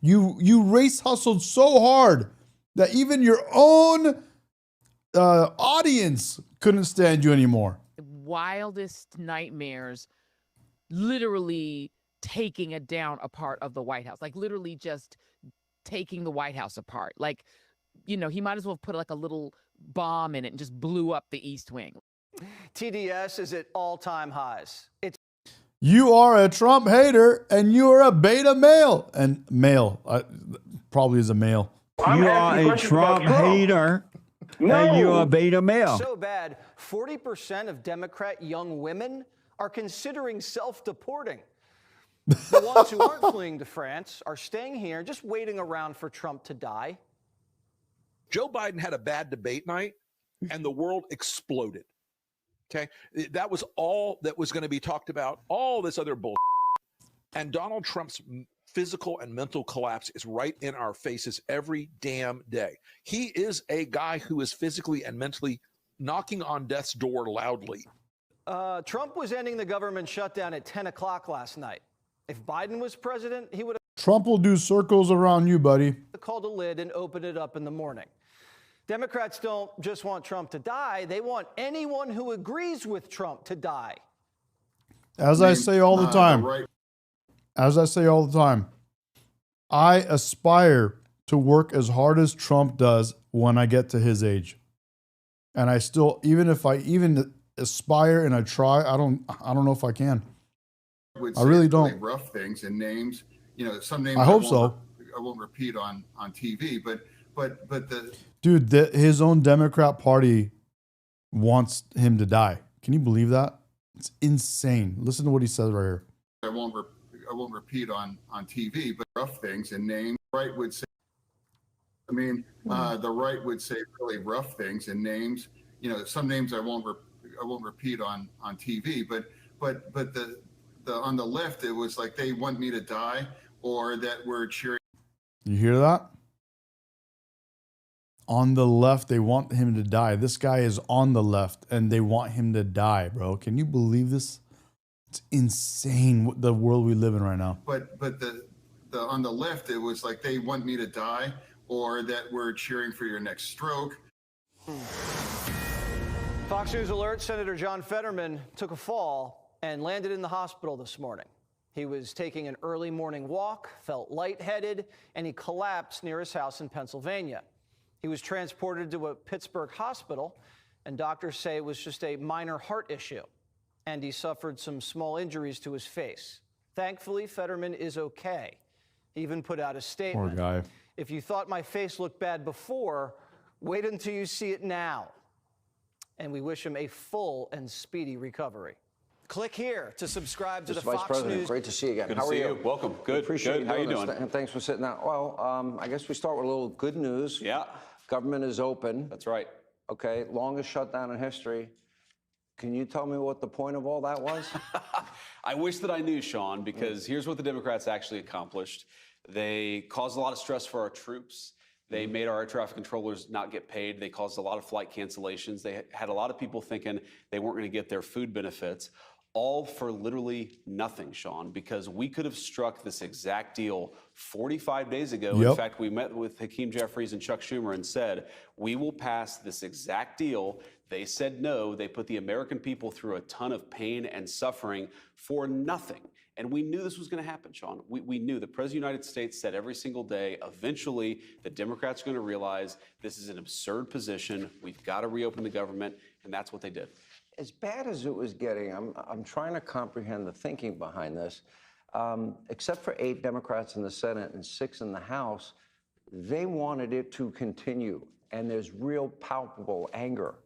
You race hustled so hard that even your own audience couldn't stand you anymore. wildest nightmares, literally taking it down a part of the White House, like literally just taking the White House apart. Like, he might as well have put like a little bomb in it and just blew up the East Wing. TDS is at all-time highs. You are a Trump hater and you are a beta male. And male, probably is a male. You are a Trump hater and you are a beta male. So bad, 40% of Democrat young women are considering self-deporting. The ones who aren't fleeing to France are staying here, just waiting around for Trump to die. Joe Biden had a bad debate night and the world exploded. Okay, that was all that was going to be talked about. All this other bullshit. And Donald Trump's physical and mental collapse is right in our faces every damn day. He is a guy who is physically and mentally knocking on death's door loudly. Trump was ending the government shutdown at 10 o'clock last night. If Biden was president, he would Trump will do circles around you, buddy. have called a lid and opened it up in the morning. Democrats don't just want Trump to die. They want anyone who agrees with Trump to die. As I say all the time, I aspire to work as hard as Trump does when I get to his age. And I still, even if I even aspire and I try, I don't know if I can. I really don't. Rough things and names, some names. I hope so. I won't repeat on TV, but the dude, his own Democrat Party wants him to die. Can you believe that? It's insane. Listen to what he says right here. I won't repeat on TV, but rough things and names. Right would say. I mean, the right would say really rough things and names. Some names I won't repeat on TV, but the on the left it was like they want me to die or that we're cheering. You hear that? On the left, they want him to die. This guy is on the left, and they want him to die, bro. Can you believe this? It's insane, the world we live in right now. But the on the left, it was like they want me to die, or that we're cheering for your next stroke. Fox News alert, Senator John Fetterman took a fall and landed in the hospital this morning. He was taking an early morning walk, felt lightheaded, and he collapsed near his house in Pennsylvania. He was transported to a Pittsburgh hospital, and doctors say it was just a minor heart issue, and he suffered some small injuries to his face. Thankfully, Fetterman is okay. He even put out a statement. Poor guy. If you thought my face looked bad before, wait until you see it now. And we wish him a full and speedy recovery. Click here to subscribe to the Vice Fox President, News. great to see you again. Good How to are see you? you. Welcome. Good. Appreciate Good. How you this, doing? And thanks for sitting down. Well, I guess we start with a little good news. Yeah. Government is open. That's right. Okay, longest shutdown in history. Can you tell me what the point of all that was? I wish that I knew, Sean, because here's what the Democrats actually accomplished. They caused a lot of stress for our troops. They made our air traffic controllers not get paid. They caused a lot of flight cancellations. They had a lot of people thinking they weren't going to get their food benefits, all for literally nothing, Sean, because we could have struck this exact deal 45 days ago. Yep. In fact, we met with Hakeem Jeffries and Chuck Schumer and said, we will pass this exact deal. They said no. They put the American people through a ton of pain and suffering for nothing. And we knew this was going to happen, Sean. We knew the President of the United States said every single day, eventually, the Democrats are going to realize this is an absurd position. We've got to reopen the government. And that's what they did. As bad as it was getting, I'm trying to comprehend the thinking behind this. Except for 8 Democrats in the Senate and 6 in the House, they wanted it to continue. And there's real palpable anger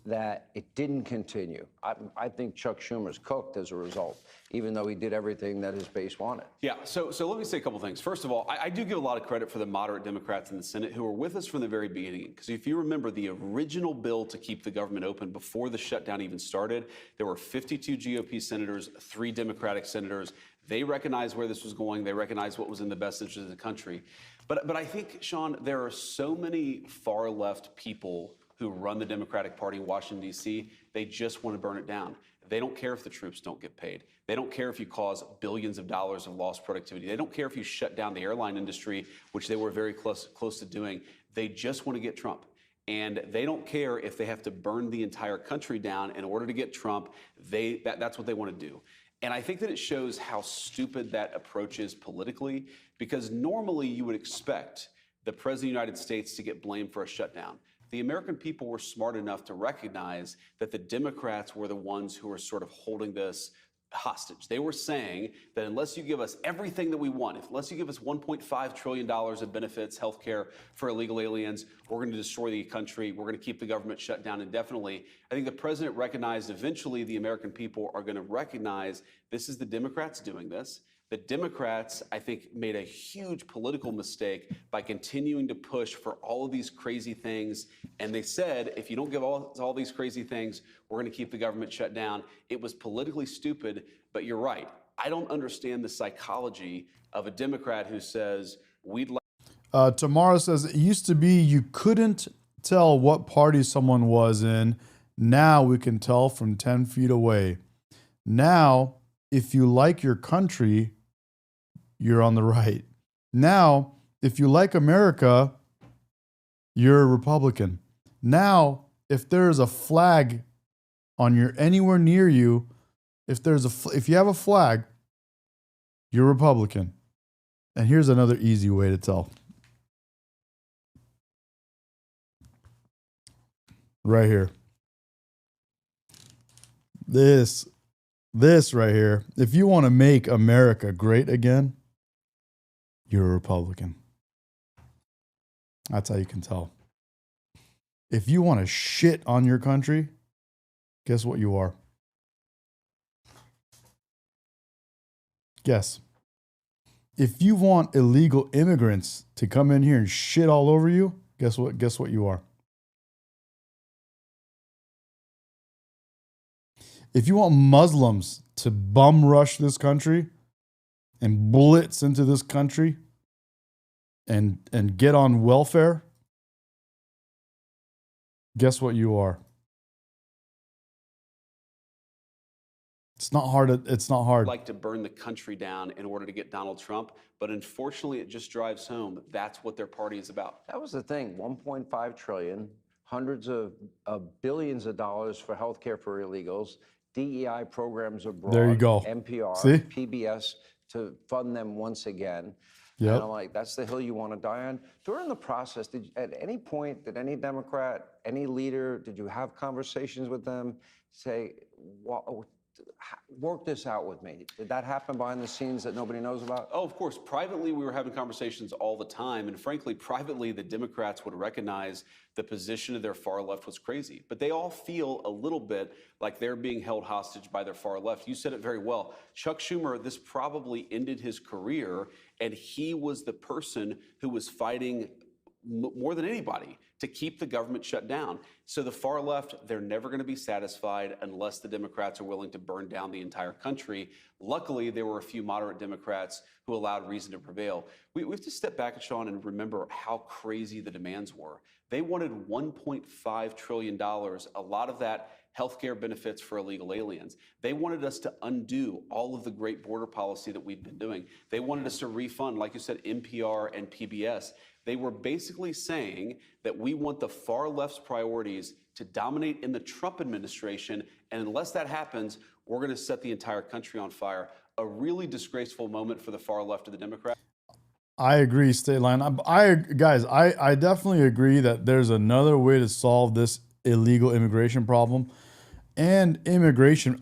that it didn't continue. I think Chuck Schumer's cooked as a result, even though he did everything that his base wanted. Yeah, so let me say a couple things. First of all, I do give a lot of credit for the moderate Democrats in the Senate who were with us from the very beginning. Because if you remember the original bill to keep the government open before the shutdown even started, there were 52 GOP senators, 3 Democratic senators. They recognized where this was going. They recognized what was in the best interest of the country. But I think, Sean, there are so many far left people who run the Democratic Party in Washington, D.C., they just want to burn it down. They don't care if the troops don't get paid. They don't care if you cause billions of dollars of lost productivity. They don't care if you shut down the airline industry, which they were very close to doing. They just want to get Trump. And they don't care if they have to burn the entire country down in order to get Trump. That's what they want to do. And I think that it shows how stupid that approach is politically, because normally you would expect the President of the United States to get blamed for a shutdown. The American people were smart enough to recognize that the Democrats were the ones who were sort of holding this hostage. They were saying that unless you give us everything that we want, unless you give us $1.5 trillion of benefits, health care for illegal aliens, we're going to destroy the country. We're going to keep the government shut down indefinitely. I think the president recognized eventually the American people are going to recognize this is the Democrats doing this. The Democrats, I think, made a huge political mistake by continuing to push for all of these crazy things. And they said, if you don't give all these crazy things, we're going to keep the government shut down. It was politically stupid, but you're right. I don't understand the psychology of a Democrat who says, we'd like. Tamara says, it used to be you couldn't tell what party someone was in. Now we can tell from 10 feet away. Now, if you like your country, you're on the right. Now, if you like America, you're a Republican. Now, if there's a flag on anywhere near you, if you have a flag, you're Republican. And here's another easy way to tell. Right here. This right here. If you want to make America great again, you're a Republican. That's how you can tell. If you want to shit on your country, guess what you are? Guess. If you want illegal immigrants to come in here and shit all over you, guess what you are? If you want Muslims to bum rush this country and blitz into this country and get on welfare, guess what you are? It's not hard. It's not hard. Like to burn the country down in order to get Donald Trump, but unfortunately it just drives home that's what their party is about. That was the thing, 1.5 trillion, hundreds of billions of dollars for healthcare for illegals, DEI programs abroad. There you go. NPR, See? PBS to fund them once again. Yep. And I'm like, that's the hill you want to die on. During the process, at any point, did any Democrat, any leader, did you have conversations with them, say, work this out with me? Did that happen behind the scenes that nobody knows about? Oh, of course. Privately, we were having conversations all the time. And frankly, privately, the Democrats would recognize the position of their far left was crazy. But they all feel a little bit like they're being held hostage by their far left. You said it very well. Chuck Schumer, this probably ended his career, and he was the person who was fighting more than anybody to keep the government shut down. So the far left, they're never going to be satisfied unless the Democrats are willing to burn down the entire country. Luckily, there were a few moderate Democrats who allowed reason to prevail. We have to step back, Sean, and remember how crazy the demands were. They wanted $1.5 trillion, a lot of that healthcare benefits for illegal aliens. They wanted us to undo all of the great border policy that we've been doing. They wanted us to refund, like you said, NPR and PBS. They were basically saying that we want the far left's priorities to dominate in the Trump administration, and unless that happens, we're going to set the entire country on fire. A really disgraceful moment for the far left of the Democrats. I agree, State Line. I definitely agree that there's another way to solve this illegal immigration problem and immigration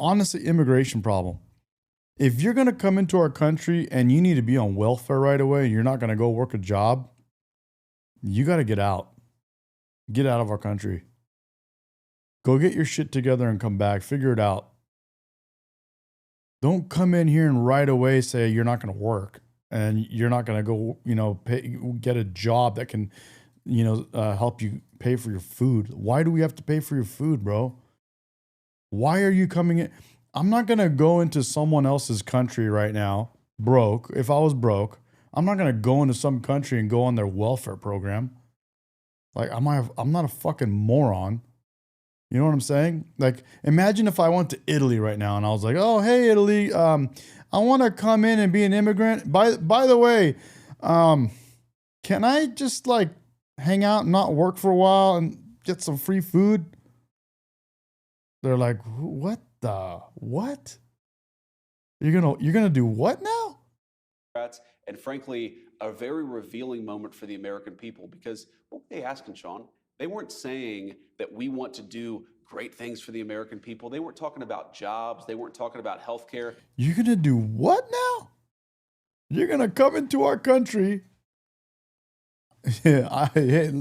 problem. If you're going to come into our country and you need to be on welfare right away, and you're not going to go work a job, you got to get out. Get out of our country. Go get your shit together and come back. Figure it out. Don't come in here and right away say you're not going to work and you're not going to go, get a job that can, help you pay for your food. Why do we have to pay for your food, bro? Why are you coming in? I'm not going to go into someone else's country right now, broke. If I was broke, I'm not going to go into some country and go on their welfare program. Like, I'm not a fucking moron. You know what I'm saying? Like, imagine if I went to Italy right now and I was like, oh, hey, Italy, I want to come in and be an immigrant. By the way, can I just like hang out and not work for a while and get some free food? They're like, what? You're gonna do what now? And frankly, a very revealing moment for the American people, because what were they asking, Sean? They weren't saying that we want to do great things for the American people. They weren't talking about jobs. They weren't talking about health care. You're going to do what now? You're going to come into our country. Yeah,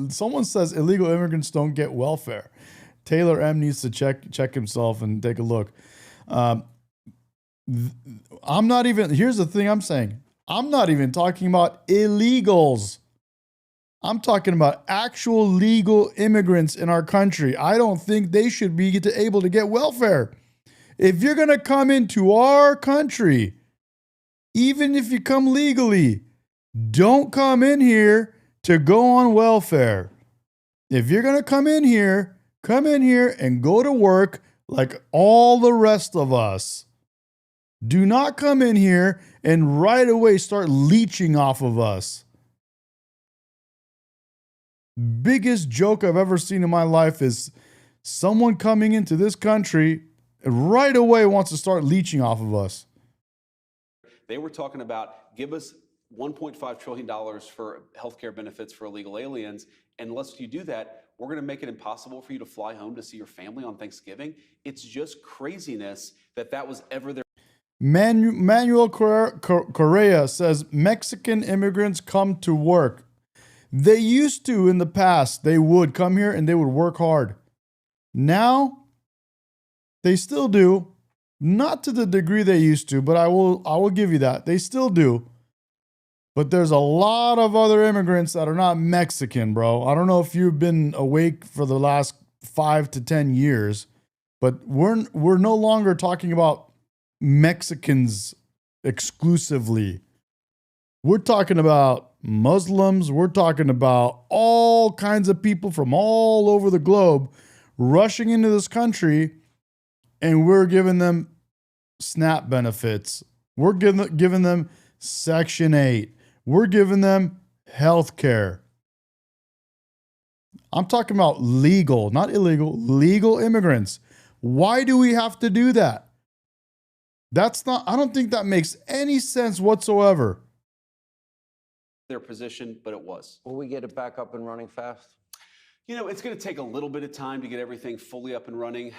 someone says illegal immigrants don't get welfare. Taylor M needs to check himself and take a look. Here's the thing I'm saying. I'm not even talking about illegals. I'm talking about actual legal immigrants in our country. I don't think they should be able to get welfare. If you're going to come into our country, even if you come legally, don't come in here to go on welfare. If you're going to come in here and go to work like all the rest of us. Do not come in here and right away start leeching off of us. Biggest joke I've ever seen in my life is someone coming into this country and right away wants to start leeching off of us. They were talking about give us $1.5 trillion for healthcare benefits for illegal aliens. And unless you do that, we're going to make it impossible for you to fly home to see your family on Thanksgiving. It's just craziness that was ever their. Manuel Correa says Mexican immigrants come to work. They used to in the past. They would come here and they would work hard. Now, they still do. Not to the degree they used to, but I will give you that. They still do. But there's a lot of other immigrants that are not Mexican, bro. I don't know if you've been awake for the last 5 to 10 years, but we're no longer talking about Mexicans exclusively. We're talking about Muslims. We're talking about all kinds of people from all over the globe rushing into this country, and we're giving them SNAP benefits. We're giving them Section 8. We're giving them health care. I'm talking about legal, not illegal, legal immigrants. Why do we have to do that? I don't think that makes any sense whatsoever. Their position, but it was. Will we get it back up and running fast? You know, it's going to take a little bit of time to get everything fully up and running.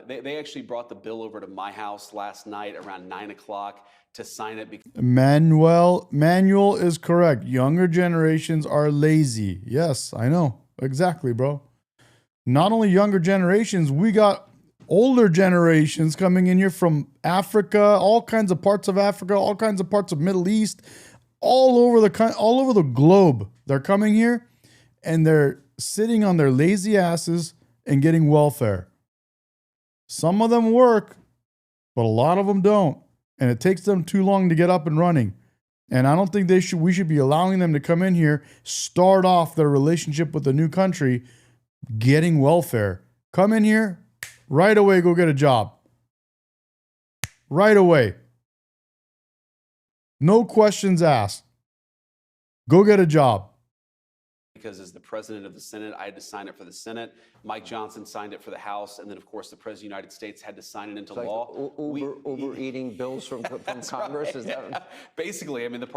They actually brought the bill over to my house last night around 9 o'clock to sign it. Manuel is correct. Younger generations are lazy. Yes, I know. Exactly, bro. Not only younger generations, we got older generations coming in here from Africa, all kinds of parts of Africa, all kinds of parts of Middle East, all over the globe. They're coming here and they're sitting on their lazy asses and getting welfare. Some of them work, but a lot of them don't. And it takes them too long to get up and running. And I don't think we should be allowing them to come in here, start off their relationship with the new country, getting welfare. Come in here, right away, go get a job. Right away. No questions asked. Go get a job. Because as the president of the Senate, I had to sign it for the Senate. Mike Johnson signed it for the House. And then, of course, the president of the United States had to sign it into law. Uber eating bills from Congress? Right. Is that... Basically, I mean, the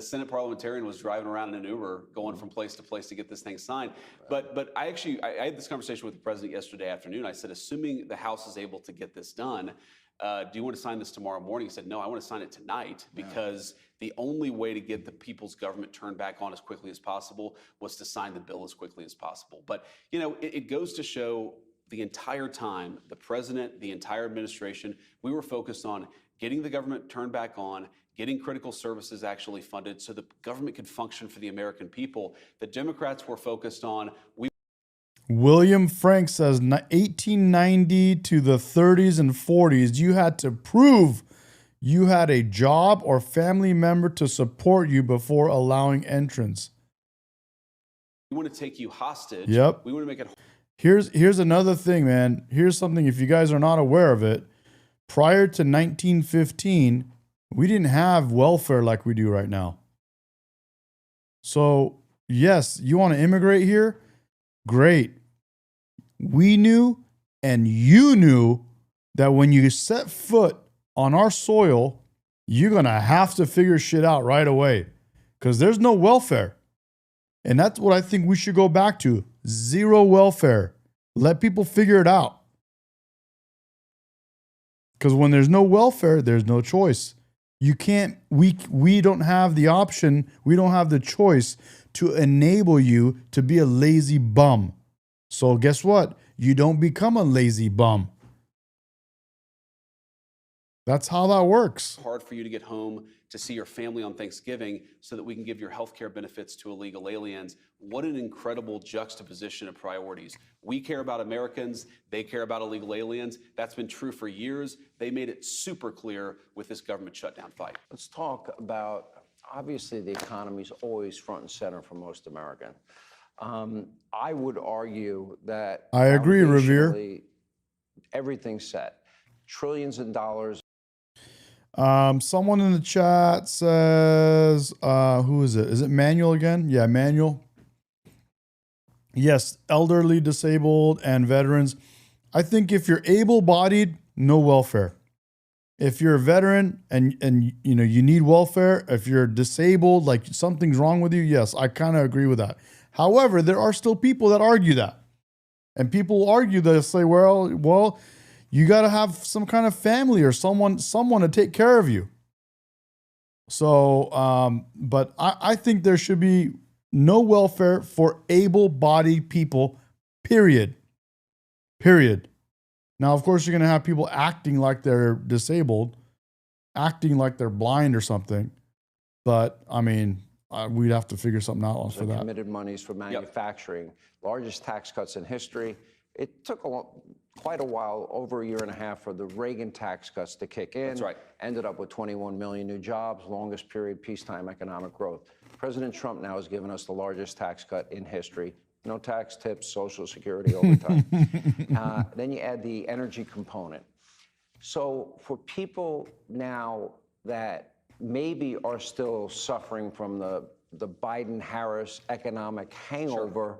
Senate parliamentarian was driving around in an Uber, going from place to place to get this thing signed. But I had this conversation with the president yesterday afternoon. I said, assuming the House is able to get this done, do you want to sign this tomorrow morning? He said, no, I want to sign it tonight because the only way to get the people's government turned back on as quickly as possible was to sign the bill as quickly as possible. But, you know, it goes to show the entire time, the president, the entire administration, we were focused on getting the government turned back on, getting critical services actually funded so the government could function for the American people. The Democrats were focused on... William Frank says 1890 to the 30s and 40s, you had to prove you had a job or family member to support you before allowing entrance. We want to take you hostage. Yep. We want to make it... Here's another thing, man. Here's something, if you guys are not aware of it. Prior to 1915, we didn't have welfare like we do right now. So, yes, you want to immigrate here? Great. We knew and you knew that when you set foot on our soil, you're going to have to figure shit out right away because there's no welfare. And that's what I think we should go back to. Zero welfare. Let people figure it out. Because when there's no welfare, there's no choice. You can't, we don't have the option, we don't have the choice to enable you to be a lazy bum. So guess what? You don't become a lazy bum. That's how that works. Hard for you to get home to see your family on Thanksgiving so that we can give your health care benefits to illegal aliens. What an incredible juxtaposition of priorities. We care about Americans. They care about illegal aliens. That's been true for years. They made it super clear with this government shutdown fight. Let's talk about, obviously, the economy is always front and center for most Americans. I would argue that... I agree, Revere. Everything's set. Trillions of dollars. Someone in the chat says, who is it? Is it Manuel again? Yeah, Manuel. Yes, elderly, disabled, and veterans. I think if you're able-bodied, no welfare. If you're a veteran and you know you need welfare, if you're disabled, like something's wrong with you, yes, I kind of agree with that. However, there are still people that argue that. And people argue that say, well, you got to have some kind of family or someone to take care of you. So, but I think there should be no welfare for able-bodied people, period. Period. Now, of course, you're going to have people acting like they're disabled, acting like they're blind or something. But, I mean, we'd have to figure something out for that. Committed monies for manufacturing, largest tax cuts in history. It took quite a while, over a year and a half, for the Reagan tax cuts to kick in. That's right. Ended up with 21 million new jobs, longest period peacetime economic growth. President Trump now has given us the largest tax cut in history. No tax, tips, Social Security, overtime. Then you add the energy component. So for people now that maybe are still suffering from the Biden-Harris economic hangover,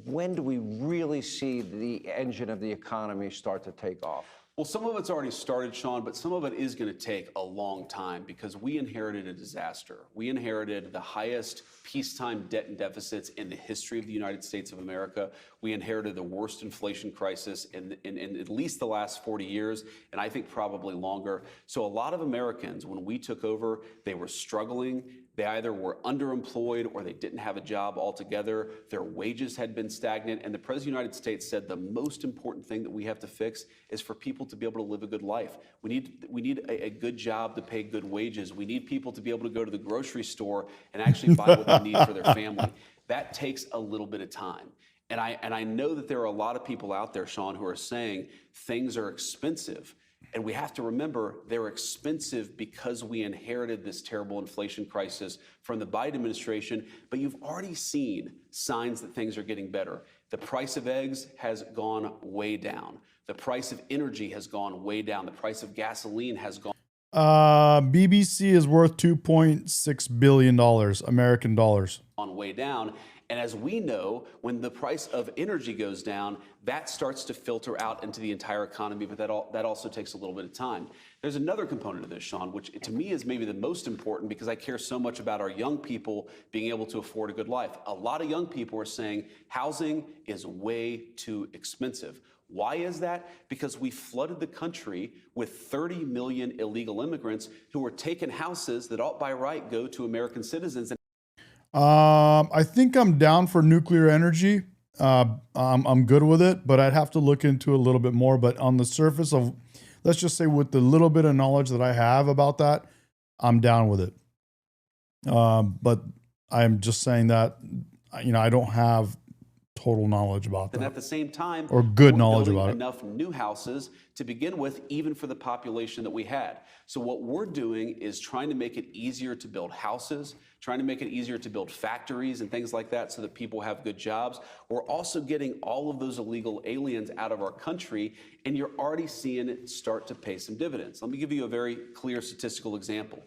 when do we really see the engine of the economy start to take off? Well, some of it's already started, Sean, but some of it is going to take a long time because we inherited a disaster. We inherited the highest peacetime debt and deficits in the history of the United States of America. We inherited the worst inflation crisis in at least the last 40 years, and I think probably longer. So a lot of Americans, when we took over, they were struggling. They either were underemployed or they didn't have a job altogether. Their wages had been stagnant. And the President of the United States said the most important thing that we have to fix is for people to be able to live a good life. We need a good job to pay good wages. We need people to be able to go to the grocery store and actually buy what they need for their family. That takes a little bit of time. And I know that there are a lot of people out there, Sean, who are saying things are expensive. And we have to remember they're expensive because we inherited this terrible inflation crisis from the Biden administration. But you've already seen signs that things are getting better. The price of eggs has gone way down. The price of energy has gone way down. The price of gasoline has gone. BBC is worth $2.6 billion American dollars. On way down. And as we know, when the price of energy goes down, that starts to filter out into the entire economy, but that also takes a little bit of time. There's another component of this, Sean, which to me is maybe the most important because I care so much about our young people being able to afford a good life. A lot of young people are saying housing is way too expensive. Why is that? Because we flooded the country with 30 million illegal immigrants who were taking houses that ought by right go to American citizens. I think I'm down for nuclear energy. I'm good with it, but I'd have to look into it a little bit more. But on the surface of, let's just say with the little bit of knowledge that I have about that, I'm down with it. But I'm just saying that, I don't have total knowledge about that. And at the same time, or good we're knowledge building about it. enough new houses to begin with, even for the population that we had. So what we're doing is trying to make it easier to build houses, trying to make it easier to build factories and things like that so that people have good jobs. We're also getting all of those illegal aliens out of our country, and you're already seeing it start to pay some dividends. Let me give you a very clear statistical example.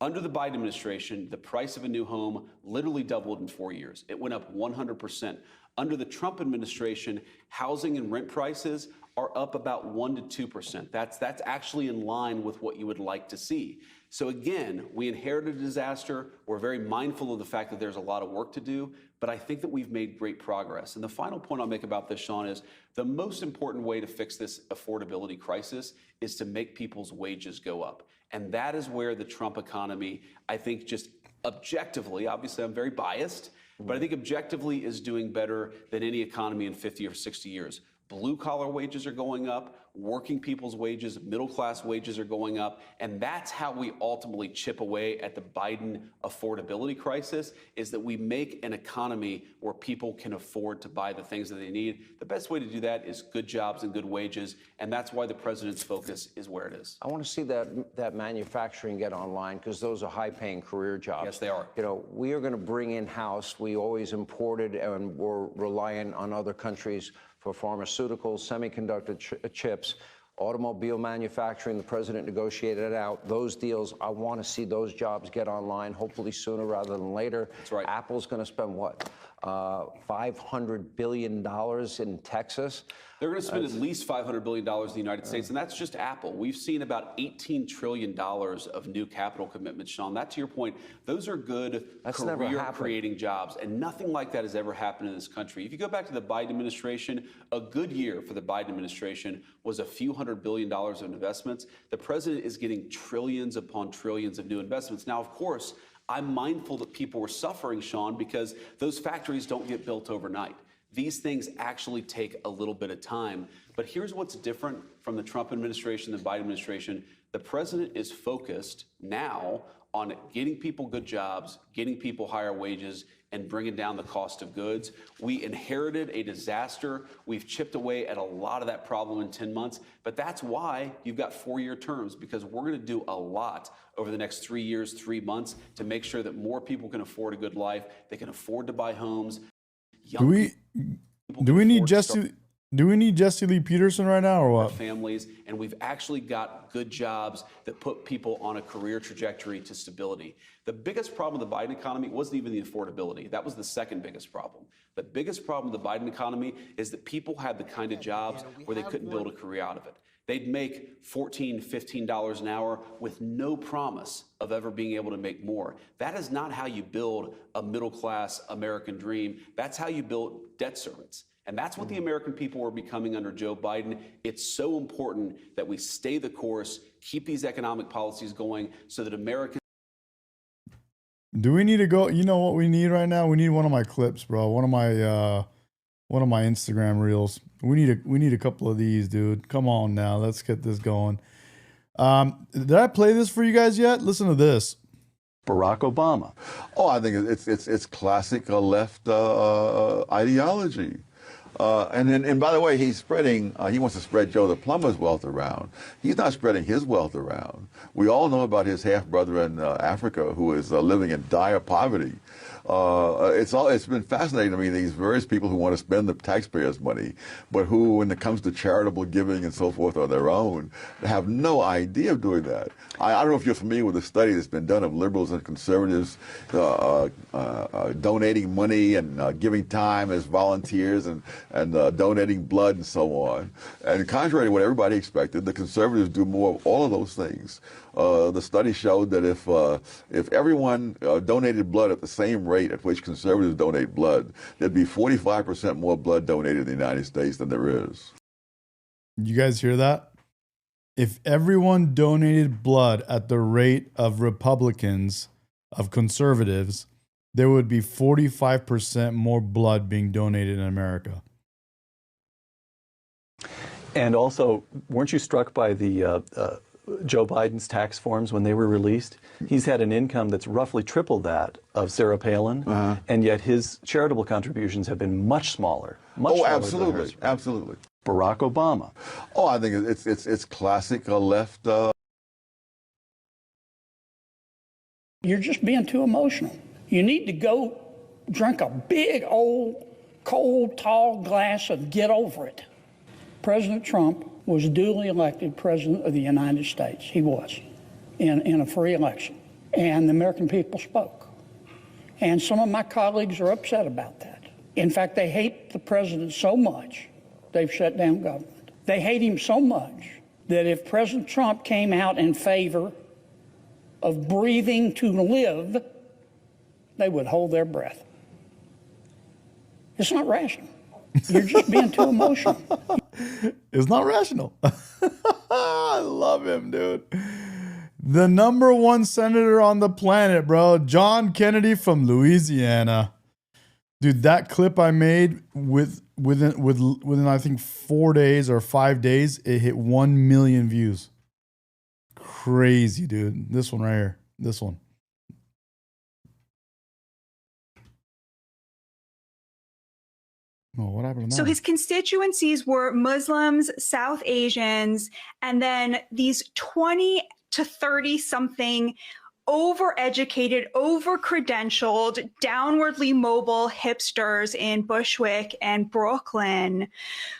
Under the Biden administration, the price of a new home literally doubled in 4 years. It went up 100%. Under the Trump administration, housing and rent prices are up about 1 to 2%. That's actually in line with what you would like to see. So again, we inherited a disaster. We're very mindful of the fact that there's a lot of work to do, but I think that we've made great progress. And the final point I'll make about this, Sean, is the most important way to fix this affordability crisis is to make people's wages go up. And that is where the Trump economy, I think, just objectively, obviously I'm very biased, but I think objectively is doing better than any economy in 50 or 60 years. Blue collar wages are going up, working people's wages, middle class wages are going up, and that's how we ultimately chip away at the Biden affordability crisis, is that we make an economy where people can afford to buy the things that they need. The best way to do that is good jobs and good wages, and that's why the president's focus is where it is. I want to see that manufacturing get online because those are high-paying career jobs. Yes, they are. We are going to bring in-house. We always imported and were reliant on other countries for pharmaceuticals, semiconductor chips, automobile manufacturing. The president negotiated it out. Those deals, I want to see those jobs get online, hopefully sooner rather than later. That's right. Apple's going to spend what? $500 billion in Texas. They're going to spend at least $500 billion in the United States, and that's just Apple. We've seen about $18 trillion of new capital commitments, Sean. That, to your point, those are good career-creating jobs, and nothing like that has ever happened in this country. If you go back to the Biden administration, a good year for the Biden administration was a few $100 billion of investments. The president is getting trillions upon trillions of new investments. Now, of course, I'm mindful that people were suffering, Sean, because those factories don't get built overnight. These things actually take a little bit of time. But here's what's different from the Trump administration, the Biden administration. The president is focused now on getting people good jobs, getting people higher wages, and bringing down the cost of goods. We inherited a disaster. We've chipped away at a lot of that problem in 10 months, but that's why you've got 4-year terms, because we're going to do a lot over the next 3 years, 3 months to make sure that more people can afford a good life. They can afford to buy homes. Do we need Jesse Lee Peterson right now or what? Families, and we've actually got good jobs that put people on a career trajectory to stability. The biggest problem with the Biden economy wasn't even the affordability. That was the second biggest problem. The biggest problem with the Biden economy is that people had the kind of jobs where they couldn't build a career out of it. They'd make $14, $15 an hour with no promise of ever being able to make more. That is not how you build a middle-class American dream. That's how you build debt servants. And that's what the American people are becoming under Joe Biden. It's so important that we stay the course, keep these economic policies going so that Americans. Do we need to go? You know what we need right now? We need one of my clips, bro. One of my Instagram reels. We need a couple of these, dude. Come on now, let's get this going. Did I play this for you guys yet? Listen to this. Barack Obama. Oh, I think it's classic left ideology. And by the way, he's spreading, he wants to spread Joe the Plumber's wealth around. He's not spreading his wealth around. We all know about his half-brother in Africa who is living in dire poverty. It's been fascinating to me, these various people who want to spend the taxpayers' money, but who, when it comes to charitable giving and so forth on their own, have no idea of doing that. I don't know if you're familiar with the study that's been done of liberals and conservatives donating money and giving time as volunteers and donating blood and so on. And contrary to what everybody expected, the conservatives do more of all of those things. The study showed that if everyone donated blood at the same rate at which conservatives donate blood, there'd be 45% more blood donated in the United States than there is. You guys hear that? If everyone donated blood at the rate of Republicans, of conservatives, there would be 45% more blood being donated in America. And also, weren't you struck by the Joe Biden's tax forms when they were released? He's had an income that's roughly triple that of Sarah Palin, and yet his charitable contributions have been much smaller. Absolutely, absolutely. Barack Obama. Oh, I think it's classic left. You're just being too emotional. You need to go drink a big old cold tall glass of get over it. President Trump was duly elected president of the United States. He was in a free election. And the American people spoke. And some of my colleagues are upset about that. In fact, they hate the president so much, they've shut down government. They hate him so much that if President Trump came out in favor of breathing to live, they would hold their breath. It's not rational. You're just being too emotional. It's not rational. I love him, dude. The #1 senator on the planet, bro. John Kennedy from Louisiana. Dude, that clip I made within I think 4 days or 5 days, it hit 1 million views. Crazy, dude. This one right here. This one. Oh, what happened to So that? his constituencies were Muslims, South Asians, and then these 20 to 30 something overeducated, over-credentialed, downwardly mobile hipsters in Bushwick and Brooklyn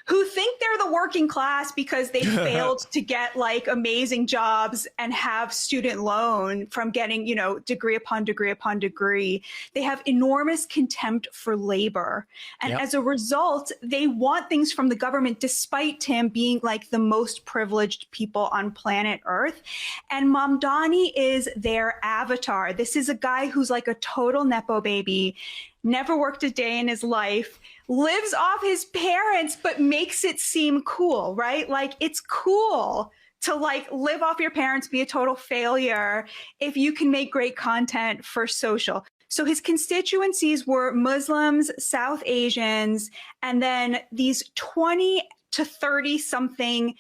who think they're the working class because they failed to get like amazing jobs and have student loan from getting, you know, degree upon degree upon degree. They have enormous contempt for labor. And as a result, they want things from the government despite him being like the most privileged people on planet Earth. And Mamdani is their avatar. This is a guy who's like a total Nepo baby, never worked a day in his life, lives off his parents, but makes it seem cool, right? Like it's cool to like live off your parents, be a total failure if you can make great content for social. So his constituencies were Muslims, South Asians, and then these 20 to 30 something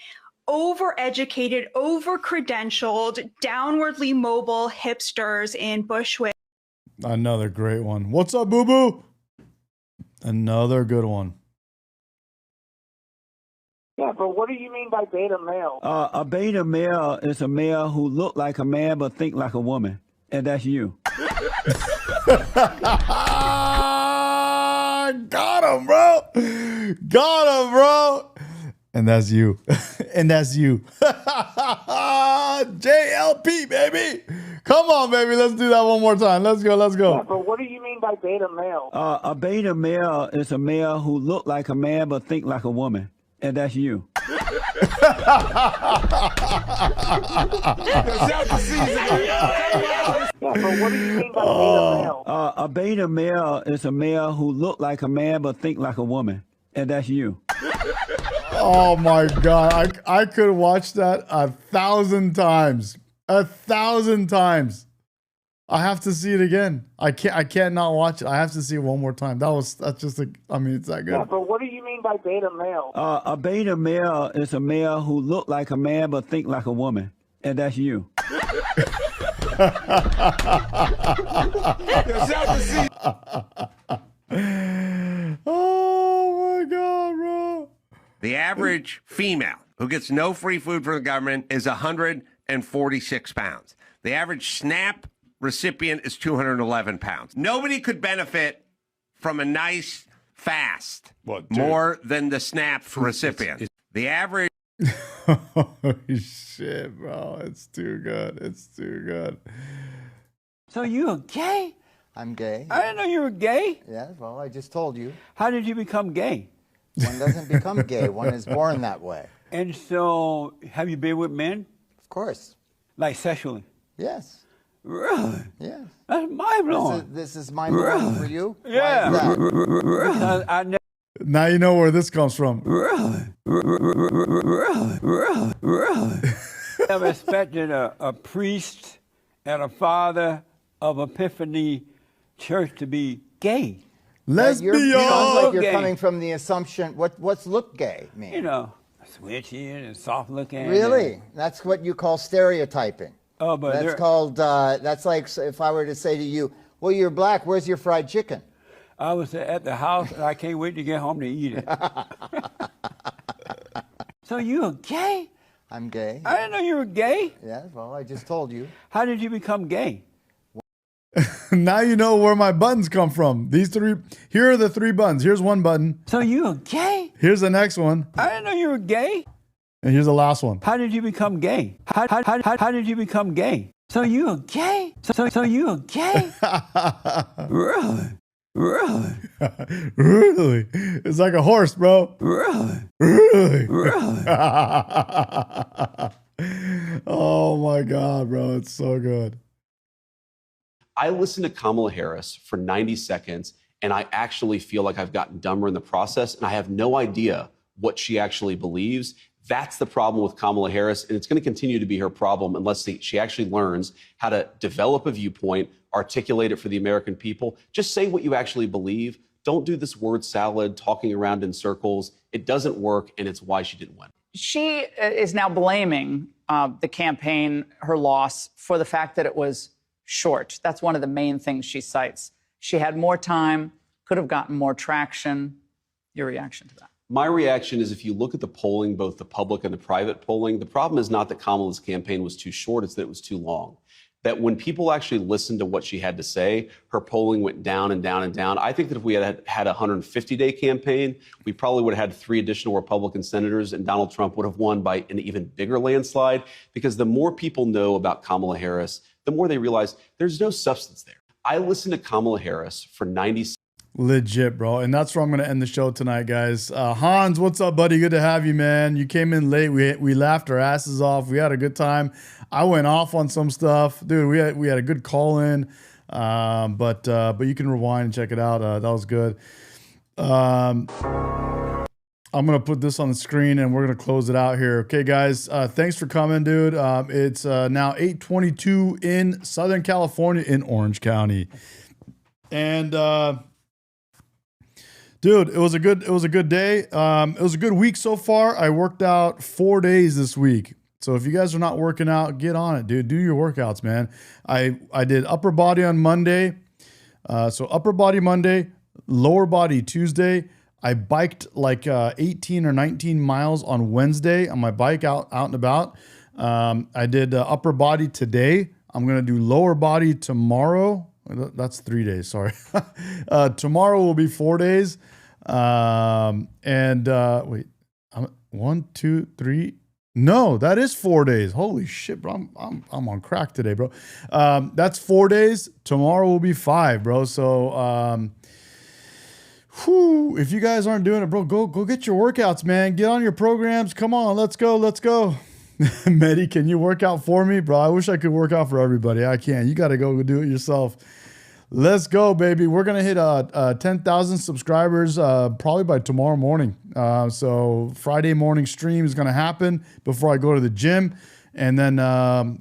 overeducated, over-credentialed, downwardly mobile hipsters in Bushwick. Another great one. What's up, Boo Boo? Another good one. Yeah, but what do you mean by beta male? A beta male is a male who look like a man but think like a woman, and that's you. Got him, bro. Got him, bro. And that's you. And that's you. JLP, baby. Come on, baby. Let's do that one more time. Let's go. Let's go. Yeah, but what do you mean by beta male? A beta male is a male who look like a man but think like a woman, and that's you. A beta male is a male who look like a man but think like a woman, and that's you. Oh my God. I could watch that 1,000 times. 1,000 times. I have to see it again. I can't not watch it. I have to see it one more time. That's just it's that good. Yeah, but what do you mean by beta male? A beta male is a male who look like a man but think like a woman, and that's you. Oh my God, bro. The average female who gets no free food from the government is 146 pounds. The average SNAP recipient is 211 pounds. Nobody could benefit from a nice fast more than the SNAP recipient. The average... Holy shit, bro. It's too good. It's too good. So you're gay? I'm gay. I didn't know you were gay. Yeah, well, I just told you. How did you become gay? One doesn't become gay. One is born that way. And so, have you been with men? Of course. Like sexually? Yes. Really? Yes. That's mind-blowing. This is mind-blowing for you? Yeah. Why is that? I never... Now you know where this comes from. Never expected a priest and a father of Epiphany Church to be gay. Lesbian. It sounds like you're Gay. coming from the assumption. What's look gay mean? You know, switchy and soft looking. Really? That's what you call stereotyping. Oh, but that's they're- called. That's like if I were to say to you, "Well, you're black. Where's your fried chicken?" I was at the house and I can't wait to get home to eat it. So you're gay? I'm gay. I didn't know you were gay. Yeah, well, I just told you. How did you become gay? Now you know where my buttons come from. These three. Here are the three buttons. Here's one button. So you're gay? Here's the next one. I didn't know you were gay. And here's the last one. How did you become gay? How did you become gay? So you're gay? So you're gay? Really? Really? Really? It's like a horse, bro. Really? Really? Really? Oh my God, bro. It's so good. I listened to Kamala Harris for 90 seconds, and I actually feel like I've gotten dumber in the process, and I have no idea what she actually believes. That's the problem with Kamala Harris, and it's going to continue to be her problem unless she actually learns how to develop a viewpoint, articulate it for the American people. Just say what you actually believe. Don't do this word salad, talking around in circles. It doesn't work, and it's why she didn't win. She is now blaming the campaign, her loss, for the fact that it was short. That's one of the main things she cites. She had more time, could have gotten more traction. Your reaction to that? My reaction is if you look at the polling, both the public and the private polling, the problem is not that Kamala's campaign was too short, it's that it was too long. That when people actually listened to what she had to say, her polling went down and down and down. I think that if we had a 150-day campaign, we probably would have had 3 additional Republican senators, and Donald Trump would have won by an even bigger landslide, because the more people know about Kamala Harris, the more they realize there's no substance there. I listened to Kamala Harris for 90 Legit, bro. And that's where I'm going to end the show tonight, guys. Hans, what's up, buddy? Good to have you, man. You came in late. We laughed our asses off. We had a good time. I went off on some stuff. Dude, we had a good call in. But you can rewind and check it out. That was good. I'm going to put this on the screen and we're going to close it out here. Okay, guys. Thanks for coming, dude. It's now 8:22 in Southern California in Orange County. And dude, it was a good day. It was a good week so far. I worked out 4 days this week. So if you guys are not working out, get on it, dude. Do your workouts, man. I did upper body on Monday. So upper body Monday, lower body Tuesday. I biked like 18 or 19 miles on Wednesday on my bike out and about. I did upper body today. I'm going to do lower body tomorrow. That's 3 days, sorry. Tomorrow will be 4 days. Wait, 1, 2, 3. No, that is 4 days. Holy shit, bro. I'm on crack today, bro. That's 4 days. Tomorrow will be 5, bro. So, if you guys aren't doing it, bro, go get your workouts, man. Get on your programs. Come on, let's go. Medi, can you work out for me, bro? I wish I could work out for everybody. I can't. You got to go do it yourself. Let's go, baby. We're going to hit 10,000 subscribers probably by tomorrow morning. So Friday morning stream is going to happen before I go to the gym. And then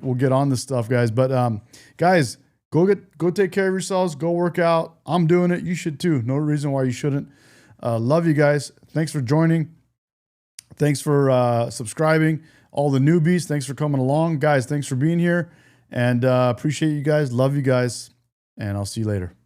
we'll get on this stuff, guys. But guys, go take care of yourselves. Go work out. I'm doing it. You should too. No reason why you shouldn't. Love you guys. Thanks for joining. Thanks for subscribing. All the newbies, thanks for coming along. Guys, thanks for being here. And appreciate you guys. Love you guys. And I'll see you later.